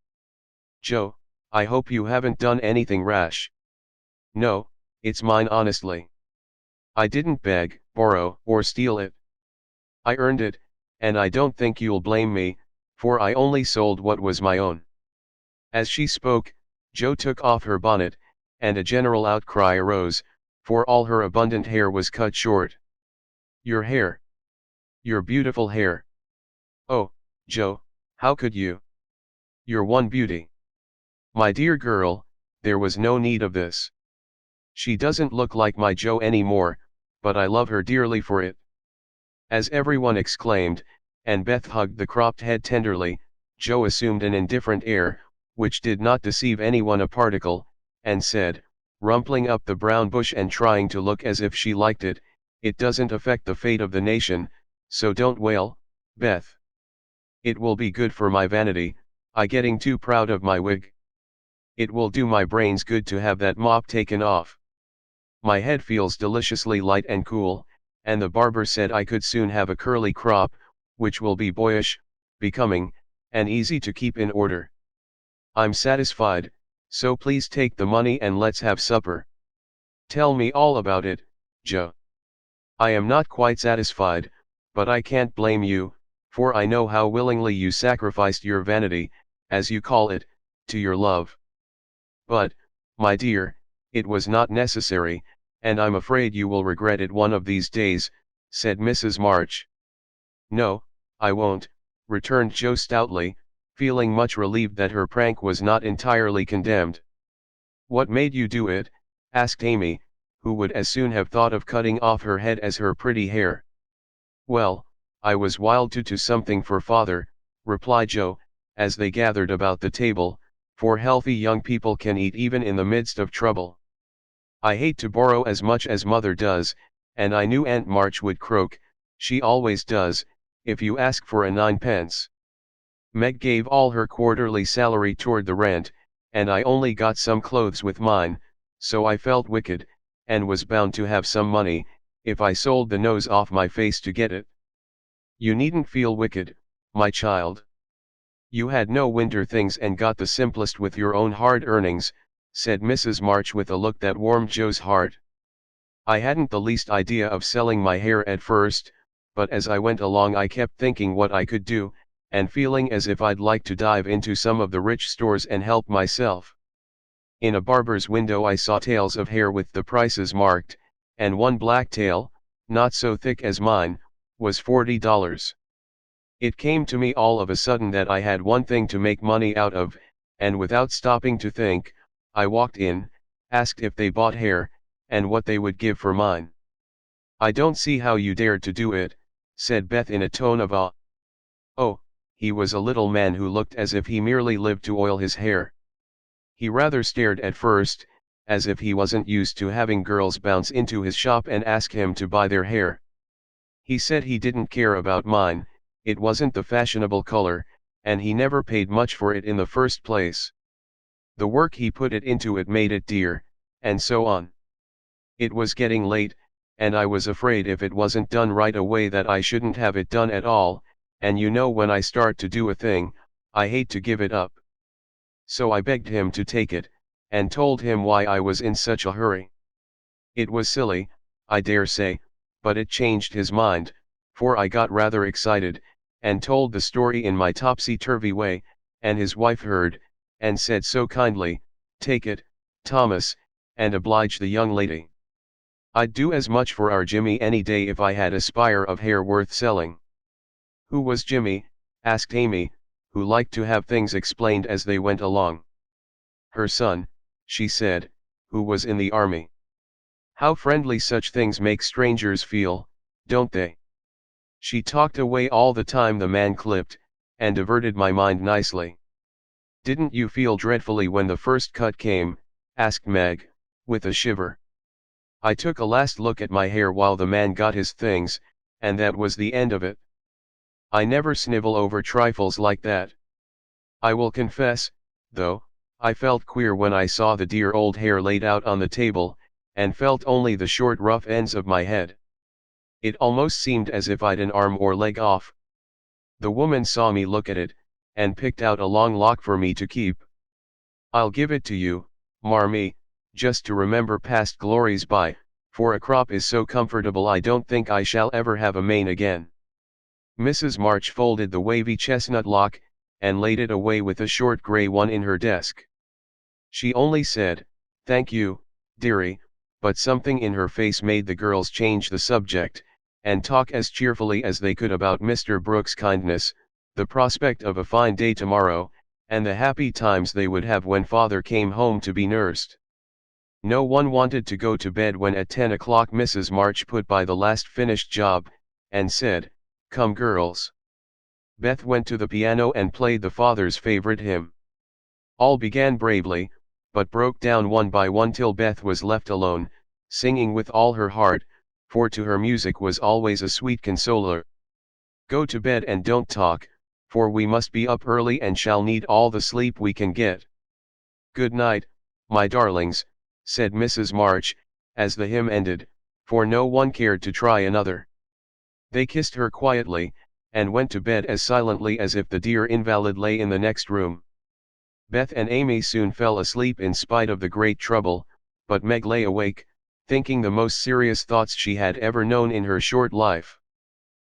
Joe, I hope you haven't done anything rash." "No, it's mine honestly. I didn't beg, borrow, or steal it. I earned it, and I don't think you'll blame me, for I only sold what was my own." As she spoke, Joe took off her bonnet, and a general outcry arose, for all her abundant hair was cut short. "Your hair! Your beautiful hair! Oh, Joe, how could you? You're one beauty. My dear girl, there was no need of this. She doesn't look like my Joe anymore, but I love her dearly for it." As everyone exclaimed, and Beth hugged the cropped head tenderly, Joe assumed an indifferent air, which did not deceive anyone a particle, and said, rumpling up the brown bush and trying to look as if she liked it, "It doesn't affect the fate of the nation, so don't wail, Beth. It will be good for my vanity, I getting too proud of my wig. It will do my brains good to have that mop taken off. My head feels deliciously light and cool, and the barber said I could soon have a curly crop, which will be boyish, becoming, and easy to keep in order. I'm satisfied, so please take the money and let's have supper. Tell me all about it, Joe. I am not quite satisfied, but I can't blame you, for I know how willingly you sacrificed your vanity, as you call it, to your love. But, my dear, it was not necessary, and I'm afraid you will regret it one of these days, said Mrs. March. No, I won't, returned Joe stoutly, feeling much relieved that her prank was not entirely condemned. What made you do it? Asked Amy, who would as soon have thought of cutting off her head as her pretty hair. Well, I was wild to do something for father, replied Joe, as they gathered about the table, for healthy young people can eat even in the midst of trouble. I hate to borrow as much as mother does, and I knew Aunt March would croak, she always does, if you ask for a 9 pence. Meg gave all her quarterly salary toward the rent, and I only got some clothes with mine, so I felt wicked, and was bound to have some money, if I sold the nose off my face to get it. You needn't feel wicked, my child. You had no winter things and got the simplest with your own hard earnings, said Mrs. March with a look that warmed Joe's heart. I hadn't the least idea of selling my hair at first, but as I went along I kept thinking what I could do, and feeling as if I'd like to dive into some of the rich stores and help myself. In a barber's window I saw tails of hair with the prices marked, and one black tail, not so thick as mine, was $40. It came to me all of a sudden that I had one thing to make money out of, and without stopping to think, I walked in, asked if they bought hair, and what they would give for mine. I don't see how you dared to do it, said Beth in a tone of awe. Oh, he was a little man who looked as if he merely lived to oil his hair. He rather stared at first, as if he wasn't used to having girls bounce into his shop and ask him to buy their hair. He said he didn't care about mine, it wasn't the fashionable color, and he never paid much for it in the first place. The work he put it into it made it dear, and so on. It was getting late, and I was afraid if it wasn't done right away that I shouldn't have it done at all, and you know when I start to do a thing, I hate to give it up. So I begged him to take it, and told him why I was in such a hurry. It was silly, I dare say, but it changed his mind, for I got rather excited, and told the story in my topsy-turvy way, and his wife heard, and said so kindly, "Take it, Thomas, and oblige the young lady. I'd do as much for our Jimmy any day if I had a spire of hair worth selling." Who was Jimmy? Asked Amy, who liked to have things explained as they went along. Her son, she said, who was in the army. How friendly such things make strangers feel, don't they? She talked away all the time the man clipped, and diverted my mind nicely. Didn't you feel dreadfully when the first cut came? Asked Meg, with a shiver. I took a last look at my hair while the man got his things, and that was the end of it. I never snivel over trifles like that. I will confess, though, I felt queer when I saw the dear old hair laid out on the table, and felt only the short rough ends of my head. It almost seemed as if I'd an arm or leg off. The woman saw me look at it, and picked out a long lock for me to keep. "I'll give it to you, Marmee, just to remember past glories by, for a crop is so comfortable I don't think I shall ever have a mane again." Mrs. March folded the wavy chestnut lock, and laid it away with a short grey one in her desk. She only said, "Thank you, dearie," but something in her face made the girls change the subject, and talk as cheerfully as they could about Mr. Brooks' kindness, the prospect of a fine day tomorrow, and the happy times they would have when father came home to be nursed. No one wanted to go to bed when at 10 o'clock Mrs. March put by the last finished job, and said, "Come girls." Beth went to the piano and played the father's favorite hymn. All began bravely, but broke down one by one till Beth was left alone, singing with all her heart, for to her music was always a sweet consoler. "Go to bed and don't talk, for we must be up early and shall need all the sleep we can get." "Good night, my darlings," said Mrs. March, as the hymn ended, for no one cared to try another. They kissed her quietly, and went to bed as silently as if the dear invalid lay in the next room. Beth and Amy soon fell asleep in spite of the great trouble, but Meg lay awake, thinking the most serious thoughts she had ever known in her short life.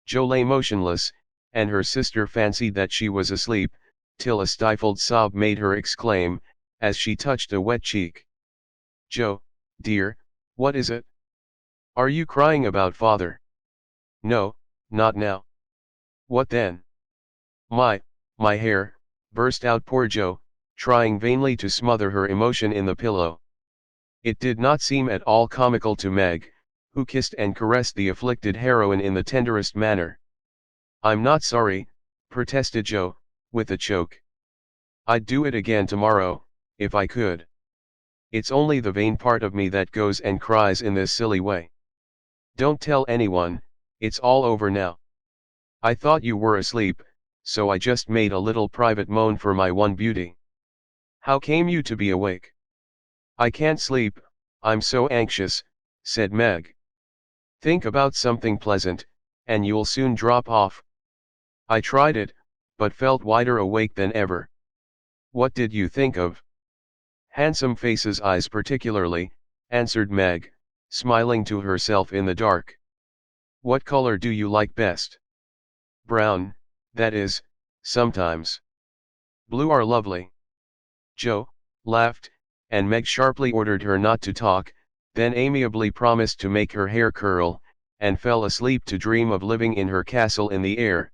Jo lay motionless, and her sister fancied that she was asleep, till a stifled sob made her exclaim, as she touched a wet cheek. "Jo, dear, what is it? Are you crying about father?" "No, not now." "What then?" My hair," burst out poor Jo, trying vainly to smother her emotion in the pillow. It did not seem at all comical to Meg, who kissed and caressed the afflicted heroine in the tenderest manner. "I'm not sorry," protested Jo, with a choke. "I'd do it again tomorrow, if I could. It's only the vain part of me that goes and cries in this silly way. Don't tell anyone, it's all over now. I thought you were asleep, so I just made a little private moan for my one beauty." "How came you to be awake?" "I can't sleep, I'm so anxious," said Meg. "Think about something pleasant, and you'll soon drop off." "I tried it, but felt wider awake than ever." "What did you think of?" "Handsome faces, eyes particularly," answered Meg, smiling to herself in the dark. "What color do you like best?" "Brown, that is, sometimes. Blue are lovely." Jo laughed, and Meg sharply ordered her not to talk, then amiably promised to make her hair curl, and fell asleep to dream of living in her castle in the air.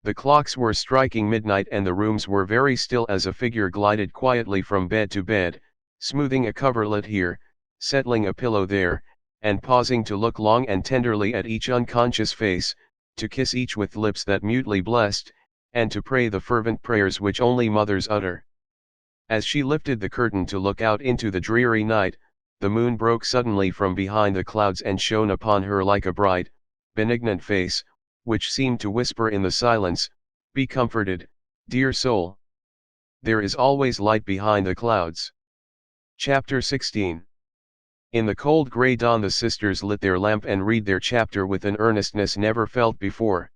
The clocks were striking midnight and the rooms were very still as a figure glided quietly from bed to bed, smoothing a coverlet here, settling a pillow there, and pausing to look long and tenderly at each unconscious face, to kiss each with lips that mutely blessed, and to pray the fervent prayers which only mothers utter. As she lifted the curtain to look out into the dreary night, the moon broke suddenly from behind the clouds and shone upon her like a bright, benignant face, which seemed to whisper in the silence, "Be comforted, dear soul. There is always light behind the clouds." Chapter 16. In the cold grey dawn the sisters lit their lamp and read their chapter with an earnestness never felt before.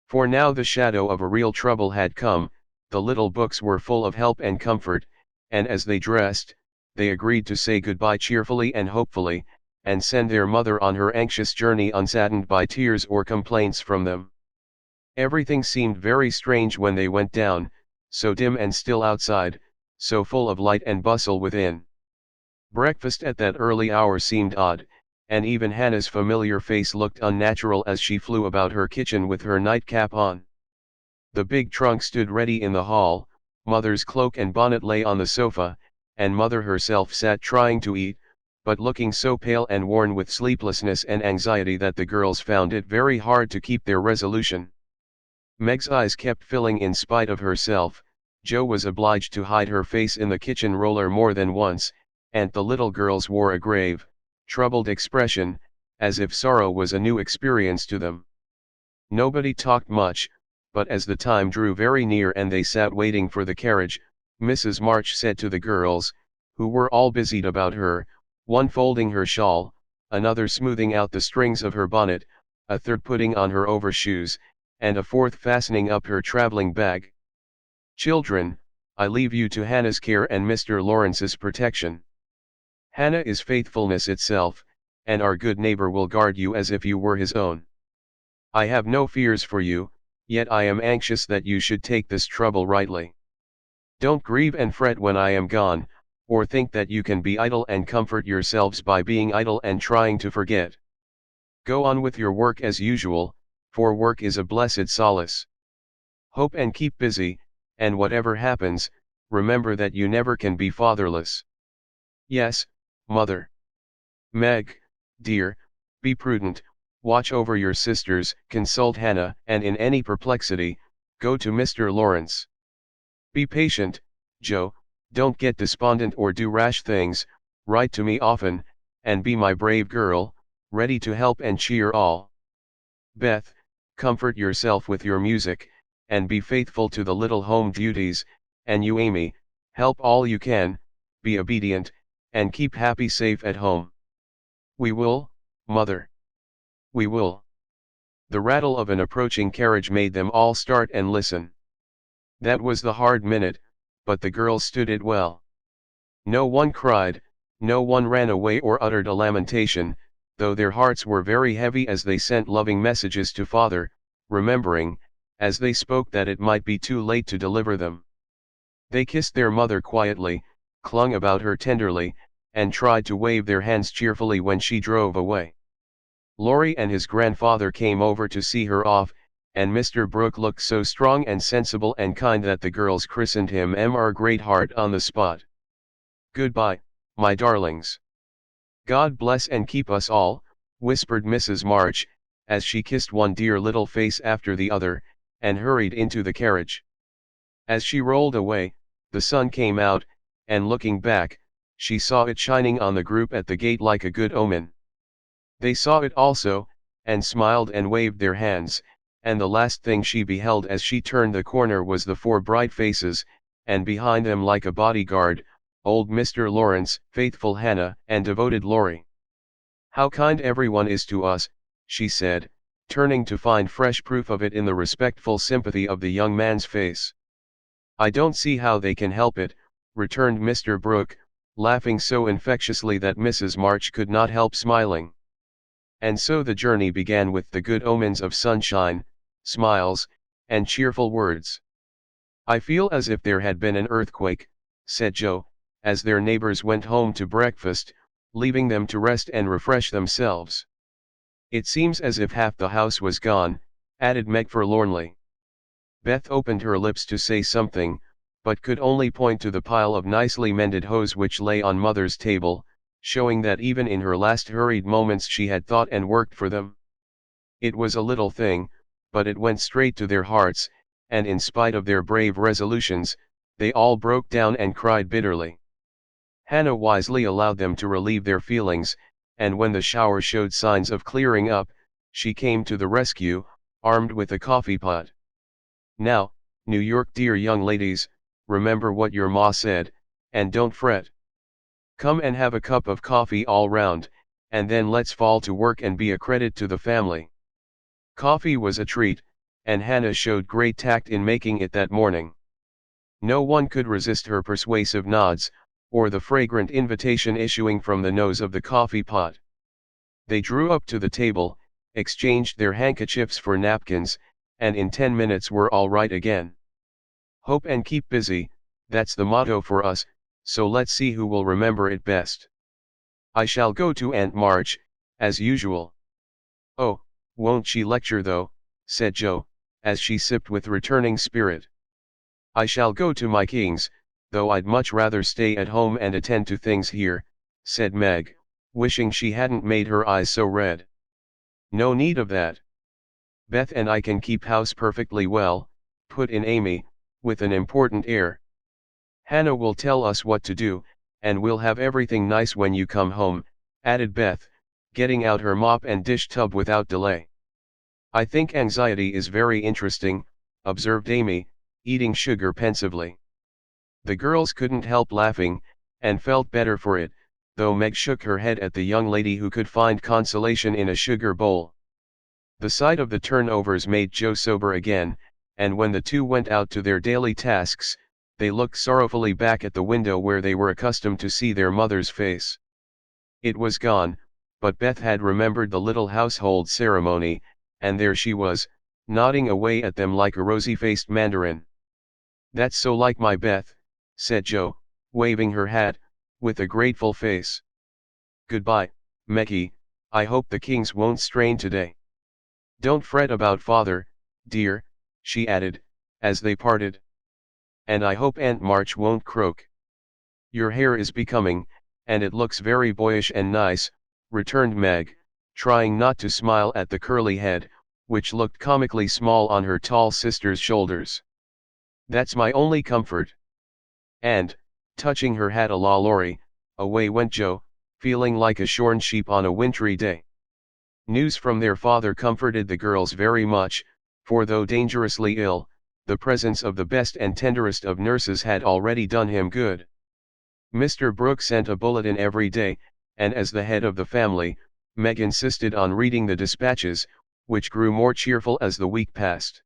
For now the shadow of a real trouble had come, the little books were full of help and comfort, and as they dressed, they agreed to say goodbye cheerfully and hopefully, and send their mother on her anxious journey unsaddened by tears or complaints from them. Everything seemed very strange when they went down, so dim and still outside, so full of light and bustle within. Breakfast at that early hour seemed odd, and even Hannah's familiar face looked unnatural as she flew about her kitchen with her nightcap on. The big trunk stood ready in the hall, Mother's cloak and bonnet lay on the sofa, and Mother herself sat trying to eat, but looking so pale and worn with sleeplessness and anxiety that the girls found it very hard to keep their resolution. Meg's eyes kept filling in spite of herself. Jo was obliged to hide her face in the kitchen roller more than once, and the little girls wore a grave, troubled expression, as if sorrow was a new experience to them. Nobody talked much, but as the time drew very near and they sat waiting for the carriage, Mrs. March said to the girls, who were all busied about her, one folding her shawl, another smoothing out the strings of her bonnet, a third putting on her overshoes, and a fourth fastening up her traveling bag. "Children, I leave you to Hannah's care and Mr. Lawrence's protection. Hannah is faithfulness itself, and our good neighbor will guard you as if you were his own. I have no fears for you, yet I am anxious that you should take this trouble rightly. Don't grieve and fret when I am gone, or think that you can be idle and comfort yourselves by being idle and trying to forget. Go on with your work as usual, for work is a blessed solace. Hope and keep busy, and whatever happens, remember that you never can be fatherless. Yes, Mother. Meg, dear, be prudent, watch over your sisters, consult Hannah, and in any perplexity, go to Mr. Lawrence. Be patient, Jo, don't get despondent or do rash things, write to me often, and be my brave girl, ready to help and cheer all. Beth, comfort yourself with your music, and be faithful to the little home duties, and you Amy, help all you can, be obedient, and keep happy safe at home. We will, Mother. We will. The rattle of an approaching carriage made them all start and listen. That was the hard minute, but the girls stood it well. No one cried, no one ran away or uttered a lamentation, though their hearts were very heavy as they sent loving messages to father, remembering, as they spoke, that it might be too late to deliver them. They kissed their mother quietly, clung about her tenderly, and tried to wave their hands cheerfully when she drove away. Laurie and his grandfather came over to see her off, and Mr. Brooke looked so strong and sensible and kind that the girls christened him Mr. Greatheart on the spot. "Goodbye, my darlings. God bless and keep us all," whispered Mrs. March, as she kissed one dear little face after the other, and hurried into the carriage. As she rolled away, the sun came out, and looking back, she saw it shining on the group at the gate like a good omen. They saw it also, and smiled and waved their hands, and the last thing she beheld as she turned the corner was the four bright faces, and behind them like a bodyguard, old Mr. Lawrence, faithful Hannah, and devoted Laurie. "How kind everyone is to us," she said, turning to find fresh proof of it in the respectful sympathy of the young man's face. "I don't see how they can help it," returned Mr. Brooke, laughing so infectiously that Mrs. March could not help smiling. And so the journey began with the good omens of sunshine, smiles, and cheerful words. "I feel as if there had been an earthquake," said Joe, as their neighbors went home to breakfast, leaving them to rest and refresh themselves. "It seems as if half the house was gone," added Meg forlornly. Beth opened her lips to say something, but could only point to the pile of nicely mended hose which lay on Mother's table, showing that even in her last hurried moments she had thought and worked for them. It was a little thing, but it went straight to their hearts, and in spite of their brave resolutions, they all broke down and cried bitterly. Hannah wisely allowed them to relieve their feelings, and when the shower showed signs of clearing up, she came to the rescue, armed with a coffee pot. "Now, New York dear young ladies, remember what your ma said, and don't fret. Come and have a cup of coffee all round, and then let's fall to work and be a credit to the family." Coffee was a treat, and Hannah showed great tact in making it that morning. No one could resist her persuasive nods, or the fragrant invitation issuing from the nose of the coffee pot. They drew up to the table, exchanged their handkerchiefs for napkins, and in 10 minutes were all right again. "Hope and keep busy, that's the motto for us, so let's see who will remember it best. I shall go to Aunt March, as usual." "Oh, won't she lecture though," said Joe, as she sipped with returning spirit. "I shall go to my King's, though I'd much rather stay at home and attend to things here," said Meg, wishing she hadn't made her eyes so red. "No need of that. Beth and I can keep house perfectly well," put in Amy, with an important air. "Hannah will tell us what to do, and we'll have everything nice when you come home," added Beth, getting out her mop and dish tub without delay. "I think anxiety is very interesting," observed Amy, eating sugar pensively. The girls couldn't help laughing, and felt better for it, though Meg shook her head at the young lady who could find consolation in a sugar bowl. The sight of the turnovers made Joe sober again, and when the two went out to their daily tasks, they looked sorrowfully back at the window where they were accustomed to see their mother's face. It was gone, but Beth had remembered the little household ceremony, and there she was, nodding away at them like a rosy-faced mandarin. "That's so like my Beth," said Joe, waving her hat, with a grateful face. "Goodbye, Meggie, I hope the Kings won't strain today. Don't fret about father, dear," she added, as they parted. "And I hope Aunt March won't croak." "Your hair is becoming, and it looks very boyish and nice," returned Meg, trying not to smile at the curly head, which looked comically small on her tall sister's shoulders. "That's my only comfort." And, touching her hat a la Laurie, away went Joe, feeling like a shorn sheep on a wintry day. News from their father comforted the girls very much, for though dangerously ill, the presence of the best and tenderest of nurses had already done him good. Mr. Brooke sent a bulletin every day, and as the head of the family, Meg insisted on reading the dispatches, which grew more cheerful as the week passed.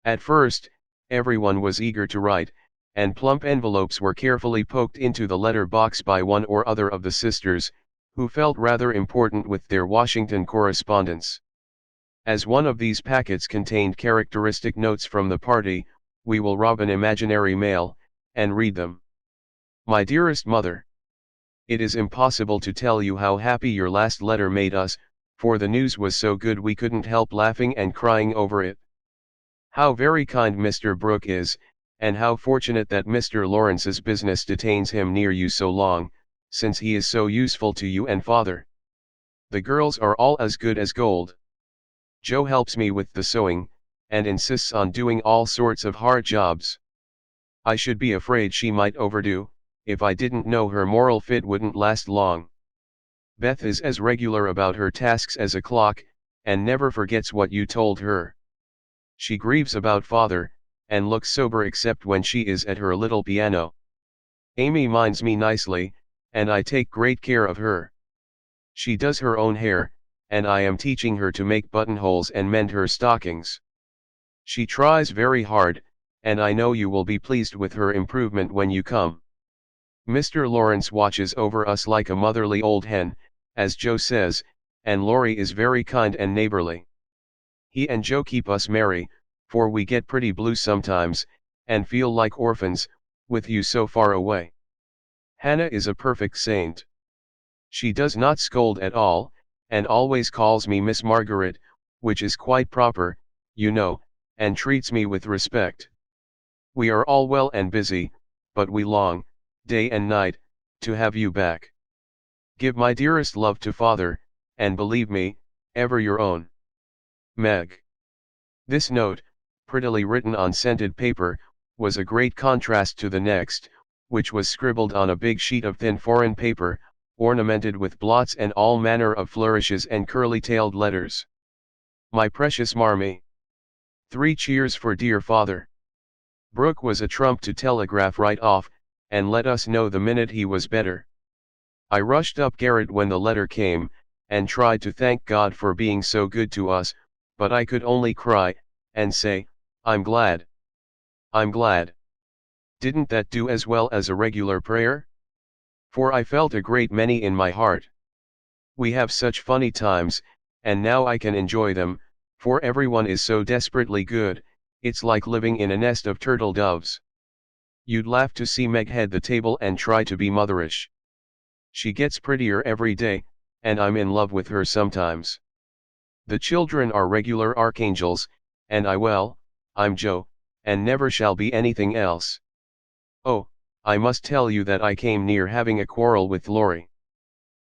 At first, everyone was eager to write, and plump envelopes were carefully poked into the letter box by one or other of the sisters, who felt rather important with their Washington correspondence. As one of these packets contained characteristic notes from the party, we will rob an imaginary mail, and read them. My dearest mother, it is impossible to tell you how happy your last letter made us, for the news was so good we couldn't help laughing and crying over it. How very kind Mr. Brooke is, and how fortunate that Mr. Lawrence's business detains him near you so long, since he is so useful to you and father. The girls are all as good as gold. Jo helps me with the sewing, and insists on doing all sorts of hard jobs. I should be afraid she might overdo, if I didn't know her moral fit wouldn't last long. Beth is as regular about her tasks as a clock, and never forgets what you told her. She grieves about father, and looks sober except when she is at her little piano. Amy minds me nicely, and I take great care of her. She does her own hair, and I am teaching her to make buttonholes and mend her stockings. She tries very hard, and I know you will be pleased with her improvement when you come. Mr. Lawrence watches over us like a motherly old hen, as Jo says, and Laurie is very kind and neighborly. He and Jo keep us merry, for we get pretty blue sometimes, and feel like orphans, with you so far away. Hannah is a perfect saint. She does not scold at all, and always calls me Miss Margaret, which is quite proper, you know, and treats me with respect. We are all well and busy, but we long, day and night, to have you back. Give my dearest love to father, and believe me, ever your own, Meg. This note, prettily written on scented paper, was a great contrast to the next, which was scribbled on a big sheet of thin foreign paper, ornamented with blots and all manner of flourishes and curly-tailed letters. My precious Marmee. 3 cheers for dear father. Brooke was a trump to telegraph right off, and let us know the minute he was better. I rushed up garret when the letter came, and tried to thank God for being so good to us, but I could only cry, and say, I'm glad. I'm glad. Didn't that do as well as a regular prayer? For I felt a great many in my heart. We have such funny times, and now I can enjoy them, for everyone is so desperately good, it's like living in a nest of turtle doves. You'd laugh to see Meg head the table and try to be motherish. She gets prettier every day, and I'm in love with her sometimes. The children are regular archangels, and I'm Jo, and never shall be anything else. Oh, I must tell you that I came near having a quarrel with Laurie.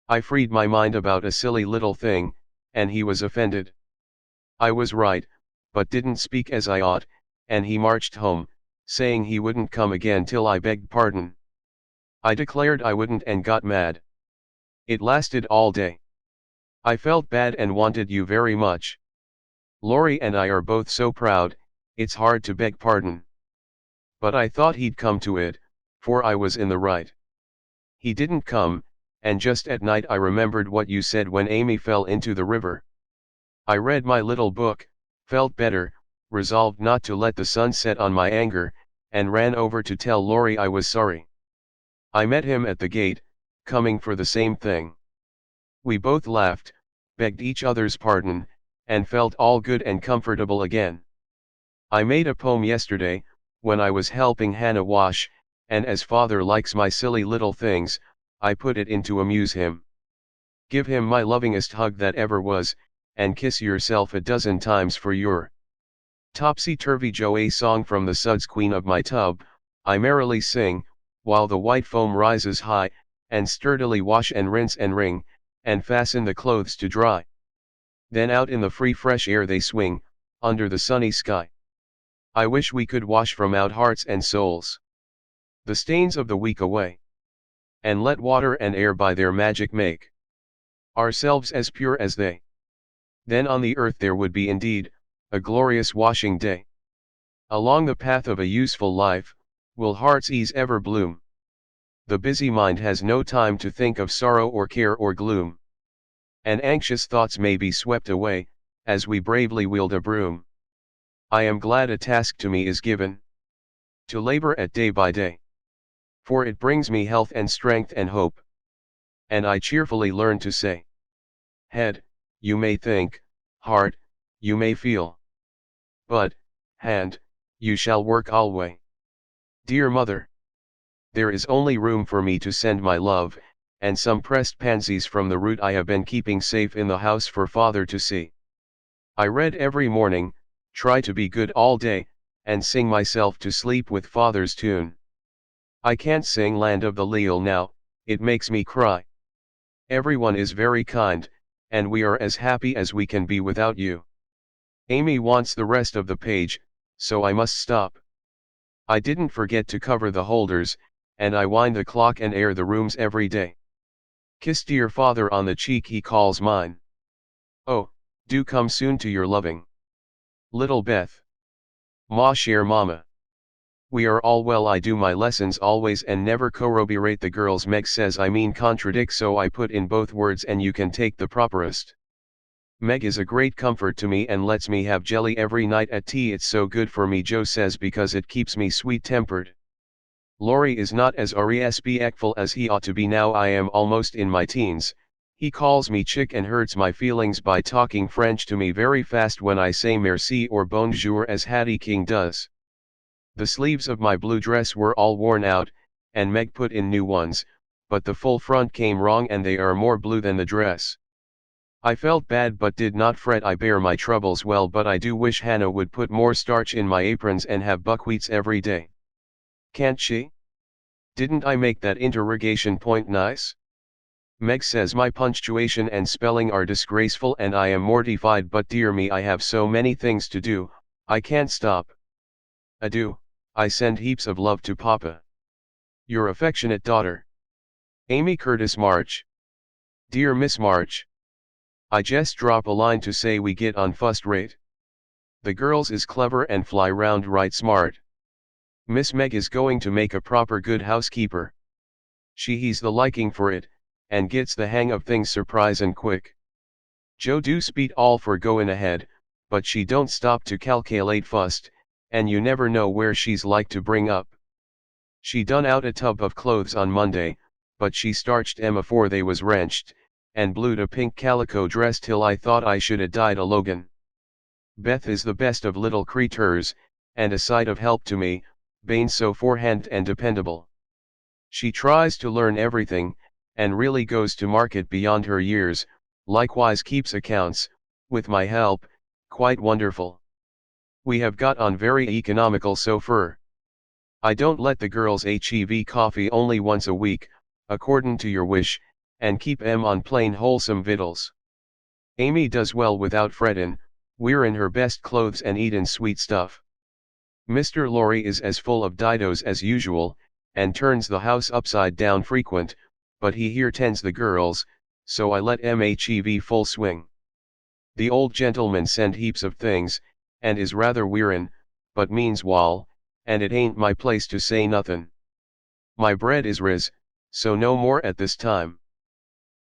I freed my mind about a silly little thing, and he was offended. I was right, but didn't speak as I ought, and he marched home, saying he wouldn't come again till I begged pardon. I declared I wouldn't and got mad. It lasted all day. I felt bad and wanted you very much. Laurie and I are both so proud, it's hard to beg pardon. But I thought he'd come to it, for I was in the right. He didn't come, and just at night I remembered what you said when Amy fell into the river. I read my little book, felt better, resolved not to let the sun set on my anger, and ran over to tell Laurie I was sorry. I met him at the gate, coming for the same thing. We both laughed, begged each other's pardon, and felt all good and comfortable again. I made a poem yesterday, when I was helping Hannah wash, and as father likes my silly little things, I put it in to amuse him. Give him my lovingest hug that ever was, and kiss yourself a dozen times for your topsy-turvy Jo. A song from the suds queen of my tub, I merrily sing, while the white foam rises high, and sturdily wash and rinse and wring, and fasten the clothes to dry. Then out in the free fresh air they swing, under the sunny sky. I wish we could wash from out hearts and souls the stains of the week away, and let water and air by their magic make ourselves as pure as they. Then on the earth there would be indeed a glorious washing day. Along the path of a useful life will heart's ease ever bloom. The busy mind has no time to think of sorrow or care or gloom. And anxious thoughts may be swept away, as we bravely wield a broom. I am glad a task to me is given, to labor at day by day. For it brings me health and strength and hope. And I cheerfully learn to say, head, you may think, heart, you may feel. But, hand, you shall work alway. Dear mother, there is only room for me to send my love, and some pressed pansies from the root I have been keeping safe in the house for father to see. I read every morning, try to be good all day, and sing myself to sleep with father's tune. I can't sing Land of the Leal now, it makes me cry. Everyone is very kind, and we are as happy as we can be without you. Amy wants the rest of the page, so I must stop. I didn't forget to cover the holders, and I wind the clock and air the rooms every day. Kiss dear father on the cheek he calls mine. Oh, do come soon to your loving little Beth. Ma chère mama. We are all well. I do my lessons always and never corroborate the girls. Meg says I mean contradict, so I put in both words and you can take the properest. Meg is a great comfort to me and lets me have jelly every night at tea. It's so good for me, Joe says, because it keeps me sweet-tempered. Laurie is not as respectful as he ought to be now. I am almost in my teens. He calls me chick and hurts my feelings by talking French to me very fast when I say merci or bonjour as Hattie King does. The sleeves of my blue dress were all worn out, and Meg put in new ones, but the full front came wrong and they are more blue than the dress. I felt bad but did not fret. I bear my troubles well, but I do wish Hannah would put more starch in my aprons and have buckwheats every day. Can't she? Didn't I make that interrogation point nice? Meg says my punctuation and spelling are disgraceful and I am mortified, but dear me, I have so many things to do, I can't stop. Adieu, I send heaps of love to Papa. Your affectionate daughter, Amy Curtis March. Dear Miss March, I just drop a line to say we get on first rate. The girls is clever and fly round right smart. Miss Meg is going to make a proper good housekeeper. He's the liking for it, and gets the hang of things surprise and quick. Joe do speed all for goin' ahead, but she don't stop to calculate fust, and you never know where she's like to bring up. She done out a tub of clothes on Monday, but she starched 'em afore they was wrenched, and blued a pink calico dress till I thought I should a died a Logan. Beth is the best of little creeturs, and a sight of help to me, bein' so forehand and dependable. She tries to learn everything, and really goes to market beyond her years, likewise keeps accounts, with my help, quite wonderful. We have got on very economical so fur. I don't let the girls hev coffee only once a week, accordin' to your wish, and keep 'em on plain wholesome vittles. Amy does well without frettin', wearin' her best clothes and eatin' sweet stuff. Mr. Laurie is as full of didos as usual, and turns the house upside down frequent, but he here tends the girls, so I let 'em hev full swing. The old gentleman send heaps of things, and is rather wearin', but means wall, and it ain't my place to say nothin'. My bread is riz, so no more at this time.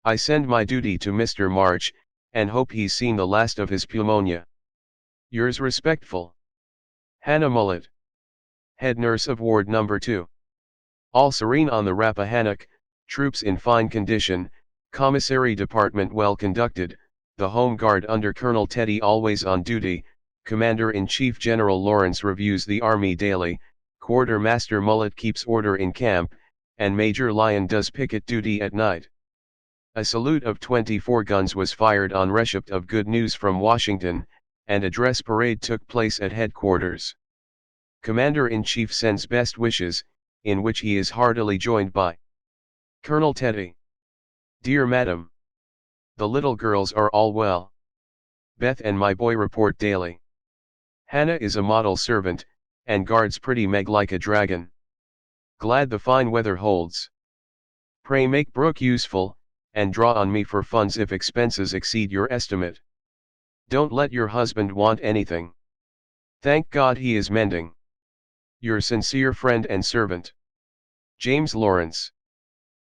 I send my duty to Mr. March, and hope he's seen the last of his pneumonia. Yours respectful, Hannah Mullet, Head Nurse of Ward Number 2. All serene on the Rappahannock, troops in fine condition, commissary department well conducted, the Home Guard under Colonel Teddy always on duty, Commander-in-Chief General Lawrence reviews the Army daily, Quartermaster Mullet keeps order in camp, and Major Lyon does picket duty at night. A salute of 24 guns was fired on receipt of good news from Washington, and a dress parade took place at headquarters. Commander-in-Chief sends best wishes, in which he is heartily joined by Colonel Teddy. Dear Madam, the little girls are all well. Beth and my boy report daily. Hannah is a model servant, and guards pretty Meg like a dragon. Glad the fine weather holds. Pray make Brooke useful, and draw on me for funds if expenses exceed your estimate. Don't let your husband want anything. Thank God he is mending. Your sincere friend and servant, James Lawrence.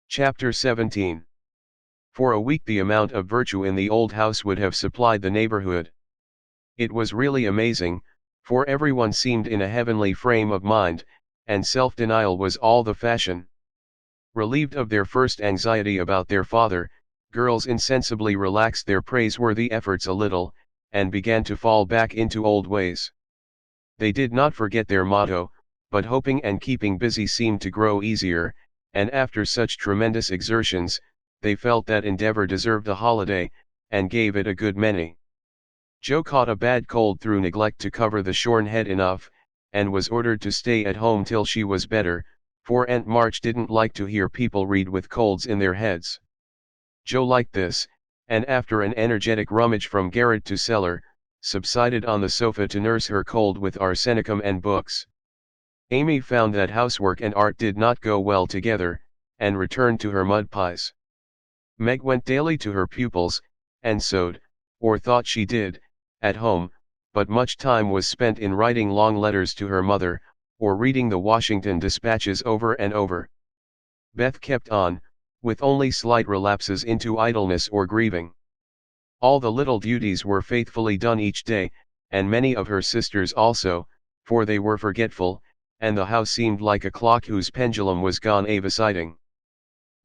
Chapter 17. For a week the amount of virtue in the old house would have supplied the neighborhood. It was really amazing, for everyone seemed in a heavenly frame of mind, and self-denial was all the fashion. Relieved of their first anxiety about their father, girls insensibly relaxed their praiseworthy efforts a little, and began to fall back into old ways. They did not forget their motto, but hoping and keeping busy seemed to grow easier, and after such tremendous exertions, they felt that endeavor deserved a holiday, and gave it a good many. Jo caught a bad cold through neglect to cover the shorn head enough, and was ordered to stay at home till she was better, for Aunt March didn't like to hear people read with colds in their heads. Jo liked this, and after an energetic rummage from garret to cellar, subsided on the sofa to nurse her cold with arsenicum and books. Amy found that housework and art did not go well together, and returned to her mud pies. Meg went daily to her pupils, and sewed, or thought she did, at home, but much time was spent in writing long letters to her mother, or reading the Washington dispatches over and over. Beth kept on, with only slight relapses into idleness or grieving. All the little duties were faithfully done each day, and many of her sisters also, for they were forgetful, and the house seemed like a clock whose pendulum was gone a-viciding.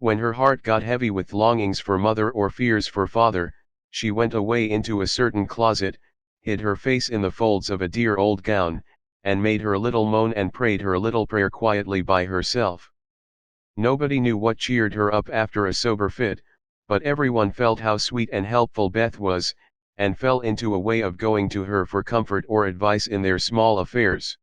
When her heart got heavy with longings for mother or fears for father, she went away into a certain closet, hid her face in the folds of a dear old gown, and made her little moan and prayed her little prayer quietly by herself. Nobody knew what cheered her up after a sober fit, but everyone felt how sweet and helpful Beth was, and fell into a way of going to her for comfort or advice in their small affairs.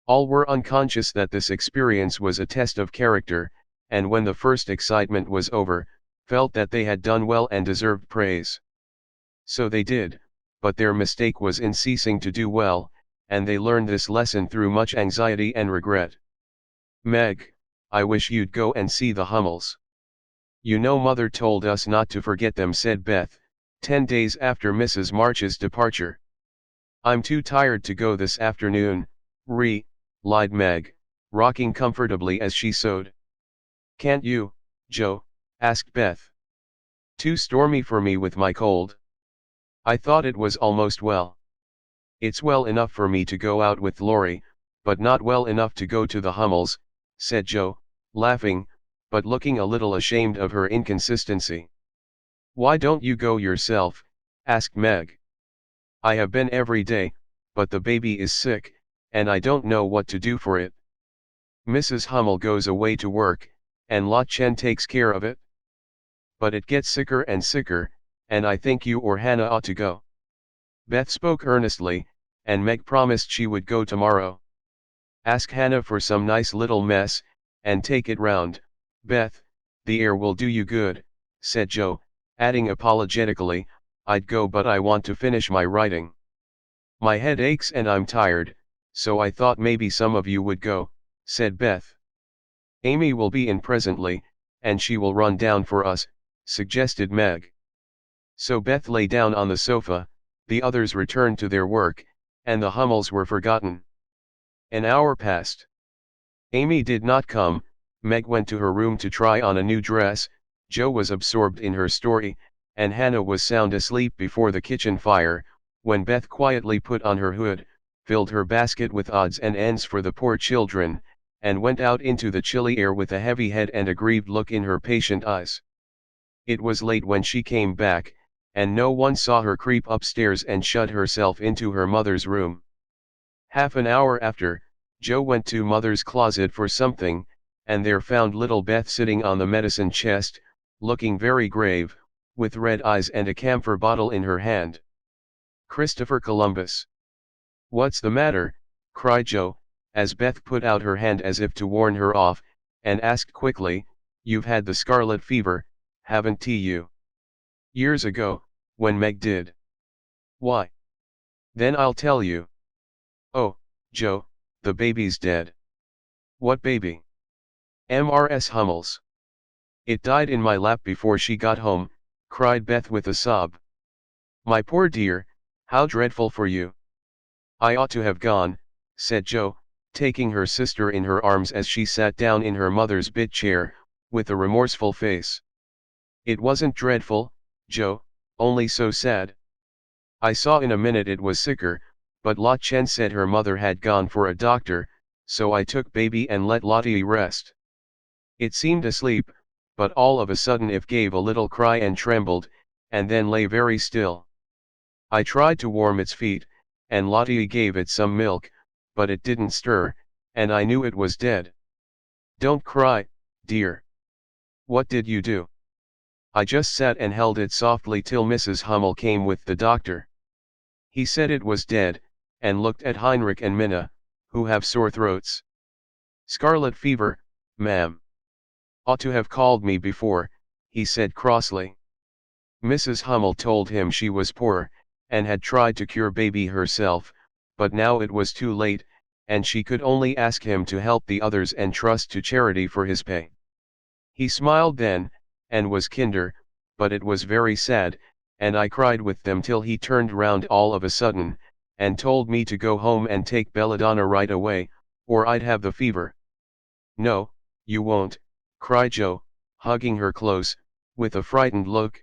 All were unconscious that this experience was a test of character, and when the first excitement was over, felt that they had done well and deserved praise. So they did, but their mistake was in ceasing to do well, and they learned this lesson through much anxiety and regret. "Meg, I wish you'd go and see the Hummels. You know Mother told us not to forget them," said Beth, 10 days after Mrs. March's departure. "I'm too tired to go this afternoon," lied Meg, rocking comfortably as she sewed. "Can't you, Jo?" asked Beth. "Too stormy for me with my cold. I thought it was almost well." "It's well enough for me to go out with Laurie, but not well enough to go to the Hummels," said Jo, laughing, but looking a little ashamed of her inconsistency. "Why don't you go yourself?" asked Meg. "I have been every day, but the baby is sick, and I don't know what to do for it. Mrs. Hummel goes away to work, and La Chen takes care of it. But it gets sicker and sicker, and I think you or Hannah ought to go." Beth spoke earnestly, and Meg promised she would go tomorrow. "Ask Hannah for some nice little mess, and take it round, Beth, the air will do you good," said Jo, adding apologetically, "I'd go but I want to finish my writing. My head aches and I'm tired, so I thought maybe some of you would go," said Beth. "Amy will be in presently, and she will run down for us," suggested Meg. So Beth lay down on the sofa, the others returned to their work, and the Hummels were forgotten. An hour passed. Amy did not come. Meg went to her room to try on a new dress, Jo was absorbed in her story, and Hannah was sound asleep before the kitchen fire, when Beth quietly put on her hood, filled her basket with odds and ends for the poor children, and went out into the chilly air with a heavy head and a grieved look in her patient eyes. It was late when she came back, and no one saw her creep upstairs and shut herself into her mother's room. Half an hour after, Jo went to Mother's closet for something, and there found little Beth sitting on the medicine chest, looking very grave, with red eyes and a camphor bottle in her hand. "Christopher Columbus. What's the matter?" cried Jo, as Beth put out her hand as if to warn her off, and asked quickly, "You've had the scarlet fever, haven't you?" "Years ago, when Meg did." "Why?" "Then I'll tell you." "Oh, Jo, the baby's dead." "What baby?" "Mrs. Hummels. It died in my lap before she got home," cried Beth with a sob. "My poor dear, how dreadful for you." "I ought to have gone," said Jo, taking her sister in her arms as she sat down in her mother's bit chair, with a remorseful face. "It wasn't dreadful, Jo, only so sad." I saw in a minute it was sicker, but La Chen said her mother had gone for a doctor, so I took baby and let Lottie rest. It seemed asleep, but all of a sudden it gave a little cry and trembled, and then lay very still. I tried to warm its feet, and Lottie gave it some milk, but it didn't stir, and I knew it was dead. Don't cry, dear. What did you do? I just sat and held it softly till Mrs. Hummel came with the doctor. He said it was dead, and looked at Heinrich and Minna, who have sore throats. Scarlet fever, ma'am. Ought to have called me before, he said crossly. Mrs. Hummel told him she was poor, and had tried to cure baby herself, but now it was too late, and she could only ask him to help the others and trust to charity for his pay. He smiled then, and was kinder, but it was very sad, and I cried with them till he turned round all of a sudden, and told me to go home and take belladonna right away, or I'd have the fever. No, you won't, cried Joe, hugging her close, with a frightened look.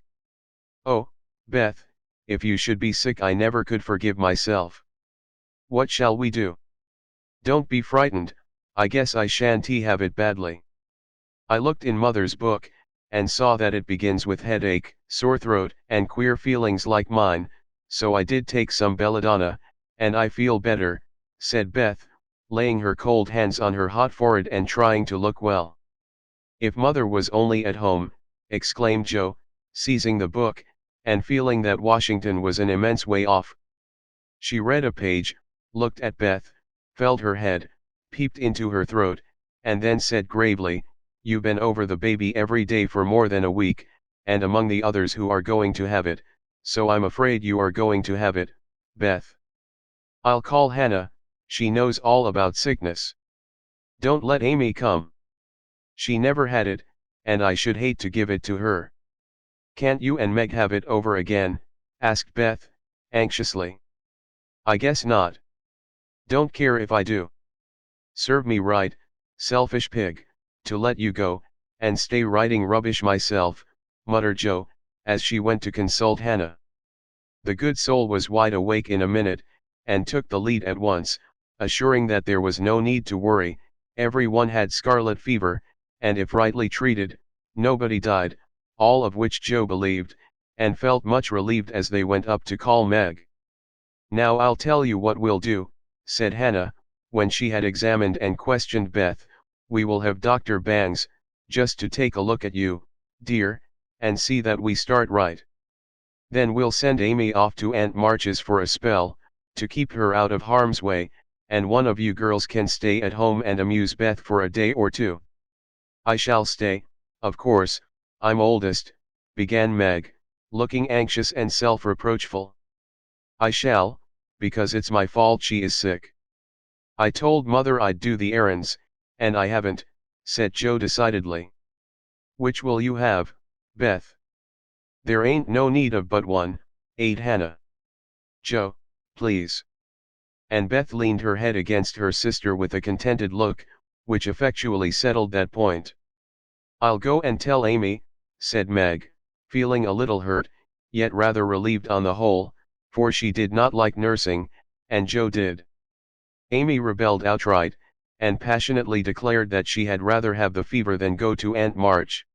Oh, Beth, if you should be sick I never could forgive myself. What shall we do? Don't be frightened, I guess I shan't have it badly. I looked in Mother's book, and saw that it begins with headache, sore throat, and queer feelings like mine, so I did take some belladonna, and I feel better, said Beth, laying her cold hands on her hot forehead and trying to look well. If Mother was only at home, exclaimed Joe, seizing the book, and feeling that Washington was an immense way off. She read a page, looked at Beth, felt her head, peeped into her throat, and then said gravely, "You've been over the baby every day for more than a week, and among the others who are going to have it, so I'm afraid you are going to have it, Beth. I'll call Hannah, she knows all about sickness. Don't let Amy come. She never had it, and I should hate to give it to her." "Can't you and Meg have it over again?" asked Beth, anxiously. "I guess not. Don't care if I do. Serve me right, selfish pig, to let you go, and stay writing rubbish myself," muttered Joe, as she went to consult Hannah. The good soul was wide awake in a minute, and took the lead at once, assuring that there was no need to worry, everyone had scarlet fever, and if rightly treated, nobody died, all of which Joe believed, and felt much relieved as they went up to call Meg. "Now I'll tell you what we'll do," said Hannah, when she had examined and questioned Beth. "We will have Dr. Bangs, just to take a look at you, dear, and see that we start right. Then we'll send Amy off to Aunt March's for a spell, to keep her out of harm's way, and one of you girls can stay at home and amuse Beth for a day or two." "I shall stay, of course, I'm oldest," began Meg, looking anxious and self-reproachful. "I shall, because it's my fault she is sick. I told Mother I'd do the errands, and I haven't," said Joe decidedly. "Which will you have, Beth?" "There ain't no need of but one," ate Hannah. "Joe, please." And Beth leaned her head against her sister with a contented look, which effectually settled that point. "I'll go and tell Amy," said Meg, feeling a little hurt, yet rather relieved on the whole, for she did not like nursing, and Joe did. Amy rebelled outright, and passionately declared that she had rather have the fever than go to Aunt March.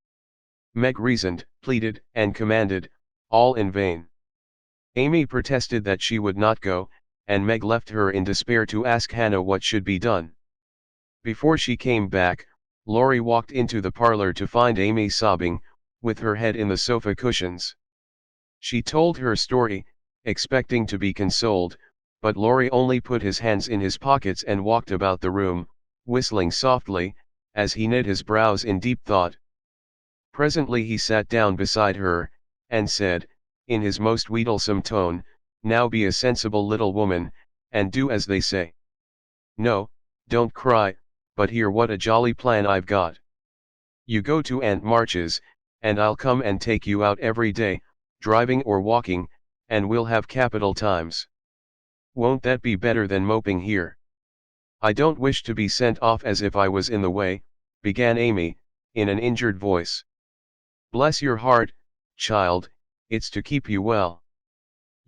Meg reasoned, pleaded, and commanded, all in vain. Amy protested that she would not go, and Meg left her in despair to ask Hannah what should be done. Before she came back, Laurie walked into the parlor to find Amy sobbing, with her head in the sofa cushions. She told her story, expecting to be consoled, but Laurie only put his hands in his pockets and walked about the room, whistling softly, as he knit his brows in deep thought. Presently he sat down beside her, and said, in his most wheedlesome tone, "Now be a sensible little woman, and do as they say. No, don't cry, but hear what a jolly plan I've got. You go to Aunt March's, and I'll come and take you out every day, driving or walking, and we'll have capital times. Won't that be better than moping here?" "I don't wish to be sent off as if I was in the way," began Amy, in an injured voice. "Bless your heart, child, it's to keep you well.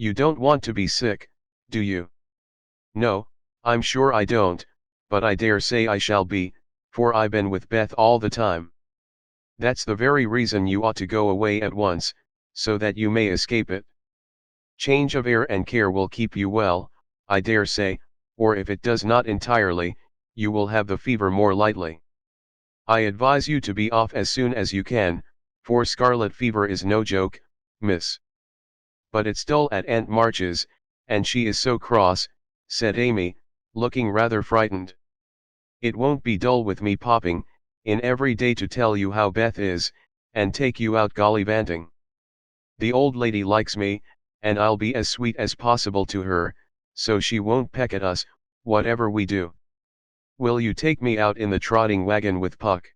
You don't want to be sick, do you? No, I'm sure I don't, but I dare say I shall be, for I've been with Beth all the time. That's the very reason you ought to go away at once, so that you may escape it. Change of air and care will keep you well, I dare say, or if it does not entirely, you will have the fever more lightly. I advise you to be off as soon as you can, for scarlet fever is no joke, miss. But it's dull at Aunt March's, and she is so cross, said Amy, looking rather frightened. It won't be dull with me popping in every day to tell you how Beth is, and take you out gollivanting. The old lady likes me, and I'll be as sweet as possible to her, so she won't peck at us, whatever we do. Will you take me out in the trotting wagon with Puck?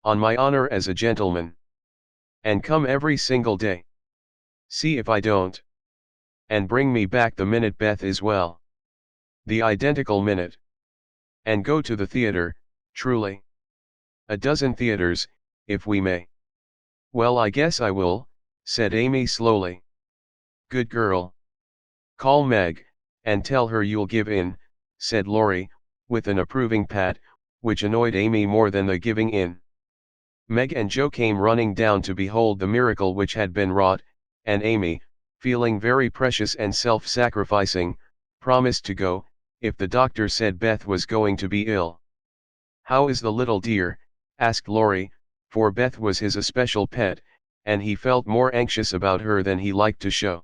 On my honor as a gentleman. And come every single day. See if I don't. And bring me back the minute Beth is well. The identical minute. And go to the theater, truly. A dozen theaters, if we may. Well, I guess I will, said Amy slowly. Good girl. Call Meg, and tell her you'll give in, said Laurie, with an approving pat, which annoyed Amy more than the giving in. Meg and Joe came running down to behold the miracle which had been wrought, and Amy, feeling very precious and self-sacrificing, promised to go, if the doctor said Beth was going to be ill. How is the little dear? Asked Laurie, for Beth was his especial pet, and he felt more anxious about her than he liked to show.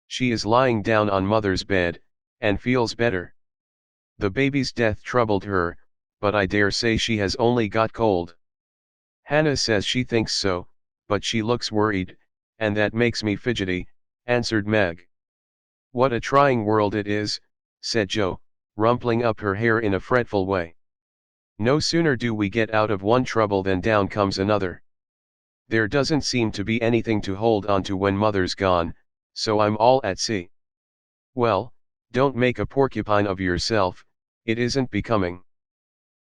She is lying down on mother's bed, and feels better. The baby's death troubled her, but I dare say she has only got cold. Hannah says she thinks so, but she looks worried, and that makes me fidgety, answered Meg. What a trying world it is, said Joe, rumpling up her hair in a fretful way. No sooner do we get out of one trouble than down comes another. There doesn't seem to be anything to hold on to when mother's gone, so I'm all at sea. Well, don't make a porcupine of yourself, it isn't becoming.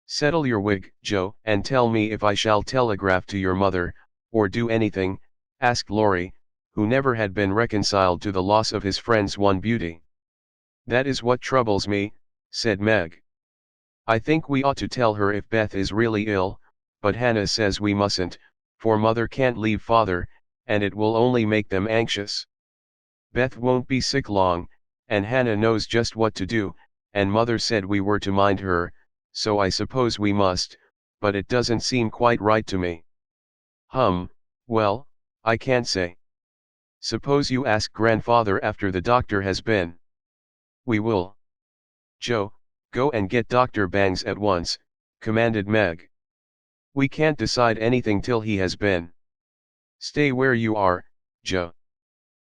Settle your wig, Joe, and tell me if I shall telegraph to your mother, or do anything, asked Laurie, who never had been reconciled to the loss of his friend's one beauty. That is what troubles me, said Meg. I think we ought to tell her if Beth is really ill, but Hannah says we mustn't, for mother can't leave father, and it will only make them anxious. Beth won't be sick long, and Hannah knows just what to do, and mother said we were to mind her, so I suppose we must, but it doesn't seem quite right to me. Well, I can't say. Suppose you ask grandfather after the doctor has been. We will. Joe, go and get Dr. Bangs at once, commanded Meg. We can't decide anything till he has been. Stay where you are, Joe.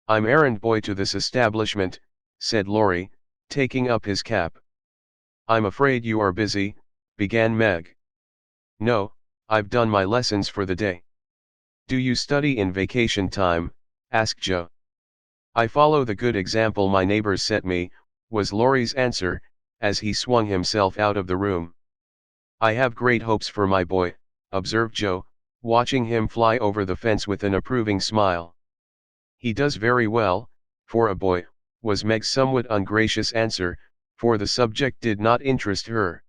I'm errand boy to this establishment, said Laurie, taking up his cap. I'm afraid you are busy, began Meg. No, I've done my lessons for the day. Do you study in vacation time? Asked Joe. I follow the good example my neighbors set me, was Laurie's answer, as he swung himself out of the room. I have great hopes for my boy, observed Joe, watching him fly over the fence with an approving smile. He does very well, for a boy, was Meg's somewhat ungracious answer, for the subject did not interest her.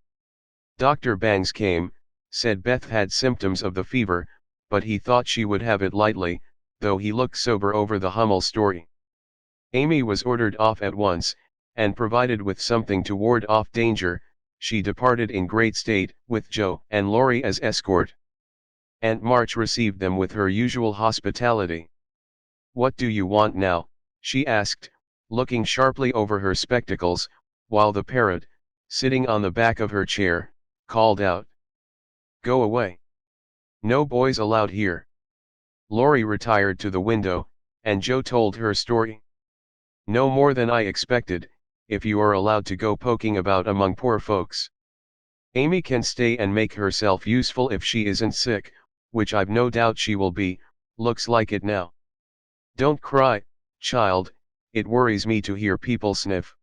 Dr. Bangs came, said Beth had symptoms of the fever, but he thought she would have it lightly, though he looked sober over the Hummel story. Amy was ordered off at once, and provided with something to ward off danger, she departed in great state, with Joe and Laurie as escort. Aunt March received them with her usual hospitality. What do you want now? She asked, looking sharply over her spectacles, while the parrot, sitting on the back of her chair, called out. Go away. No boys allowed here. Laurie retired to the window, and Joe told her story. No more than I expected, if you are allowed to go poking about among poor folks. Amy can stay and make herself useful if she isn't sick, which I've no doubt she will be, looks like it now. Don't cry, child, it worries me to hear people sniff.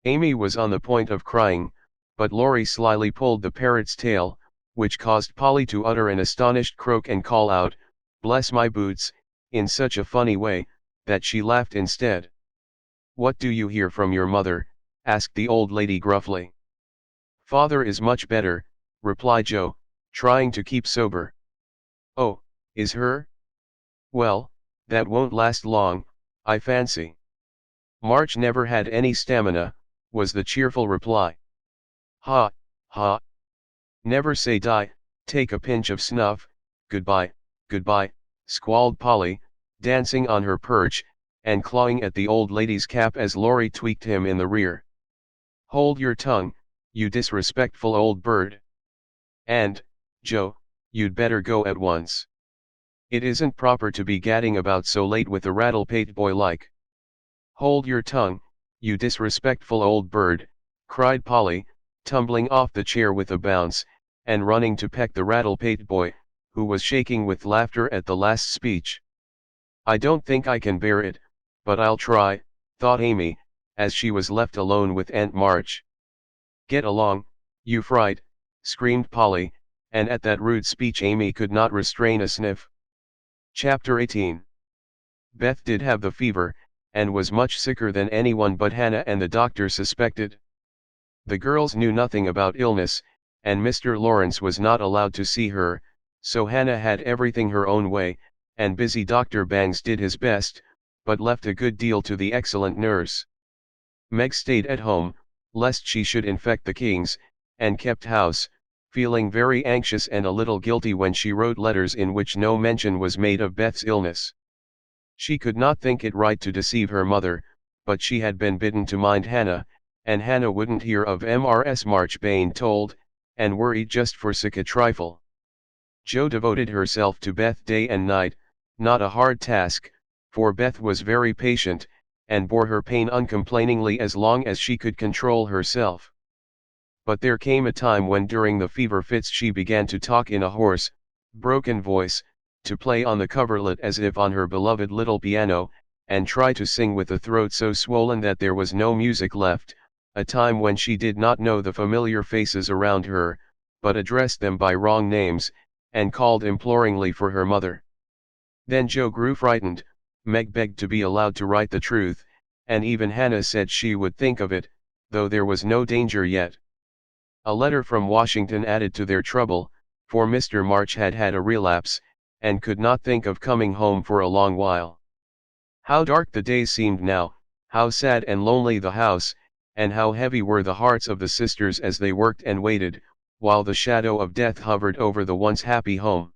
Amy was on the point of crying, but Laurie slyly pulled the parrot's tail, which caused Polly to utter an astonished croak and call out, bless my boots, in such a funny way, that she laughed instead. "What do you hear from your mother?" asked the old lady gruffly. "Father is much better," replied Joe, trying to keep sober. "Oh, is her? Well, that won't last long, I fancy." "March never had any stamina," was the cheerful reply. "Ha, ha. Never say die, take a pinch of snuff, goodbye, goodbye," squalled Polly, dancing on her perch, and clawing at the old lady's cap as Laurie tweaked him in the rear. "Hold your tongue, you disrespectful old bird. And, Joe, you'd better go at once. It isn't proper to be gadding about so late with a rattle-pate boy like." "Hold your tongue, you disrespectful old bird," cried Polly, tumbling off the chair with a bounce, and running to peck the rattle-pate boy, who was shaking with laughter at the last speech. "I don't think I can bear it, but I'll try," thought Amy, as she was left alone with Aunt March. "Get along, you fright," screamed Polly, and at that rude speech Amy could not restrain a sniff. Chapter 18. Beth did have the fever, and was much sicker than anyone but Hannah and the doctor suspected. The girls knew nothing about illness, and Mr. Lawrence was not allowed to see her, so Hannah had everything her own way, and busy Dr. Bangs did his best, but left a good deal to the excellent nurse. Meg stayed at home, lest she should infect the Kings, and kept house, feeling very anxious and a little guilty when she wrote letters in which no mention was made of Beth's illness. She could not think it right to deceive her mother, but she had been bidden to mind Hannah, and Hannah wouldn't hear of Mrs. Marchbane told, and worried just for sic a trifle. Jo devoted herself to Beth day and night, not a hard task, for Beth was very patient, and bore her pain uncomplainingly as long as she could control herself. But there came a time when during the fever fits she began to talk in a hoarse, broken voice, to play on the coverlet as if on her beloved little piano, and try to sing with a throat so swollen that there was no music left, a time when she did not know the familiar faces around her, but addressed them by wrong names, and called imploringly for her mother. Then Jo grew frightened, Meg begged to be allowed to write the truth, and even Hannah said she would think of it, though there was no danger yet. A letter from Washington added to their trouble, for Mr. March had had a relapse, and could not think of coming home for a long while. How dark the days seemed now, how sad and lonely the house, and how heavy were the hearts of the sisters as they worked and waited, while the shadow of death hovered over the once happy home.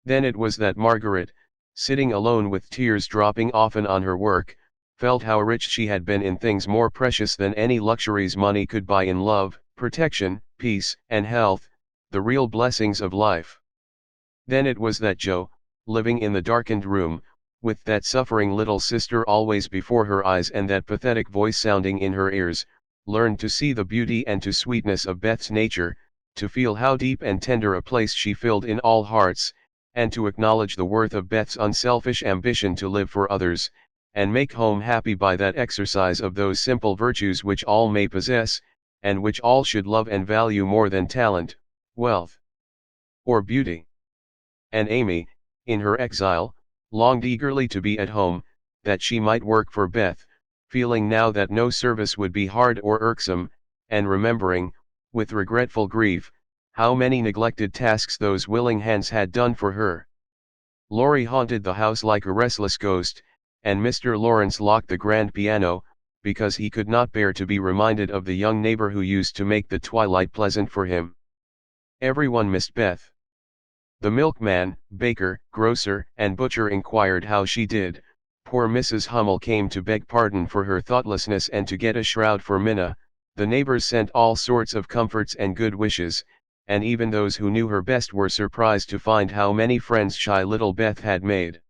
Then it was that Margaret, sitting alone with tears dropping often on her work, felt how rich she had been in things more precious than any luxuries money could buy in love, protection, peace, and health, the real blessings of life. Then it was that Jo, living in the darkened room, with that suffering little sister always before her eyes and that pathetic voice sounding in her ears, learned to see the beauty and to sweetness of Beth's nature, to feel how deep and tender a place she filled in all hearts, and to acknowledge the worth of Beth's unselfish ambition to live for others, and make home happy by that exercise of those simple virtues which all may possess, and which all should love and value more than talent, wealth, or beauty. And Amy, in her exile, longed eagerly to be at home, that she might work for Beth, feeling now that no service would be hard or irksome, and remembering, with regretful grief, how many neglected tasks those willing hands had done for her. Laurie haunted the house like a restless ghost, and Mr. Lawrence locked the grand piano, because he could not bear to be reminded of the young neighbor who used to make the twilight pleasant for him. Everyone missed Beth. The milkman, baker, grocer, and butcher inquired how she did. Poor Mrs. Hummel came to beg pardon for her thoughtlessness and to get a shroud for Minna. The neighbors sent all sorts of comforts and good wishes, and even those who knew her best were surprised to find how many friends shy little Beth had made.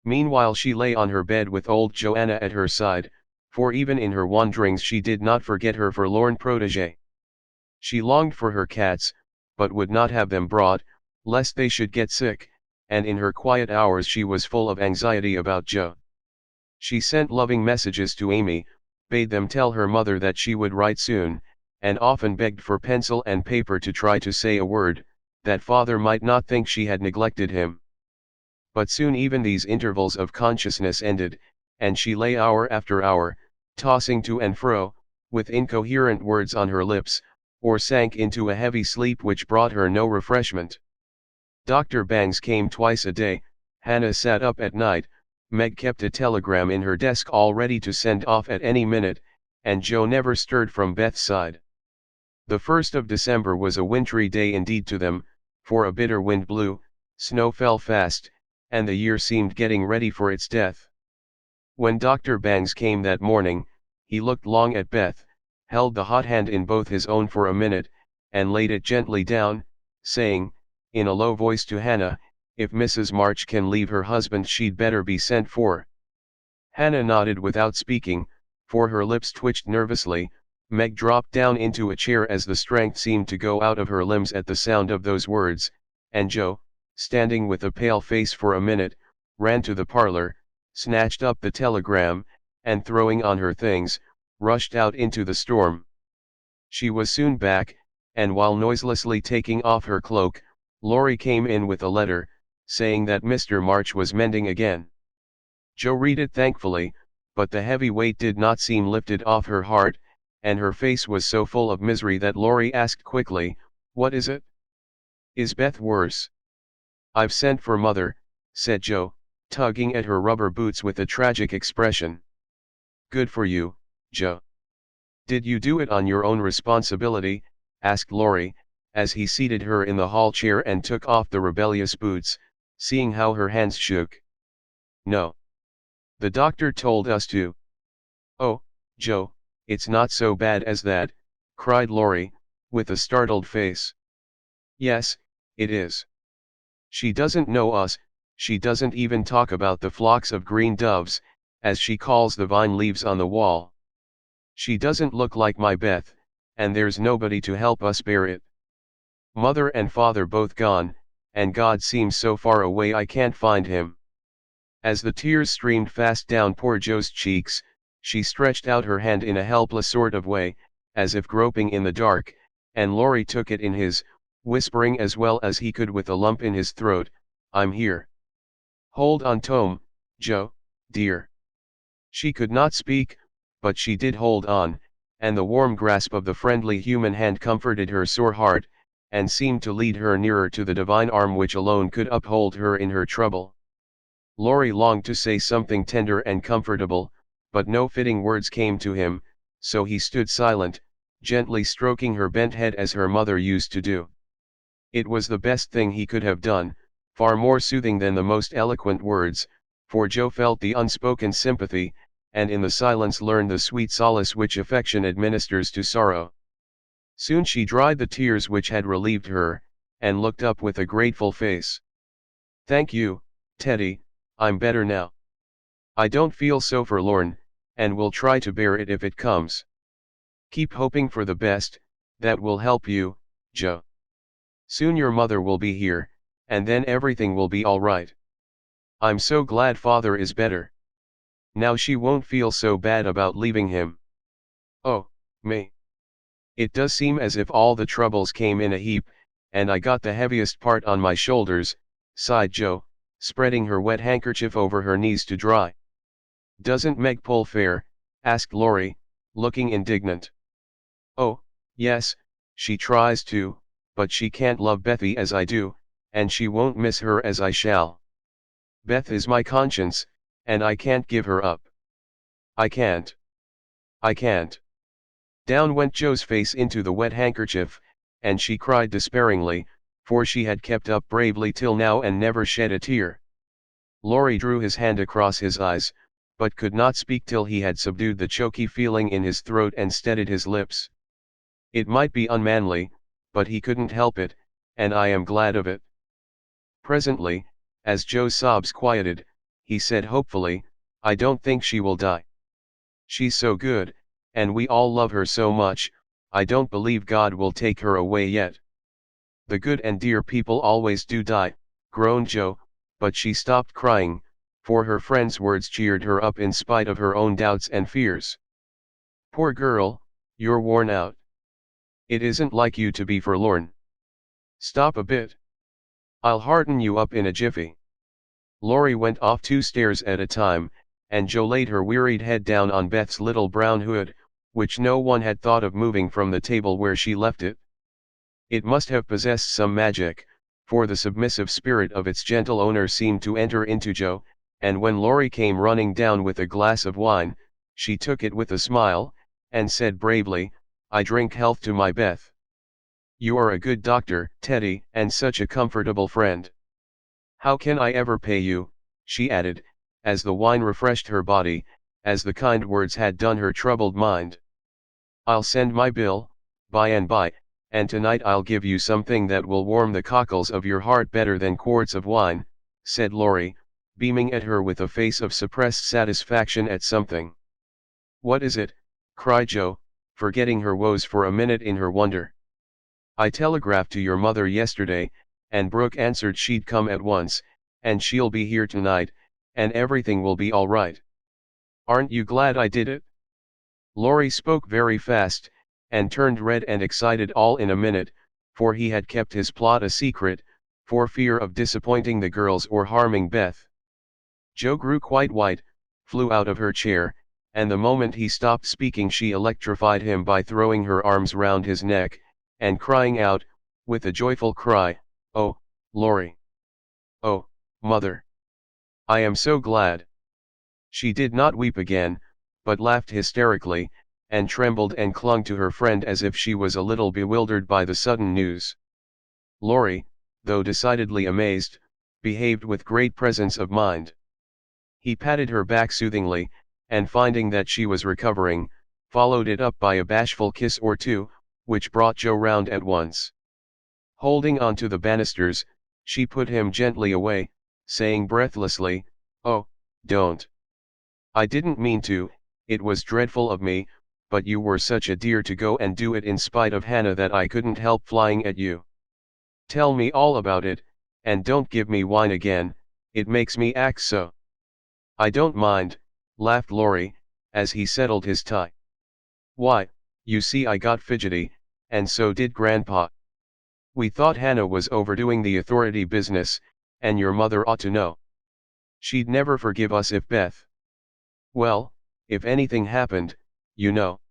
Meanwhile she lay on her bed with old Joanna at her side, for even in her wanderings she did not forget her forlorn protégé. She longed for her cats, but would not have them brought, lest they should get sick, and in her quiet hours she was full of anxiety about Jo. She sent loving messages to Amy, bade them tell her mother that she would write soon, and often begged for pencil and paper to try to say a word, that father might not think she had neglected him. But soon even these intervals of consciousness ended, and she lay hour after hour, tossing to and fro, with incoherent words on her lips, or sank into a heavy sleep which brought her no refreshment. Dr. Bangs came twice a day. Hannah sat up at night. Meg kept a telegram in her desk all ready to send off at any minute, and Joe never stirred from Beth's side. The 1st of December was a wintry day indeed to them, for a bitter wind blew, snow fell fast, and the year seemed getting ready for its death. When Dr. Bangs came that morning, he looked long at Beth, held the hot hand in both his own for a minute, and laid it gently down, saying, in a low voice to Hannah, "If Mrs. March can leave her husband she'd better be sent for." Hannah nodded without speaking, for her lips twitched nervously. Meg dropped down into a chair as the strength seemed to go out of her limbs at the sound of those words, and Joe, standing with a pale face for a minute, ran to the parlor, snatched up the telegram, and throwing on her things, rushed out into the storm. She was soon back, and while noiselessly taking off her cloak, Laurie came in with a letter, saying that Mr. March was mending again. Joe read it thankfully, but the heavy weight did not seem lifted off her heart, and her face was so full of misery that Laurie asked quickly, "What is it? Is Beth worse?" "I've sent for Mother," said Joe, tugging at her rubber boots with a tragic expression. "Good for you, Joe." "Did you do it on your own responsibility?" asked Laurie, as he seated her in the hall chair and took off the rebellious boots, seeing how her hands shook. "No. The doctor told us to." "Oh, Joe, it's not so bad as that," cried Laurie, with a startled face. "Yes, it is. She doesn't know us, she doesn't even talk about the flocks of green doves, as she calls the vine leaves on the wall. She doesn't look like my Beth, and there's nobody to help us bear it. Mother and Father both gone, and God seems so far away I can't find him." As the tears streamed fast down poor Joe's cheeks, she stretched out her hand in a helpless sort of way, as if groping in the dark, and Laurie took it in his, whispering as well as he could with a lump in his throat, "I'm here. Hold on Tom, Joe, dear." She could not speak, but she did hold on, and the warm grasp of the friendly human hand comforted her sore heart, and seemed to lead her nearer to the divine arm which alone could uphold her in her trouble. Laurie longed to say something tender and comfortable, but no fitting words came to him, so he stood silent, gently stroking her bent head as her mother used to do. It was the best thing he could have done, far more soothing than the most eloquent words, for Joe felt the unspoken sympathy, and in the silence learned the sweet solace which affection administers to sorrow. Soon she dried the tears which had relieved her, and looked up with a grateful face. "Thank you, Teddy, I'm better now. I don't feel so forlorn, and will try to bear it if it comes. Keep hoping for the best, that will help you, Joe. Soon your mother will be here, and then everything will be all right. I'm so glad Father is better. Now she won't feel so bad about leaving him. Oh, me. It does seem as if all the troubles came in a heap, and I got the heaviest part on my shoulders," sighed Joe, spreading her wet handkerchief over her knees to dry. "Doesn't Meg pull fair?" asked Laurie, looking indignant. "Oh, yes, she tries to, but she can't love Bethy as I do, and she won't miss her as I shall. Beth is my conscience, and I can't give her up. I can't. I can't." Down went Joe's face into the wet handkerchief, and she cried despairingly, for she had kept up bravely till now and never shed a tear. Laurie drew his hand across his eyes, but could not speak till he had subdued the choky feeling in his throat and steadied his lips. It might be unmanly, but he couldn't help it, and I am glad of it. Presently, as Joe's sobs quieted, he said hopefully, "I don't think she will die. She's so good, and we all love her so much, I don't believe God will take her away yet." "The good and dear people always do die," groaned Joe, but she stopped crying, for her friend's words cheered her up in spite of her own doubts and fears. "Poor girl, you're worn out. It isn't like you to be forlorn. Stop a bit. I'll hearten you up in a jiffy." Laurie went off 2 stairs at a time, and Joe laid her wearied head down on Beth's little brown hood, which no one had thought of moving from the table where she left it. It must have possessed some magic, for the submissive spirit of its gentle owner seemed to enter into Joe, and when Laurie came running down with a glass of wine, she took it with a smile, and said bravely, "I drink health to my Beth. You are a good doctor, Teddy, and such a comfortable friend. How can I ever pay you?" she added, as the wine refreshed her body, as the kind words had done her troubled mind. "I'll send my bill, by and by, and tonight I'll give you something that will warm the cockles of your heart better than quarts of wine," said Laurie, beaming at her with a face of suppressed satisfaction at something. "What is it?" cried Joe, forgetting her woes for a minute in her wonder. "I telegraphed to your mother yesterday, and Brooke answered she'd come at once, and she'll be here tonight, and everything will be all right. Aren't you glad I did it?" Laurie spoke very fast, and turned red and excited all in a minute, for he had kept his plot a secret, for fear of disappointing the girls or harming Beth. Joe grew quite white, flew out of her chair, and the moment he stopped speaking she electrified him by throwing her arms round his neck, and crying out, with a joyful cry, "Oh, Laurie! Oh, mother! I am so glad!" She did not weep again, but laughed hysterically, and trembled and clung to her friend as if she was a little bewildered by the sudden news. Laurie, though decidedly amazed, behaved with great presence of mind. He patted her back soothingly, and finding that she was recovering, followed it up by a bashful kiss or two, which brought Joe round at once. Holding on to the banisters, she put him gently away, saying breathlessly, "Oh, don't. I didn't mean to, it was dreadful of me, but you were such a dear to go and do it in spite of Hannah that I couldn't help flying at you. Tell me all about it, and don't give me wine again, it makes me act so." "I don't mind," laughed Laurie, as he settled his tie. "Why, you see I got fidgety, and so did Grandpa. We thought Hannah was overdoing the authority business, and your mother ought to know. She'd never forgive us if Beth. Well, if anything happened, you know.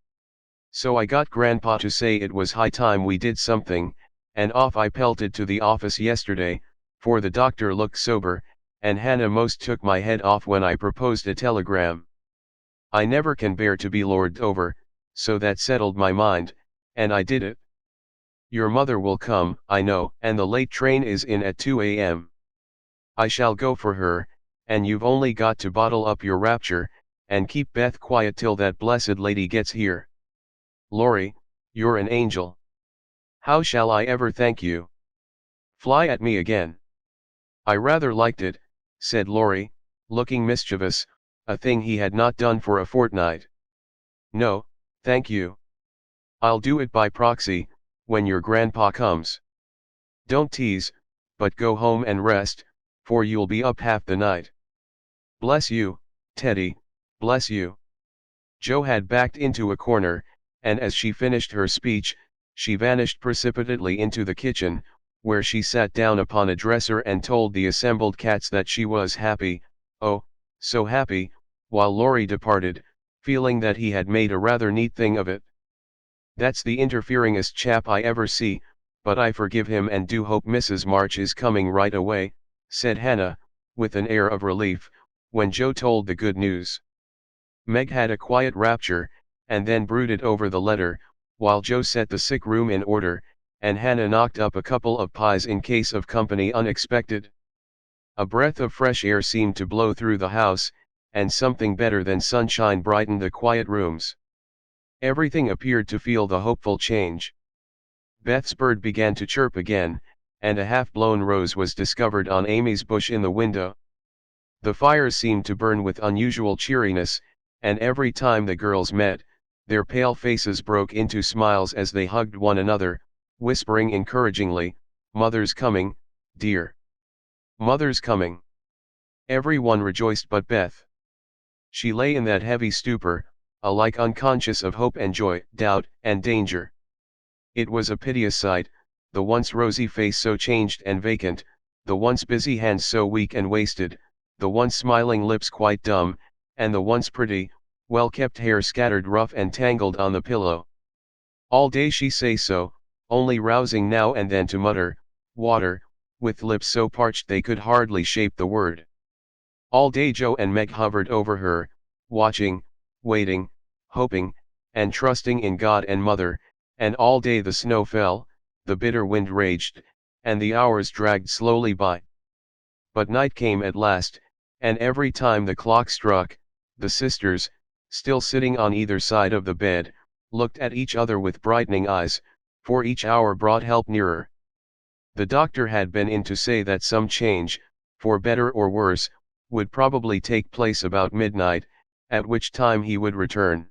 So I got Grandpa to say it was high time we did something, and off I pelted to the office yesterday, for the doctor looked sober, and Hannah most took my head off when I proposed a telegram. I never can bear to be lorded over, so that settled my mind, and I did it. Your mother will come, I know, and the late train is in at 2 a.m. I shall go for her, and you've only got to bottle up your rapture, and keep Beth quiet till that blessed lady gets here. Laurie, you're an angel. How shall I ever thank you? Fly at me again." "I rather liked it," said Laurie, looking mischievous, a thing he had not done for a fortnight. "No, thank you. I'll do it by proxy, when your grandpa comes. Don't tease, but go home and rest, for you'll be up half the night. Bless you, Teddy, bless you." Joe had backed into a corner, and as she finished her speech, she vanished precipitately into the kitchen, where she sat down upon a dresser and told the assembled cats that she was happy, oh, so happy, while Laurie departed, feeling that he had made a rather neat thing of it. "That's the interferingest chap I ever see, but I forgive him and do hope Mrs. March is coming right away," said Hannah, with an air of relief, when Joe told the good news. Meg had a quiet rapture, and then brooded over the letter, while Joe set the sick room in order, and Hannah knocked up a couple of pies in case of company unexpected. A breath of fresh air seemed to blow through the house, and something better than sunshine brightened the quiet rooms. Everything appeared to feel the hopeful change. Beth's bird began to chirp again, and a half-blown rose was discovered on Amy's bush in the window. The fires seemed to burn with unusual cheeriness, and every time the girls met, their pale faces broke into smiles as they hugged one another, whispering encouragingly, "Mother's coming, dear. Mother's coming." Everyone rejoiced but Beth. She lay in that heavy stupor, alike unconscious of hope and joy, doubt and danger. It was a piteous sight, the once rosy face so changed and vacant, the once busy hands so weak and wasted, the once smiling lips quite dumb, and the once pretty, well-kept hair scattered rough and tangled on the pillow. All day she say so, only rousing now and then to mutter, "Water," with lips so parched they could hardly shape the word. All day Joe and Meg hovered over her, watching, waiting, hoping, and trusting in God and Mother, and all day the snow fell, the bitter wind raged, and the hours dragged slowly by. But night came at last, and every time the clock struck, the sisters, still sitting on either side of the bed, looked at each other with brightening eyes, for each hour brought help nearer. The doctor had been in to say that some change, for better or worse, would probably take place about midnight, at which time he would return.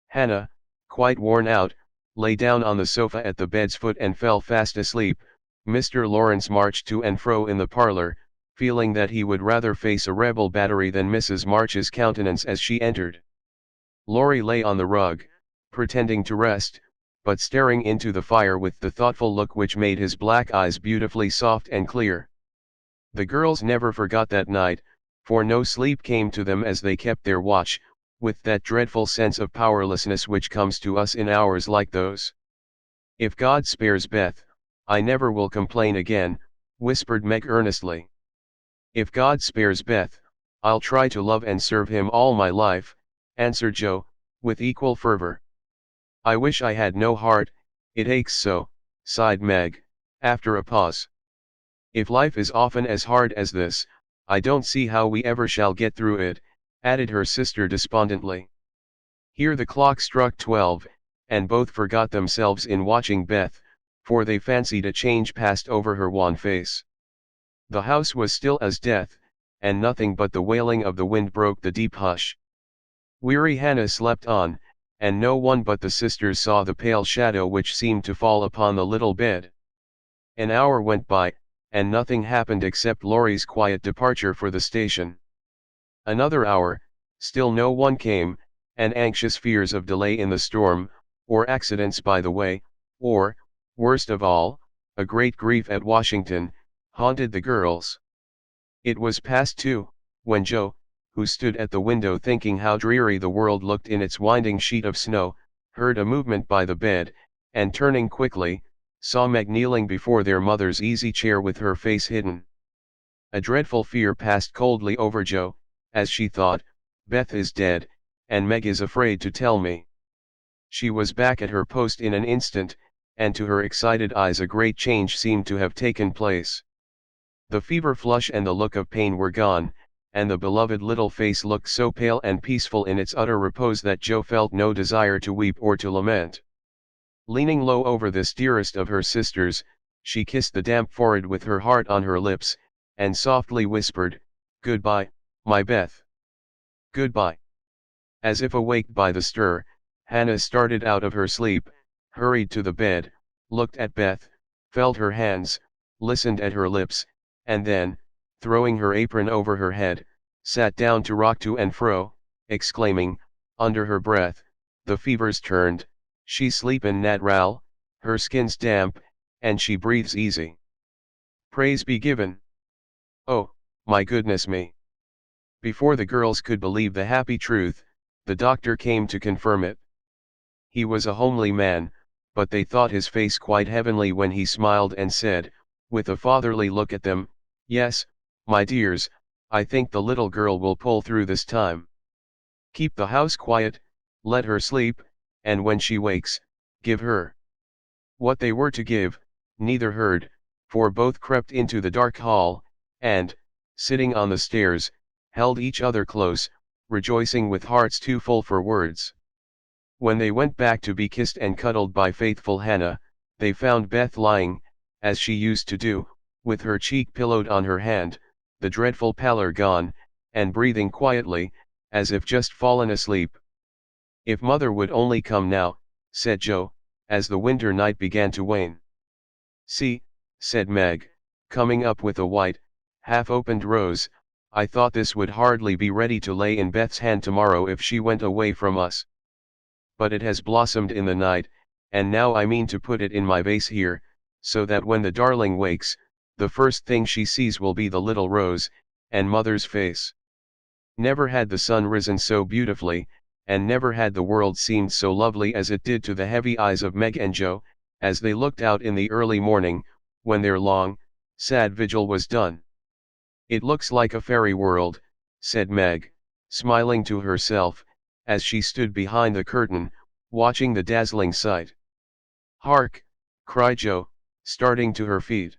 Hannah, quite worn out, lay down on the sofa at the bed's foot and fell fast asleep. Mr. Lawrence marched to and fro in the parlor, feeling that he would rather face a rebel battery than Mrs. March's countenance as she entered. Laurie lay on the rug, pretending to rest, but staring into the fire with the thoughtful look which made his black eyes beautifully soft and clear. The girls never forgot that night, for no sleep came to them as they kept their watch, with that dreadful sense of powerlessness which comes to us in hours like those. "If God spares Beth, I never will complain again," whispered Meg earnestly. "If God spares Beth, I'll try to love and serve him all my life," answered Joe, with equal fervor. "I wish I had no heart, it aches so," sighed Meg, after a pause. "If life is often as hard as this, I don't see how we ever shall get through it," added her sister despondently. Here the clock struck 12, and both forgot themselves in watching Beth, for they fancied a change passed over her wan face. The house was still as death, and nothing but the wailing of the wind broke the deep hush. Weary Hannah slept on, and no one but the sisters saw the pale shadow which seemed to fall upon the little bed. An hour went by, and nothing happened except Laurie's quiet departure for the station. Another hour, still no one came, and anxious fears of delay in the storm, or accidents by the way, or, worst of all, a great grief at Washington, haunted the girls. It was past 2, when Joe, who stood at the window thinking how dreary the world looked in its winding sheet of snow, heard a movement by the bed, and turning quickly, saw Meg kneeling before their mother's easy chair with her face hidden. A dreadful fear passed coldly over Joe, as she thought, "Beth is dead, and Meg is afraid to tell me." She was back at her post in an instant, and to her excited eyes a great change seemed to have taken place. The fever flush and the look of pain were gone, and the beloved little face looked so pale and peaceful in its utter repose that Joe felt no desire to weep or to lament. Leaning low over this dearest of her sisters, she kissed the damp forehead with her heart on her lips, and softly whispered, "Goodbye, my Beth. Goodbye." As if awaked by the stir, Hannah started out of her sleep, hurried to the bed, looked at Beth, felt her hands, listened at her lips, and then, throwing her apron over her head, sat down to rock to and fro, exclaiming, under her breath, "The fever's turned, she's sleepin' nat'ral, her skin's damp, and she breathes easy. Praise be given. Oh, my goodness me." Before the girls could believe the happy truth, the doctor came to confirm it. He was a homely man, but they thought his face quite heavenly when he smiled and said, with a fatherly look at them, "Yes, my dears, I think the little girl will pull through this time. Keep the house quiet, let her sleep, and when she wakes, give her." What they were to give, neither heard, for both crept into the dark hall, and, sitting on the stairs, held each other close, rejoicing with hearts too full for words. When they went back to be kissed and cuddled by faithful Hannah, they found Beth lying, as she used to do, with her cheek pillowed on her hand, the dreadful pallor gone, and breathing quietly, as if just fallen asleep. "If Mother would only come now," said Joe, as the winter night began to wane. "See," said Meg, coming up with a white, half-opened rose, "I thought this would hardly be ready to lay in Beth's hand tomorrow if she went away from us. But it has blossomed in the night, and now I mean to put it in my vase here, so that when the darling wakes, the first thing she sees will be the little rose, and Mother's face." Never had the sun risen so beautifully, and never had the world seemed so lovely as it did to the heavy eyes of Meg and Joe, as they looked out in the early morning, when their long, sad vigil was done. "It looks like a fairy world," said Meg, smiling to herself, as she stood behind the curtain, watching the dazzling sight. "Hark!" cried Joe, starting to her feet.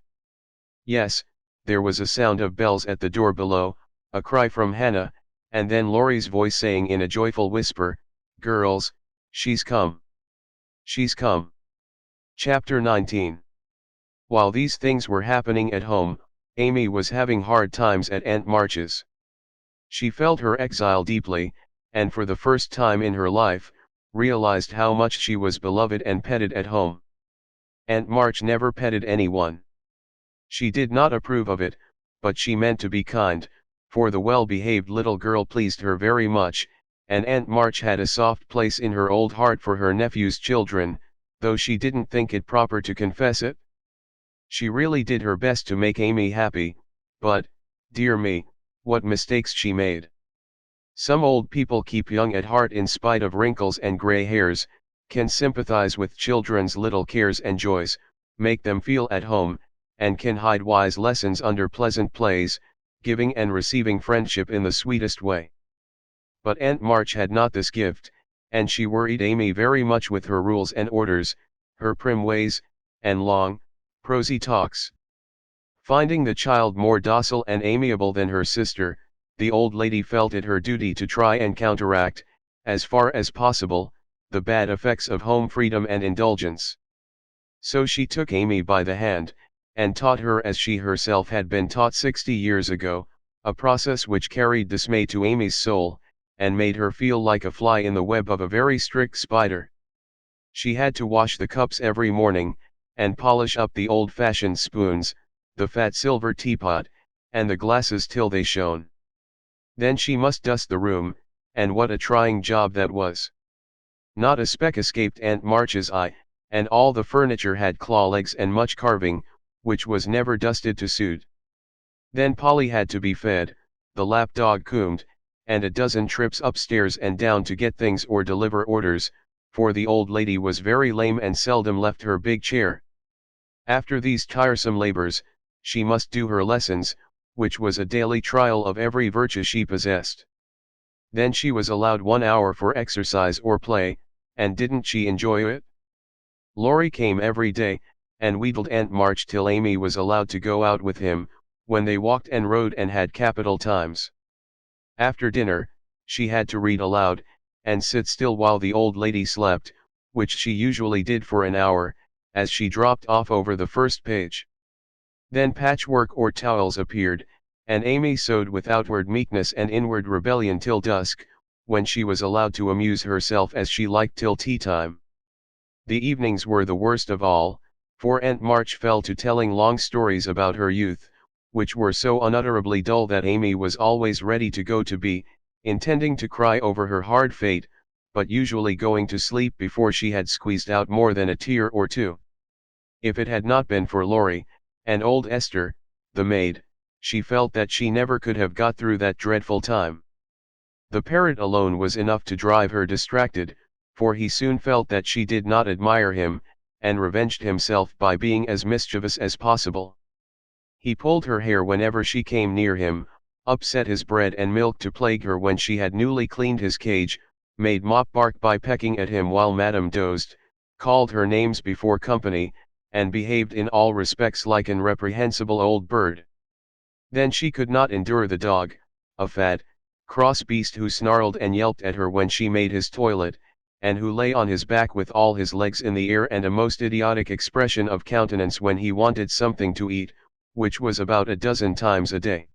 Yes, there was a sound of bells at the door below, a cry from Hannah, and then Laurie's voice saying in a joyful whisper, "Girls, she's come. She's come." Chapter 19. While these things were happening at home, Amy was having hard times at Aunt March's. She felt her exile deeply, and for the first time in her life, realized how much she was beloved and petted at home. Aunt March never petted anyone. She did not approve of it, but she meant to be kind, for the well-behaved little girl pleased her very much, and Aunt March had a soft place in her old heart for her nephew's children, though she didn't think it proper to confess it. She really did her best to make Amy happy, but, dear me, what mistakes she made. Some old people keep young at heart in spite of wrinkles and gray hairs, can sympathize with children's little cares and joys, make them feel at home, and can hide wise lessons under pleasant plays, giving and receiving friendship in the sweetest way. But Aunt March had not this gift, and she worried Amy very much with her rules and orders, her prim ways, and long, prosy talks. Finding the child more docile and amiable than her sister, the old lady felt it her duty to try and counteract, as far as possible, the bad effects of home freedom and indulgence. So she took Amy by the hand, and taught her as she herself had been taught 60 years ago, a process which carried dismay to Amy's soul, and made her feel like a fly in the web of a very strict spider. She had to wash the cups every morning, and polish up the old-fashioned spoons, the fat silver teapot, and the glasses till they shone. Then she must dust the room, and what a trying job that was. Not a speck escaped Aunt March's eye, and all the furniture had claw legs and much carving, which was never dusted to suit. Then Polly had to be fed, the lapdog combed, and a dozen trips upstairs and down to get things or deliver orders, for the old lady was very lame and seldom left her big chair. After these tiresome labors, she must do her lessons, which was a daily trial of every virtue she possessed. Then she was allowed 1 hour for exercise or play, and didn't she enjoy it? Laurie came every day, and wheedled Aunt March till Amy was allowed to go out with him, when they walked and rode and had capital times. After dinner, she had to read aloud, and sit still while the old lady slept, which she usually did for an hour, as she dropped off over the first page. Then patchwork or towels appeared, and Amy sewed with outward meekness and inward rebellion till dusk, when she was allowed to amuse herself as she liked till tea time. The evenings were the worst of all, for Aunt March fell to telling long stories about her youth, which were so unutterably dull that Amy was always ready to go to bed, intending to cry over her hard fate, but usually going to sleep before she had squeezed out more than a tear or two. If it had not been for Laurie, and old Esther, the maid, she felt that she never could have got through that dreadful time. The parrot alone was enough to drive her distracted, for he soon felt that she did not admire him, and revenged himself by being as mischievous as possible. He pulled her hair whenever she came near him, upset his bread and milk to plague her when she had newly cleaned his cage, made Mop bark by pecking at him while Madame dozed, called her names before company, and behaved in all respects like an reprehensible old bird. Then she could not endure the dog, a fat, cross beast who snarled and yelped at her when she made his toilet, and who lay on his back with all his legs in the air and a most idiotic expression of countenance when he wanted something to eat, which was about a dozen times a day.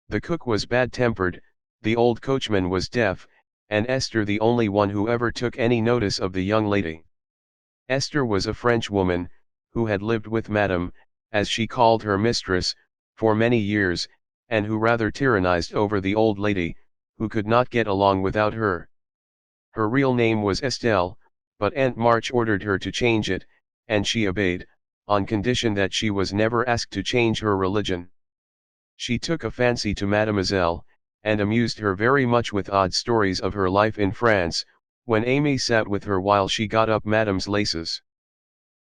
The cook was bad-tempered, the old coachman was deaf, and Esther the only one who ever took any notice of the young lady. Esther was a French woman, who had lived with Madame, as she called her mistress, for many years, and who rather tyrannized over the old lady, who could not get along without her. Her real name was Estelle, but Aunt March ordered her to change it, and she obeyed, on condition that she was never asked to change her religion. She took a fancy to Mademoiselle, and amused her very much with odd stories of her life in France, when Amy sat with her while she got up Madame's laces.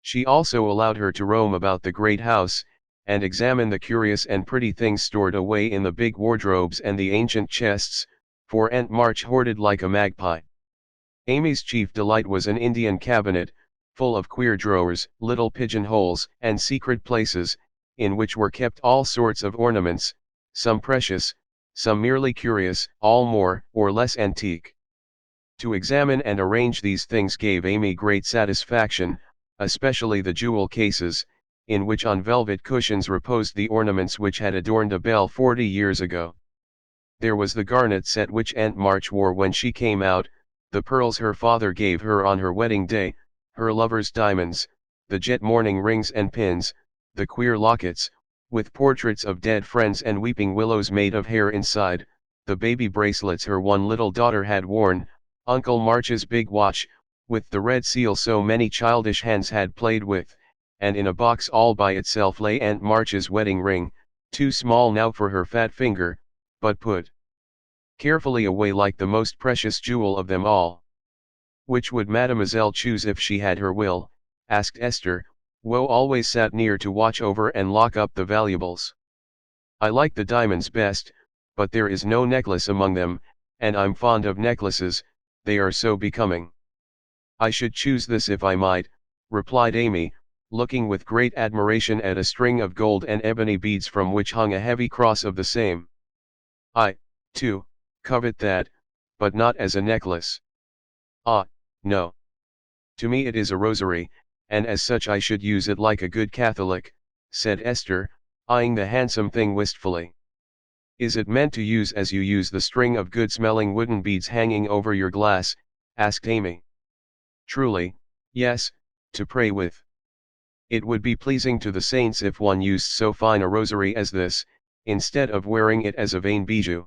She also allowed her to roam about the great house, and examine the curious and pretty things stored away in the big wardrobes and the ancient chests, for Aunt March hoarded like a magpie. Amy's chief delight was an Indian cabinet, full of queer drawers, little pigeonholes, and secret places, in which were kept all sorts of ornaments, some precious, some merely curious, all more or less antique. To examine and arrange these things gave Amy great satisfaction, especially the jewel cases, in which on velvet cushions reposed the ornaments which had adorned a belle 40 years ago. There was the garnet set which Aunt March wore when she came out, the pearls her father gave her on her wedding day, her lover's diamonds, the jet mourning rings and pins, the queer lockets, with portraits of dead friends and weeping willows made of hair inside, the baby bracelets her one little daughter had worn, Uncle March's big watch, with the red seal so many childish hands had played with, and in a box all by itself lay Aunt March's wedding ring, too small now for her fat finger, but put carefully away like the most precious jewel of them all. "Which would Mademoiselle choose if she had her will?" asked Esther, who always sat near to watch over and lock up the valuables. "I like the diamonds best, but there is no necklace among them, and I'm fond of necklaces, they are so becoming." "I should choose this if I might," replied Amy, looking with great admiration at a string of gold and ebony beads from which hung a heavy cross of the same. "I, too, covet that, but not as a necklace." "Ah, no. To me it is a rosary, and as such I should use it like a good Catholic," said Esther, eyeing the handsome thing wistfully. "Is it meant to use as you use the string of good-smelling wooden beads hanging over your glass?" asked Amy. "Truly, yes, to pray with. It would be pleasing to the saints if one used so fine a rosary as this, instead of wearing it as a vain bijou.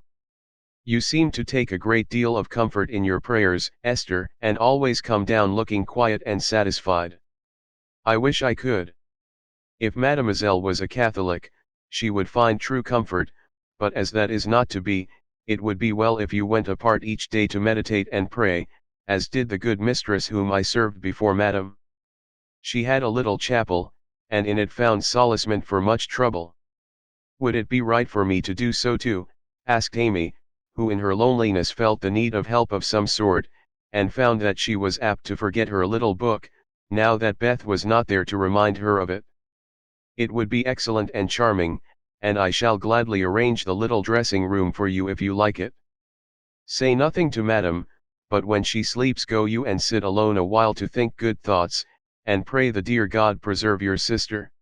You seem to take a great deal of comfort in your prayers, Esther, and always come down looking quiet and satisfied." "I wish I could. If Mademoiselle was a Catholic, she would find true comfort, but as that is not to be, it would be well if you went apart each day to meditate and pray, as did the good mistress whom I served before Madame. She had a little chapel, and in it found solacement for much trouble." "Would it be right for me to do so too?" asked Amy, who in her loneliness felt the need of help of some sort, and found that she was apt to forget her little book, now that Beth was not there to remind her of it. "It would be excellent and charming, and I shall gladly arrange the little dressing room for you if you like it. Say nothing to Madame, but when she sleeps go you and sit alone a while to think good thoughts, and pray the dear God preserve your sister."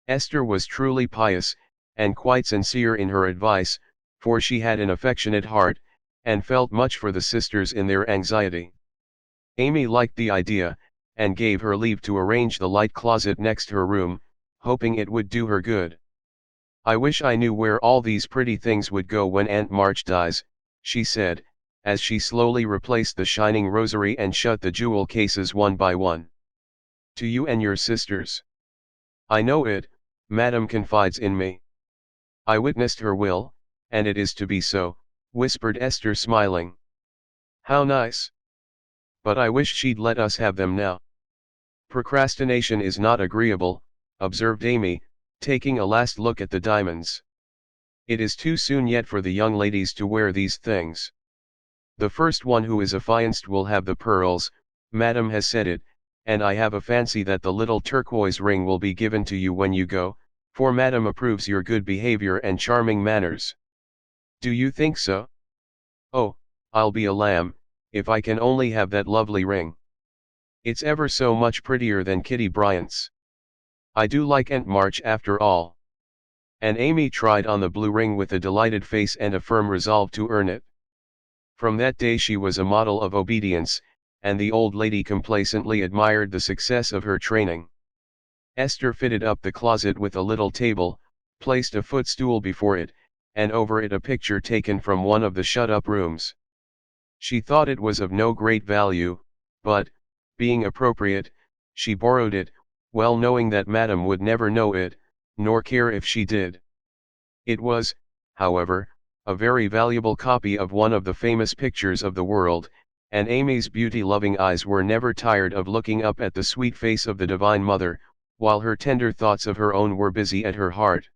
Esther was truly pious, and quite sincere in her advice, for she had an affectionate heart, and felt much for the sisters in their anxiety. Amy liked the idea, and gave her leave to arrange the light closet next her room, hoping it would do her good. "I wish I knew where all these pretty things would go when Aunt March dies," she said, as she slowly replaced the shining rosary and shut the jewel cases one by one. "To you and your sisters." "I know it, Madame confides in me. I witnessed her will, and it is to be so," whispered Esther smiling. "How nice. But I wish she'd let us have them now." "Procrastination is not agreeable," observed Amy, taking a last look at the diamonds. "It is too soon yet for the young ladies to wear these things. The first one who is affianced will have the pearls, Madame has said it, and I have a fancy that the little turquoise ring will be given to you when you go, for Madame approves your good behavior and charming manners." "Do you think so? Oh, I'll be a lamb, if I can only have that lovely ring. It's ever so much prettier than Kitty Bryant's. I do like Aunt March after all." And Amy tried on the blue ring with a delighted face and a firm resolve to earn it. From that day she was a model of obedience, and the old lady complacently admired the success of her training. Esther fitted up the closet with a little table, placed a footstool before it, and over it a picture taken from one of the shut-up rooms. She thought it was of no great value, but, being appropriate, she borrowed it, well knowing that Madame would never know it, nor care if she did. It was, however, a very valuable copy of one of the famous pictures of the world, and Amy's beauty-loving eyes were never tired of looking up at the sweet face of the Divine Mother, while her tender thoughts of her own were busy at her heart.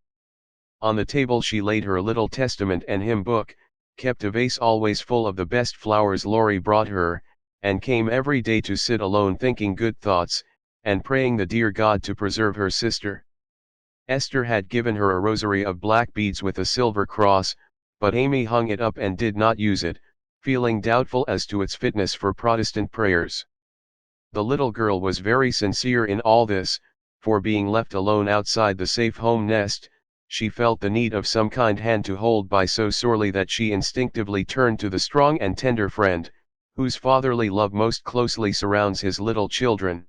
On the table she laid her little testament and hymn book, kept a vase always full of the best flowers Laurie brought her, and came every day to sit alone thinking good thoughts, and praying the dear God to preserve her sister. Esther had given her a rosary of black beads with a silver cross, but Amy hung it up and did not use it, feeling doubtful as to its fitness for Protestant prayers. The little girl was very sincere in all this, for being left alone outside the safe home nest, she felt the need of some kind hand to hold by so sorely that she instinctively turned to the strong and tender friend, whose fatherly love most closely surrounds his little children.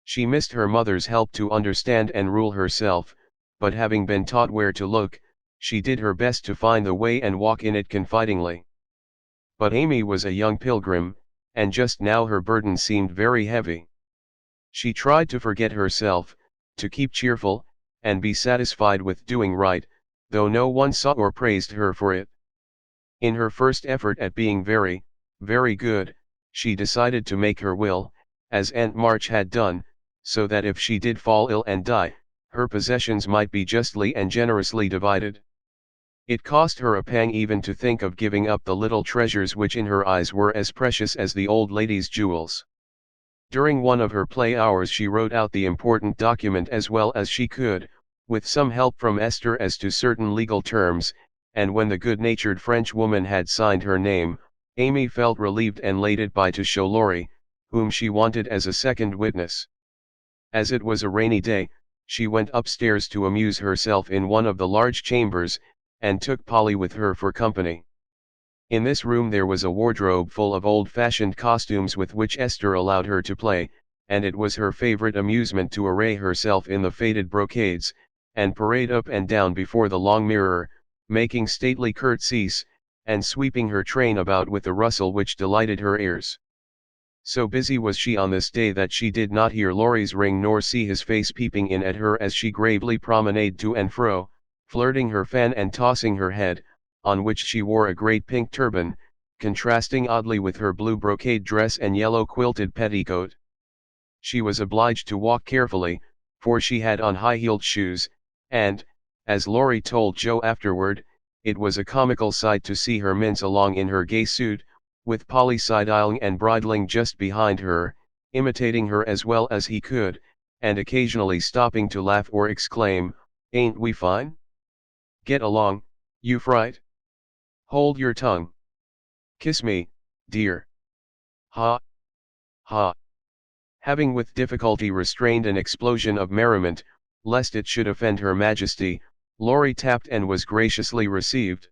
She missed her mother's help to understand and rule herself, but having been taught where to look, she did her best to find the way and walk in it confidingly. But Amy was a young pilgrim, and just now her burden seemed very heavy. She tried to forget herself, to keep cheerful, and be satisfied with doing right, though no one saw or praised her for it. In her first effort at being very, very good, she decided to make her will, as Aunt March had done, so that if she did fall ill and die, her possessions might be justly and generously divided. It cost her a pang even to think of giving up the little treasures which in her eyes were as precious as the old lady's jewels. During one of her play hours she wrote out the important document as well as she could, with some help from Esther as to certain legal terms, and when the good-natured French woman had signed her name, Amy felt relieved and laid it by to show Laurie, whom she wanted as a second witness. As it was a rainy day, she went upstairs to amuse herself in one of the large chambers, and took Polly with her for company. In this room there was a wardrobe full of old-fashioned costumes with which Esther allowed her to play, and it was her favorite amusement to array herself in the faded brocades, and parade up and down before the long mirror, making stately curtsies, and sweeping her train about with a rustle which delighted her ears. So busy was she on this day that she did not hear Laurie's ring nor see his face peeping in at her as she gravely promenaded to and fro, flirting her fan and tossing her head, on which she wore a great pink turban, contrasting oddly with her blue brocade dress and yellow quilted petticoat. She was obliged to walk carefully, for she had on high-heeled shoes, and, as Laurie told Joe afterward, it was a comical sight to see her mince along in her gay suit, with Polly side-eyeing and bridling just behind her, imitating her as well as he could, and occasionally stopping to laugh or exclaim, "Ain't we fine? Get along, you fright! Hold your tongue! Kiss me, dear! Ha! Ha!" Having with difficulty restrained an explosion of merriment, lest it should offend Her Majesty, Laurie tapped and was graciously received.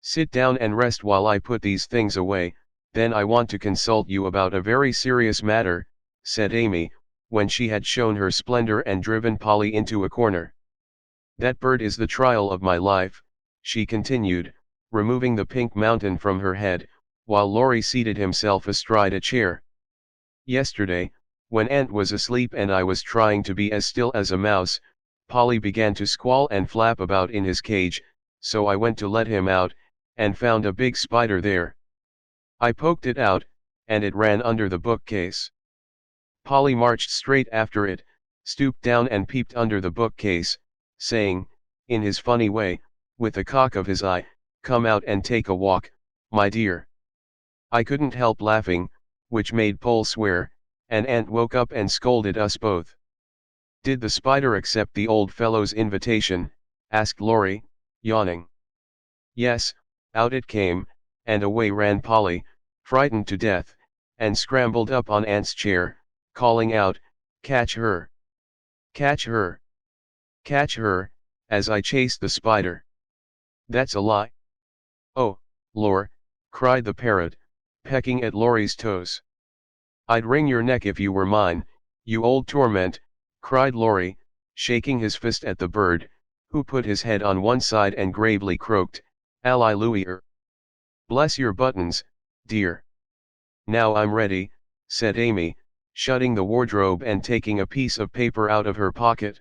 "Sit down and rest while I put these things away, then I want to consult you about a very serious matter," said Amy, when she had shown her splendor and driven Polly into a corner. "That bird is the trial of my life," she continued, removing the pink mountain from her head, while Laurie seated himself astride a chair. "Yesterday, when Aunt was asleep and I was trying to be as still as a mouse, Polly began to squall and flap about in his cage, so I went to let him out, and found a big spider there. I poked it out, and it ran under the bookcase. Polly marched straight after it, stooped down and peeped under the bookcase, saying, in his funny way, with a cock of his eye, 'Come out and take a walk, my dear.' I couldn't help laughing, which made Pole swear, and Aunt woke up and scolded us both." "Did the spider accept the old fellow's invitation?" asked Laurie, yawning. "Yes, out it came, and away ran Polly, frightened to death, and scrambled up on Aunt's chair, calling out, 'Catch her! Catch her! Catch her!' as I chased the spider." "That's a lie." "Oh, Lor," cried the parrot, pecking at Laurie's toes. "I'd wring your neck if you were mine, you old torment," cried Laurie, shaking his fist at the bird, who put his head on one side and gravely croaked, "Alleluia! Bless your buttons, dear." "Now I'm ready," said Amy, shutting the wardrobe and taking a piece of paper out of her pocket.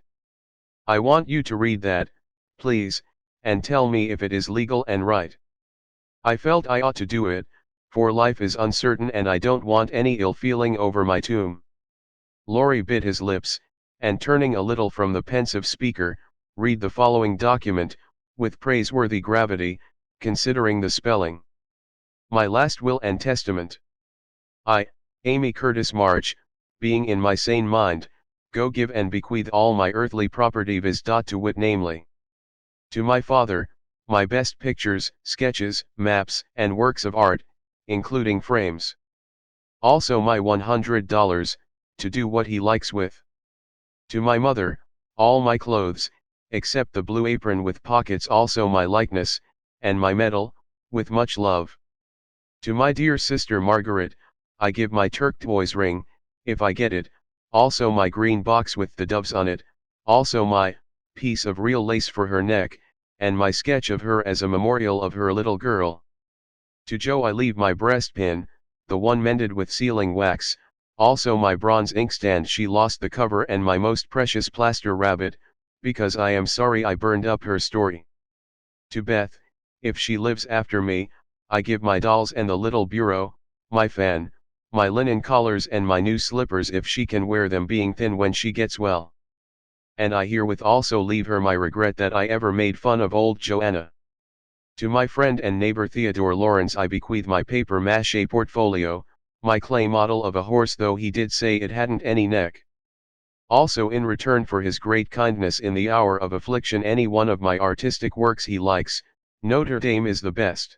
"I want you to read that, please, and tell me if it is legal and right. I felt I ought to do it, for life is uncertain and I don't want any ill feeling over my tomb. Laurie bit his lips, and turning a little from the pensive speaker, read the following document, with praiseworthy gravity, considering the spelling. My last will and testament. I, Amy Curtis March, being in my sane mind, go give and bequeath all my earthly property viz. To wit namely. To my father, my best pictures, sketches, maps, and works of art, including frames. Also my $100, to do what he likes with. To my mother, all my clothes, except the blue apron with pockets, also my likeness, and my medal, with much love. To my dear sister Margaret, I give my turquoise ring, if I get it, also my green box with the doves on it, also my piece of real lace for her neck, and my sketch of her as a memorial of her little girl. To Joe I leave my breastpin, the one mended with sealing wax, also my bronze inkstand she lost the cover and my most precious plaster rabbit, because I am sorry I burned up her story. To Beth, if she lives after me, I give my dolls and the little bureau, my fan, my linen collars and my new slippers if she can wear them being thin when she gets well. And I herewith also leave her my regret that I ever made fun of old Joanna. To my friend and neighbor Theodore Lawrence I bequeath my paper mache portfolio, my clay model of a horse though he did say it hadn't any neck. Also in return for his great kindness in the hour of affliction any one of my artistic works he likes, Notre Dame is the best.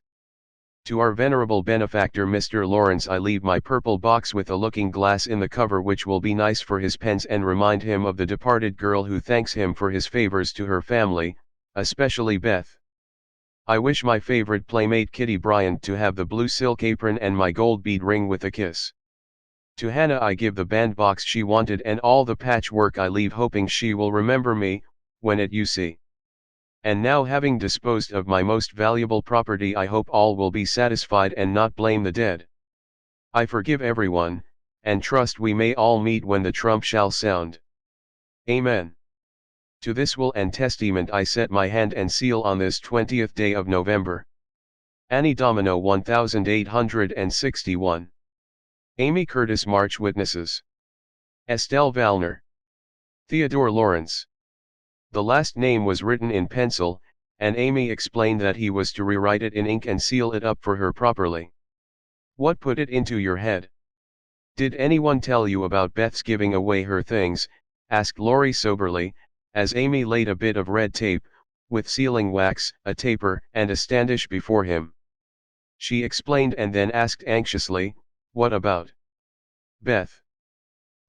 To our venerable benefactor Mr. Lawrence I leave my purple box with a looking glass in the cover which will be nice for his pens and remind him of the departed girl who thanks him for his favors to her family, especially Beth. I wish my favorite playmate Kitty Bryant to have the blue silk apron and my gold bead ring with a kiss. To Hannah I give the bandbox she wanted and all the patchwork I leave hoping she will remember me, when at UC. And now having disposed of my most valuable property I hope all will be satisfied and not blame the dead. I forgive everyone, and trust we may all meet when the trump shall sound. Amen. To this will and testament I set my hand and seal on this 20th day of November. Annie Domino 1861. Amy Curtis March Witnesses. Estelle Valner. Theodore Lawrence. The last name was written in pencil, and Amy explained that he was to rewrite it in ink and seal it up for her properly. What put it into your head? Did anyone tell you about Beth's giving away her things? Asked Laurie soberly, as Amy laid a bit of red tape, with sealing wax, a taper, and a standish before him. She explained and then asked anxiously, what about Beth?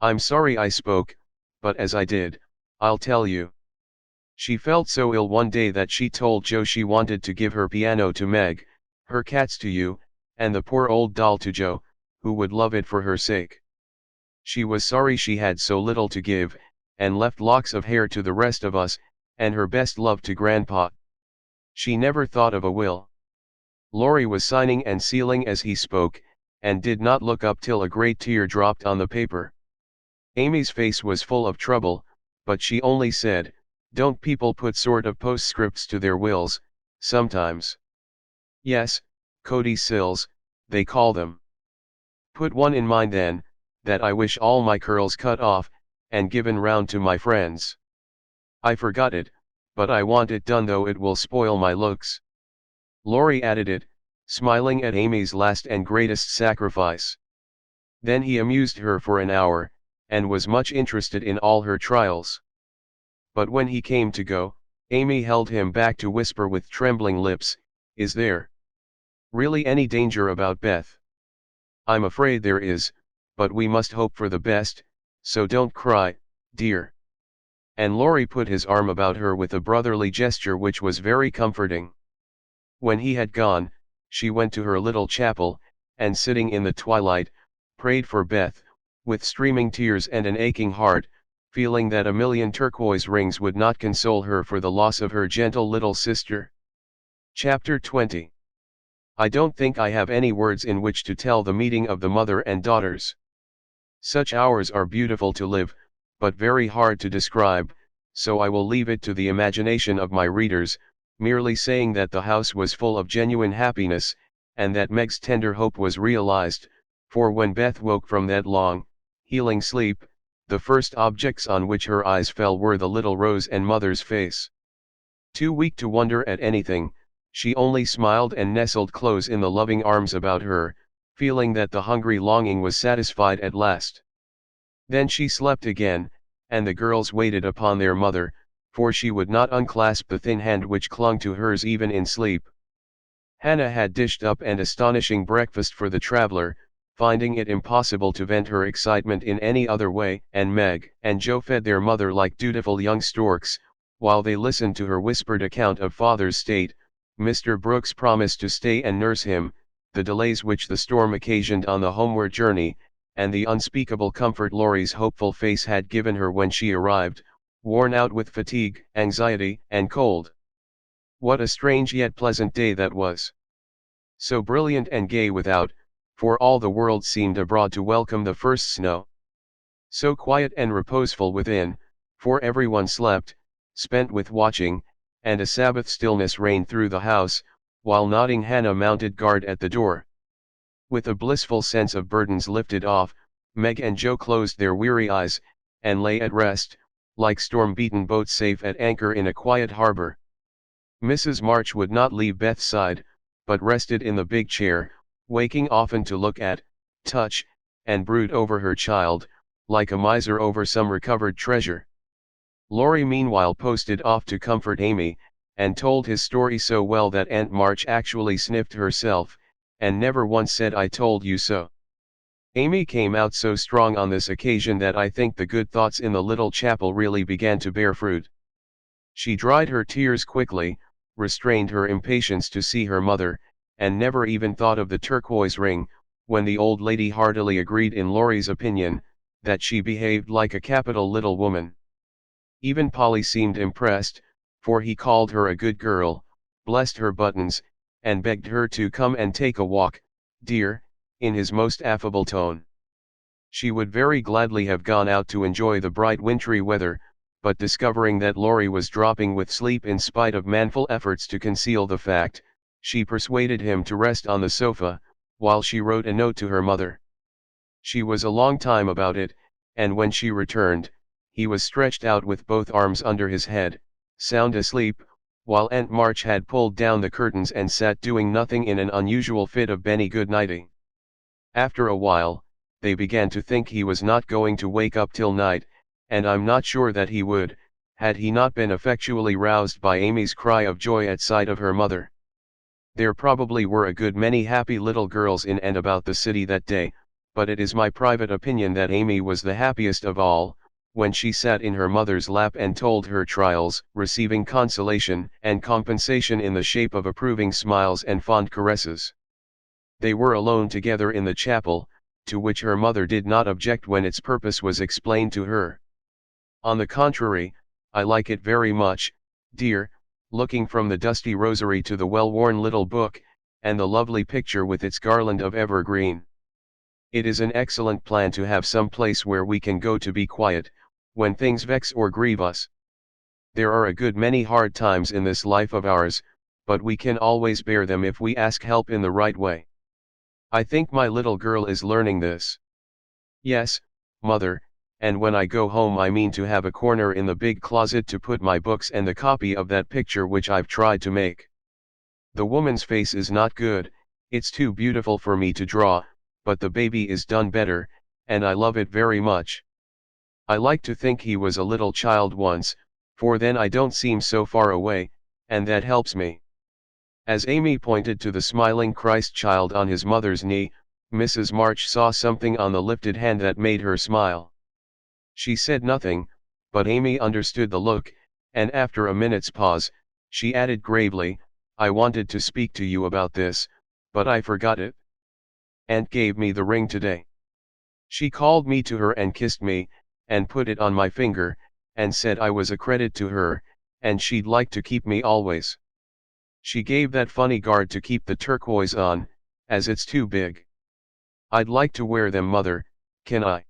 I'm sorry I spoke, but as I did, I'll tell you. She felt so ill one day that she told Joe she wanted to give her piano to Meg, her cats to you, and the poor old doll to Joe, who would love it for her sake. She was sorry she had so little to give, and left locks of hair to the rest of us, and her best love to Grandpa. She never thought of a will. Laurie was signing and sealing as he spoke, and did not look up till a great tear dropped on the paper. Amy's face was full of trouble, but she only said, don't people put sort of postscripts to their wills, sometimes? Yes, codicils, they call them. Put one in mine then, that I wish all my curls cut off, and given round to my friends. I forgot it, but I want it done though it will spoil my looks. Laurie added it, smiling at Amy's last and greatest sacrifice. Then he amused her for an hour, and was much interested in all her trials. But when he came to go, Amy held him back to whisper with trembling lips, is there really any danger about Beth? I'm afraid there is, but we must hope for the best, so don't cry, dear. And Laurie put his arm about her with a brotherly gesture which was very comforting. When he had gone, she went to her little chapel, and sitting in the twilight, prayed for Beth, with streaming tears and an aching heart, feeling that a million turquoise rings would not console her for the loss of her gentle little sister. Chapter 20. I don't think I have any words in which to tell the meeting of the mother and daughters. Such hours are beautiful to live, but very hard to describe, so I will leave it to the imagination of my readers, merely saying that the house was full of genuine happiness, and that Meg's tender hope was realized, for when Beth woke from that long, healing sleep, the first objects on which her eyes fell were the little Rose and mother's face. Too weak to wonder at anything, she only smiled and nestled close in the loving arms about her, feeling that the hungry longing was satisfied at last. Then she slept again, and the girls waited upon their mother, for she would not unclasp the thin hand which clung to hers even in sleep. Hannah had dished up an astonishing breakfast for the traveler, finding it impossible to vent her excitement in any other way, and Meg and Joe fed their mother like dutiful young storks, while they listened to her whispered account of father's state, Mr. Brooks' promise to stay and nurse him, the delays which the storm occasioned on the homeward journey, and the unspeakable comfort Laurie's hopeful face had given her when she arrived, worn out with fatigue, anxiety, and cold. What a strange yet pleasant day that was! So brilliant and gay without, for all the world seemed abroad to welcome the first snow. So quiet and reposeful within, for everyone slept, spent with watching, and a Sabbath stillness reigned through the house, while nodding Hannah mounted guard at the door. With a blissful sense of burdens lifted off, Meg and Joe closed their weary eyes, and lay at rest, like storm-beaten boats safe at anchor in a quiet harbor. Mrs. March would not leave Beth's side, but rested in the big chair, waking often to look at, touch, and brood over her child, like a miser over some recovered treasure. Laurie meanwhile posted off to comfort Amy, and told his story so well that Aunt March actually sniffed herself, and never once said "I told you so." Amy came out so strong on this occasion that I think the good thoughts in the little chapel really began to bear fruit. She dried her tears quickly, restrained her impatience to see her mother, and never even thought of the turquoise ring, when the old lady heartily agreed in Laurie's opinion, that she behaved like a capital little woman. Even Polly seemed impressed, for he called her a good girl, blessed her buttons, and begged her to come and take a walk, dear, in his most affable tone. She would very gladly have gone out to enjoy the bright wintry weather, but discovering that Laurie was dropping with sleep in spite of manful efforts to conceal the fact, she persuaded him to rest on the sofa, while she wrote a note to her mother. She was a long time about it, and when she returned, he was stretched out with both arms under his head, sound asleep, while Aunt March had pulled down the curtains and sat doing nothing in an unusual fit of Benny goodnighting. After a while, they began to think he was not going to wake up till night, and I'm not sure that he would, had he not been effectually roused by Amy's cry of joy at sight of her mother. There probably were a good many happy little girls in and about the city that day, but it is my private opinion that Amy was the happiest of all, when she sat in her mother's lap and told her trials, receiving consolation and compensation in the shape of approving smiles and fond caresses. They were alone together in the chapel, to which her mother did not object when its purpose was explained to her. On the contrary, I like it very much, dear, looking from the dusty rosary to the well-worn little book, and the lovely picture with its garland of evergreen. It is an excellent plan to have some place where we can go to be quiet, when things vex or grieve us. There are a good many hard times in this life of ours, but we can always bear them if we ask help in the right way. I think my little girl is learning this. Yes, mother, and when I go home I mean to have a corner in the big closet to put my books and the copy of that picture which I've tried to make. The woman's face is not good, it's too beautiful for me to draw, but the baby is done better, and I love it very much. I like to think he was a little child once, for then I don't seem so far away, and that helps me. As Amy pointed to the smiling Christ child on his mother's knee, Mrs. March saw something on the lifted hand that made her smile. She said nothing, but Amy understood the look, and after a minute's pause, she added gravely, "I wanted to speak to you about this, but I forgot it. Aunt gave me the ring today. She called me to her and kissed me, and put it on my finger, and said I was a credit to her, and she'd like to keep me always. She gave that funny guard to keep the turquoise on, as it's too big. I'd like to wear them, mother, can I?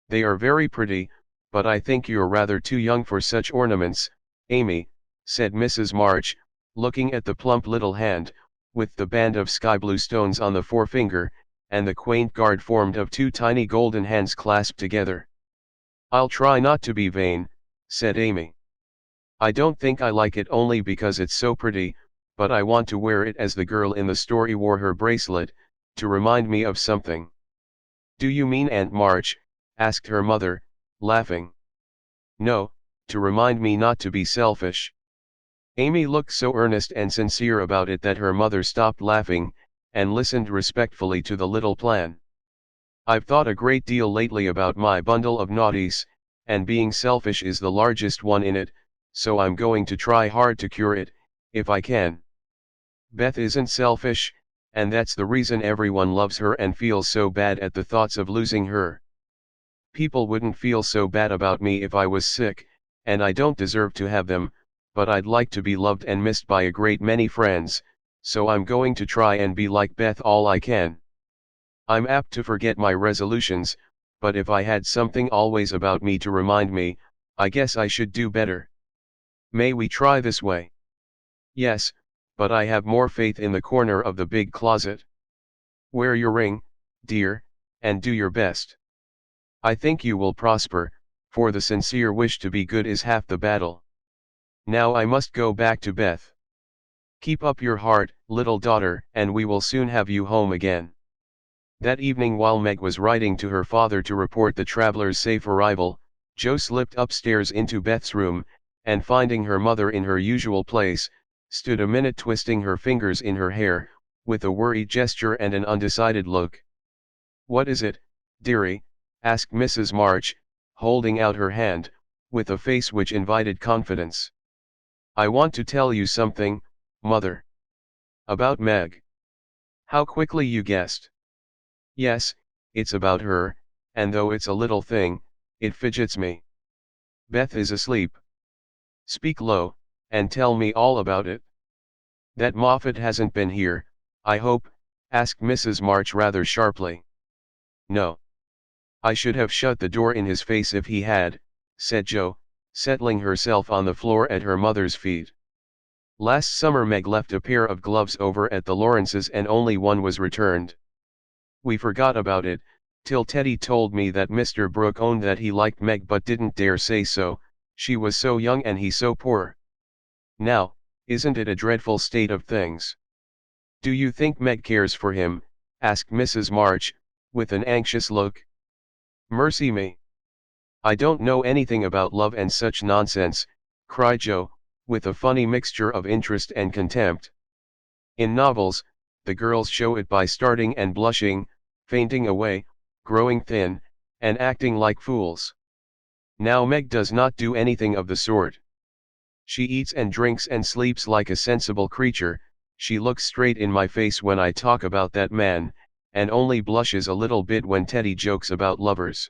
They are very pretty, but I think you're rather too young for such ornaments, Amy," said Mrs. March, looking at the plump little hand, with the band of sky blue stones on the forefinger, and the quaint guard formed of two tiny golden hands clasped together. "I'll try not to be vain," said Amy. "I don't think I like it only because it's so pretty, but I want to wear it as the girl in the story wore her bracelet, to remind me of something." "Do you mean Aunt March?" asked her mother, laughing. "No, to remind me not to be selfish." Amy looked so earnest and sincere about it that her mother stopped laughing, and listened respectfully to the little plan. "I've thought a great deal lately about my bundle of naughties, and being selfish is the largest one in it, so I'm going to try hard to cure it, if I can. Beth isn't selfish, and that's the reason everyone loves her and feels so bad at the thoughts of losing her. People wouldn't feel so bad about me if I was sick, and I don't deserve to have them, but I'd like to be loved and missed by a great many friends, so I'm going to try and be like Beth all I can. I'm apt to forget my resolutions, but if I had something always about me to remind me, I guess I should do better. May we try this way?" "Yes, but I have more faith in the corner of the big closet. Wear your ring, dear, and do your best. I think you will prosper, for the sincere wish to be good is half the battle. Now I must go back to Beth. Keep up your heart, little daughter, and we will soon have you home again." That evening, while Meg was writing to her father to report the traveler's safe arrival, Jo slipped upstairs into Beth's room, and finding her mother in her usual place, stood a minute twisting her fingers in her hair, with a worried gesture and an undecided look. "What is it, dearie?" asked Mrs. March, holding out her hand, with a face which invited confidence. "I want to tell you something, mother." "About Meg?" "How quickly you guessed." "Yes, it's about her, and though it's a little thing, it fidgets me. Beth is asleep." "Speak low, and tell me all about it." "That Moffat hasn't been here, I hope?" asked Mrs. March rather sharply. "No. I should have shut the door in his face if he had," said Jo, settling herself on the floor at her mother's feet. "Last summer Meg left a pair of gloves over at the Lawrences and only one was returned. We forgot about it, till Teddy told me that Mr. Brooke owned that he liked Meg but didn't dare say so, she was so young and he so poor. Now, isn't it a dreadful state of things?" "Do you think Meg cares for him?" asked Mrs. March, with an anxious look. "Mercy me! I don't know anything about love and such nonsense," cried Jo, with a funny mixture of interest and contempt. "In novels, the girls show it by starting and blushing, fainting away, growing thin, and acting like fools. Now Meg does not do anything of the sort. She eats and drinks and sleeps like a sensible creature, she looks straight in my face when I talk about that man, and only blushes a little bit when Teddy jokes about lovers.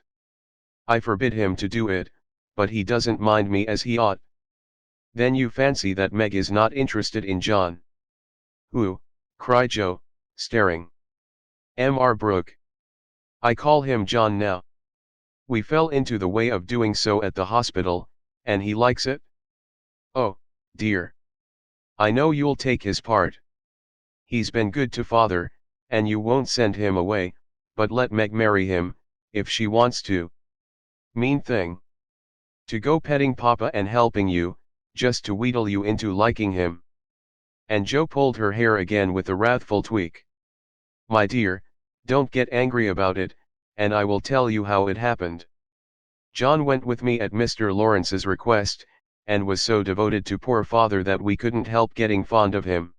I forbid him to do it, but he doesn't mind me as he ought." "Then you fancy that Meg is not interested in John?" "Who?" cried Jo, staring. "Mr. Brooke. I call him John now. We fell into the way of doing so at the hospital, and he likes it. Oh, dear. I know you'll take his part. He's been good to father, and you won't send him away, but let Meg marry him, if she wants to. Mean thing. To go petting papa and helping you, just to wheedle you into liking him." And Jo pulled her hair again with a wrathful tweak. "My dear, don't get angry about it, and I will tell you how it happened. John went with me at Mr. Lawrence's request, and was so devoted to poor father that we couldn't help getting fond of him.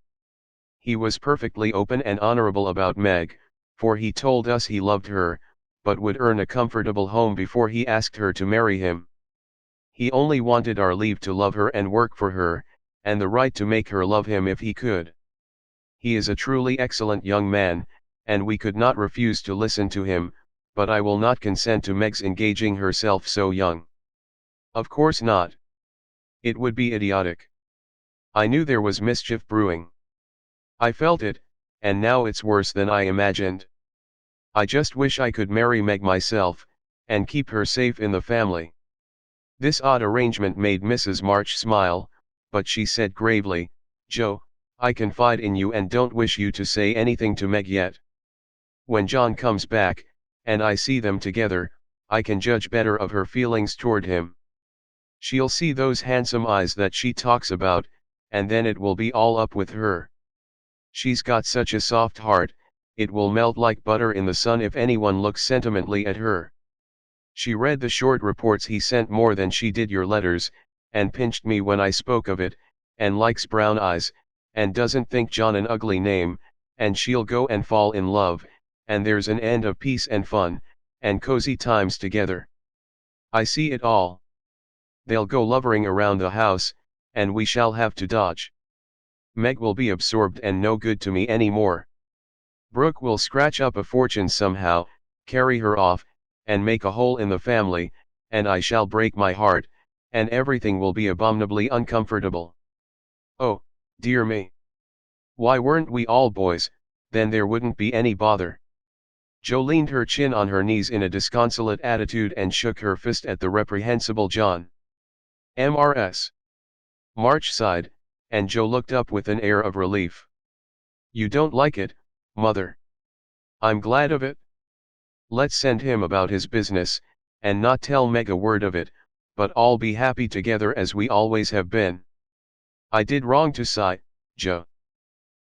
He was perfectly open and honorable about Meg, for he told us he loved her, but would earn a comfortable home before he asked her to marry him. He only wanted our leave to love her and work for her, and the right to make her love him if he could. He is a truly excellent young man, and we could not refuse to listen to him, but I will not consent to Meg's engaging herself so young. Of course not. It would be idiotic. I knew there was mischief brewing. I felt it, and now it's worse than I imagined. I just wish I could marry Meg myself, and keep her safe in the family." This odd arrangement made Mrs. March smile, but she said gravely, Joe, I confide in you and don't wish you to say anything to Meg yet. When John comes back, and I see them together, I can judge better of her feelings toward him. She'll see those handsome eyes that she talks about, and then it will be all up with her. She's got such a soft heart, it will melt like butter in the sun if anyone looks sentimentally at her. She read the short reports he sent more than she did your letters, and pinched me when I spoke of it, and likes brown eyes, and doesn't think John an ugly name, and she'll go and fall in love, and there's an end of peace and fun, and cozy times together. I see it all. They'll go lovering around the house, and we shall have to dodge. Meg will be absorbed and no good to me anymore. Brooke will scratch up a fortune somehow, carry her off, and make a hole in the family, and I shall break my heart, and everything will be abominably uncomfortable. Oh, dear me. Why weren't we all boys, then there wouldn't be any bother. Jo leaned her chin on her knees in a disconsolate attitude and shook her fist at the reprehensible John. Mrs. March sighed, and Jo looked up with an air of relief. You don't like it, mother? I'm glad of it. Let's send him about his business, and not tell Meg a word of it, but all be happy together as we always have been. I did wrong to sigh, Jo.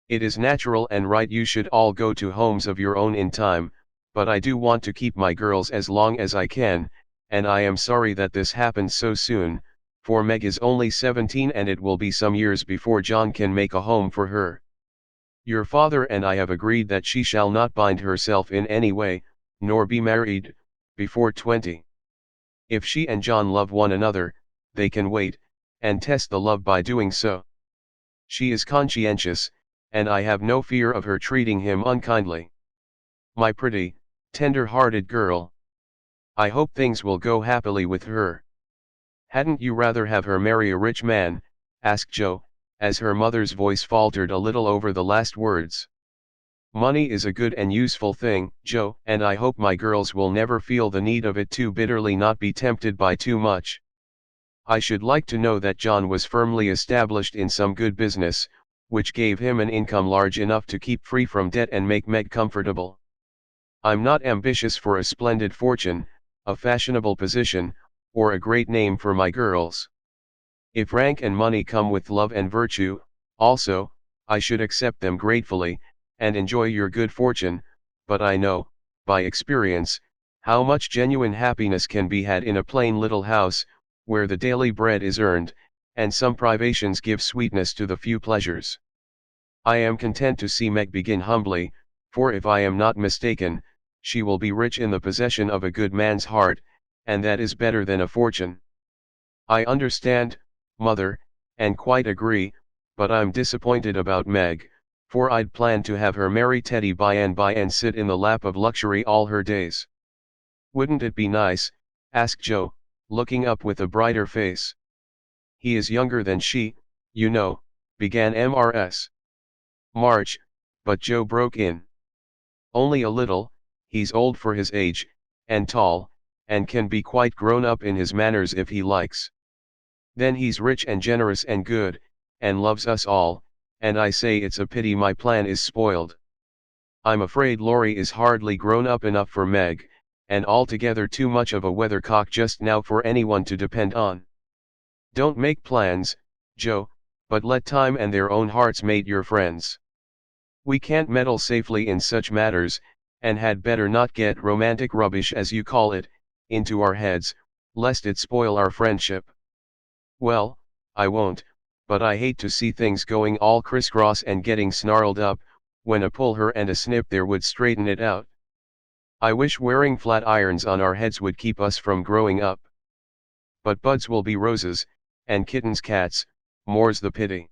It is natural and right you should all go to homes of your own in time, but I do want to keep my girls as long as I can, and I am sorry that this happened so soon, for Meg is only 17 and it will be some years before John can make a home for her. Your father and I have agreed that she shall not bind herself in any way, nor be married, before 20. If she and John love one another, they can wait, and test the love by doing so. She is conscientious, and I have no fear of her treating him unkindly. My pretty, tender-hearted girl. I hope things will go happily with her. Hadn't you rather have her marry a rich man? Asked Jo, as her mother's voice faltered a little over the last words. Money is a good and useful thing, Jo, and I hope my girls will never feel the need of it too bitterly, not be tempted by too much. I should like to know that John was firmly established in some good business, which gave him an income large enough to keep free from debt and make Meg comfortable. I'm not ambitious for a splendid fortune, a fashionable position, or a great name for my girls. If rank and money come with love and virtue, also, I should accept them gratefully, and enjoy your good fortune, but I know, by experience, how much genuine happiness can be had in a plain little house, where the daily bread is earned, and some privations give sweetness to the few pleasures. I am content to see Meg begin humbly, for if I am not mistaken, she will be rich in the possession of a good man's heart, and that is better than a fortune. I understand, mother, and quite agree, but I'm disappointed about Meg, for I'd planned to have her marry Teddy by and sit in the lap of luxury all her days. Wouldn't it be nice? Asked Jo, looking up with a brighter face. He is younger than she, you know, began Mrs. March, but Jo broke in. Only a little. He's old for his age, and tall, and can be quite grown up in his manners if he likes. Then he's rich and generous and good, and loves us all, and I say it's a pity my plan is spoiled. I'm afraid Laurie is hardly grown up enough for Meg, and altogether too much of a weathercock just now for anyone to depend on. Don't make plans, Jo, but let time and their own hearts mate your friends. We can't meddle safely in such matters, and had better not get romantic rubbish as you call it, into our heads, lest it spoil our friendship. Well, I won't, but I hate to see things going all crisscross and getting snarled up, when a pull here and a snip there would straighten it out. I wish wearing flat irons on our heads would keep us from growing up. But buds will be roses, and kittens cats, more's the pity.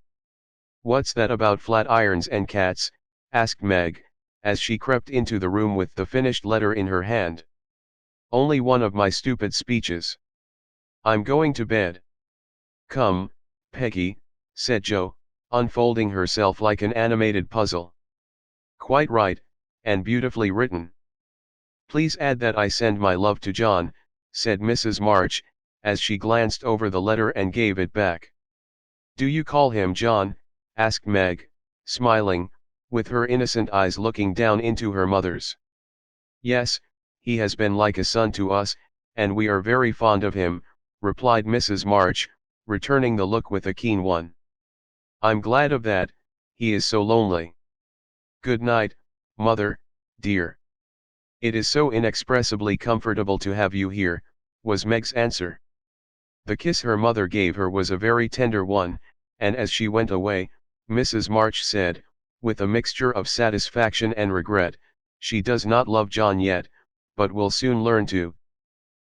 What's that about flat irons and cats? Asked Meg, as she crept into the room with the finished letter in her hand. Only one of my stupid speeches. I'm going to bed. Come, Peggy, said Jo, unfolding herself like an animated puzzle. Quite right, and beautifully written. Please add that I send my love to John, said Mrs. March, as she glanced over the letter and gave it back. Do you call him John? asked Meg, smiling, with her innocent eyes looking down into her mother's. Yes, he has been like a son to us, and we are very fond of him, replied Mrs. March, returning the look with a keen one. I'm glad of that, he is so lonely. Good night, mother, dear. It is so inexpressibly comfortable to have you here, was Meg's answer. The kiss her mother gave her was a very tender one, and as she went away, Mrs. March said, with a mixture of satisfaction and regret, she does not love John yet, but will soon learn to.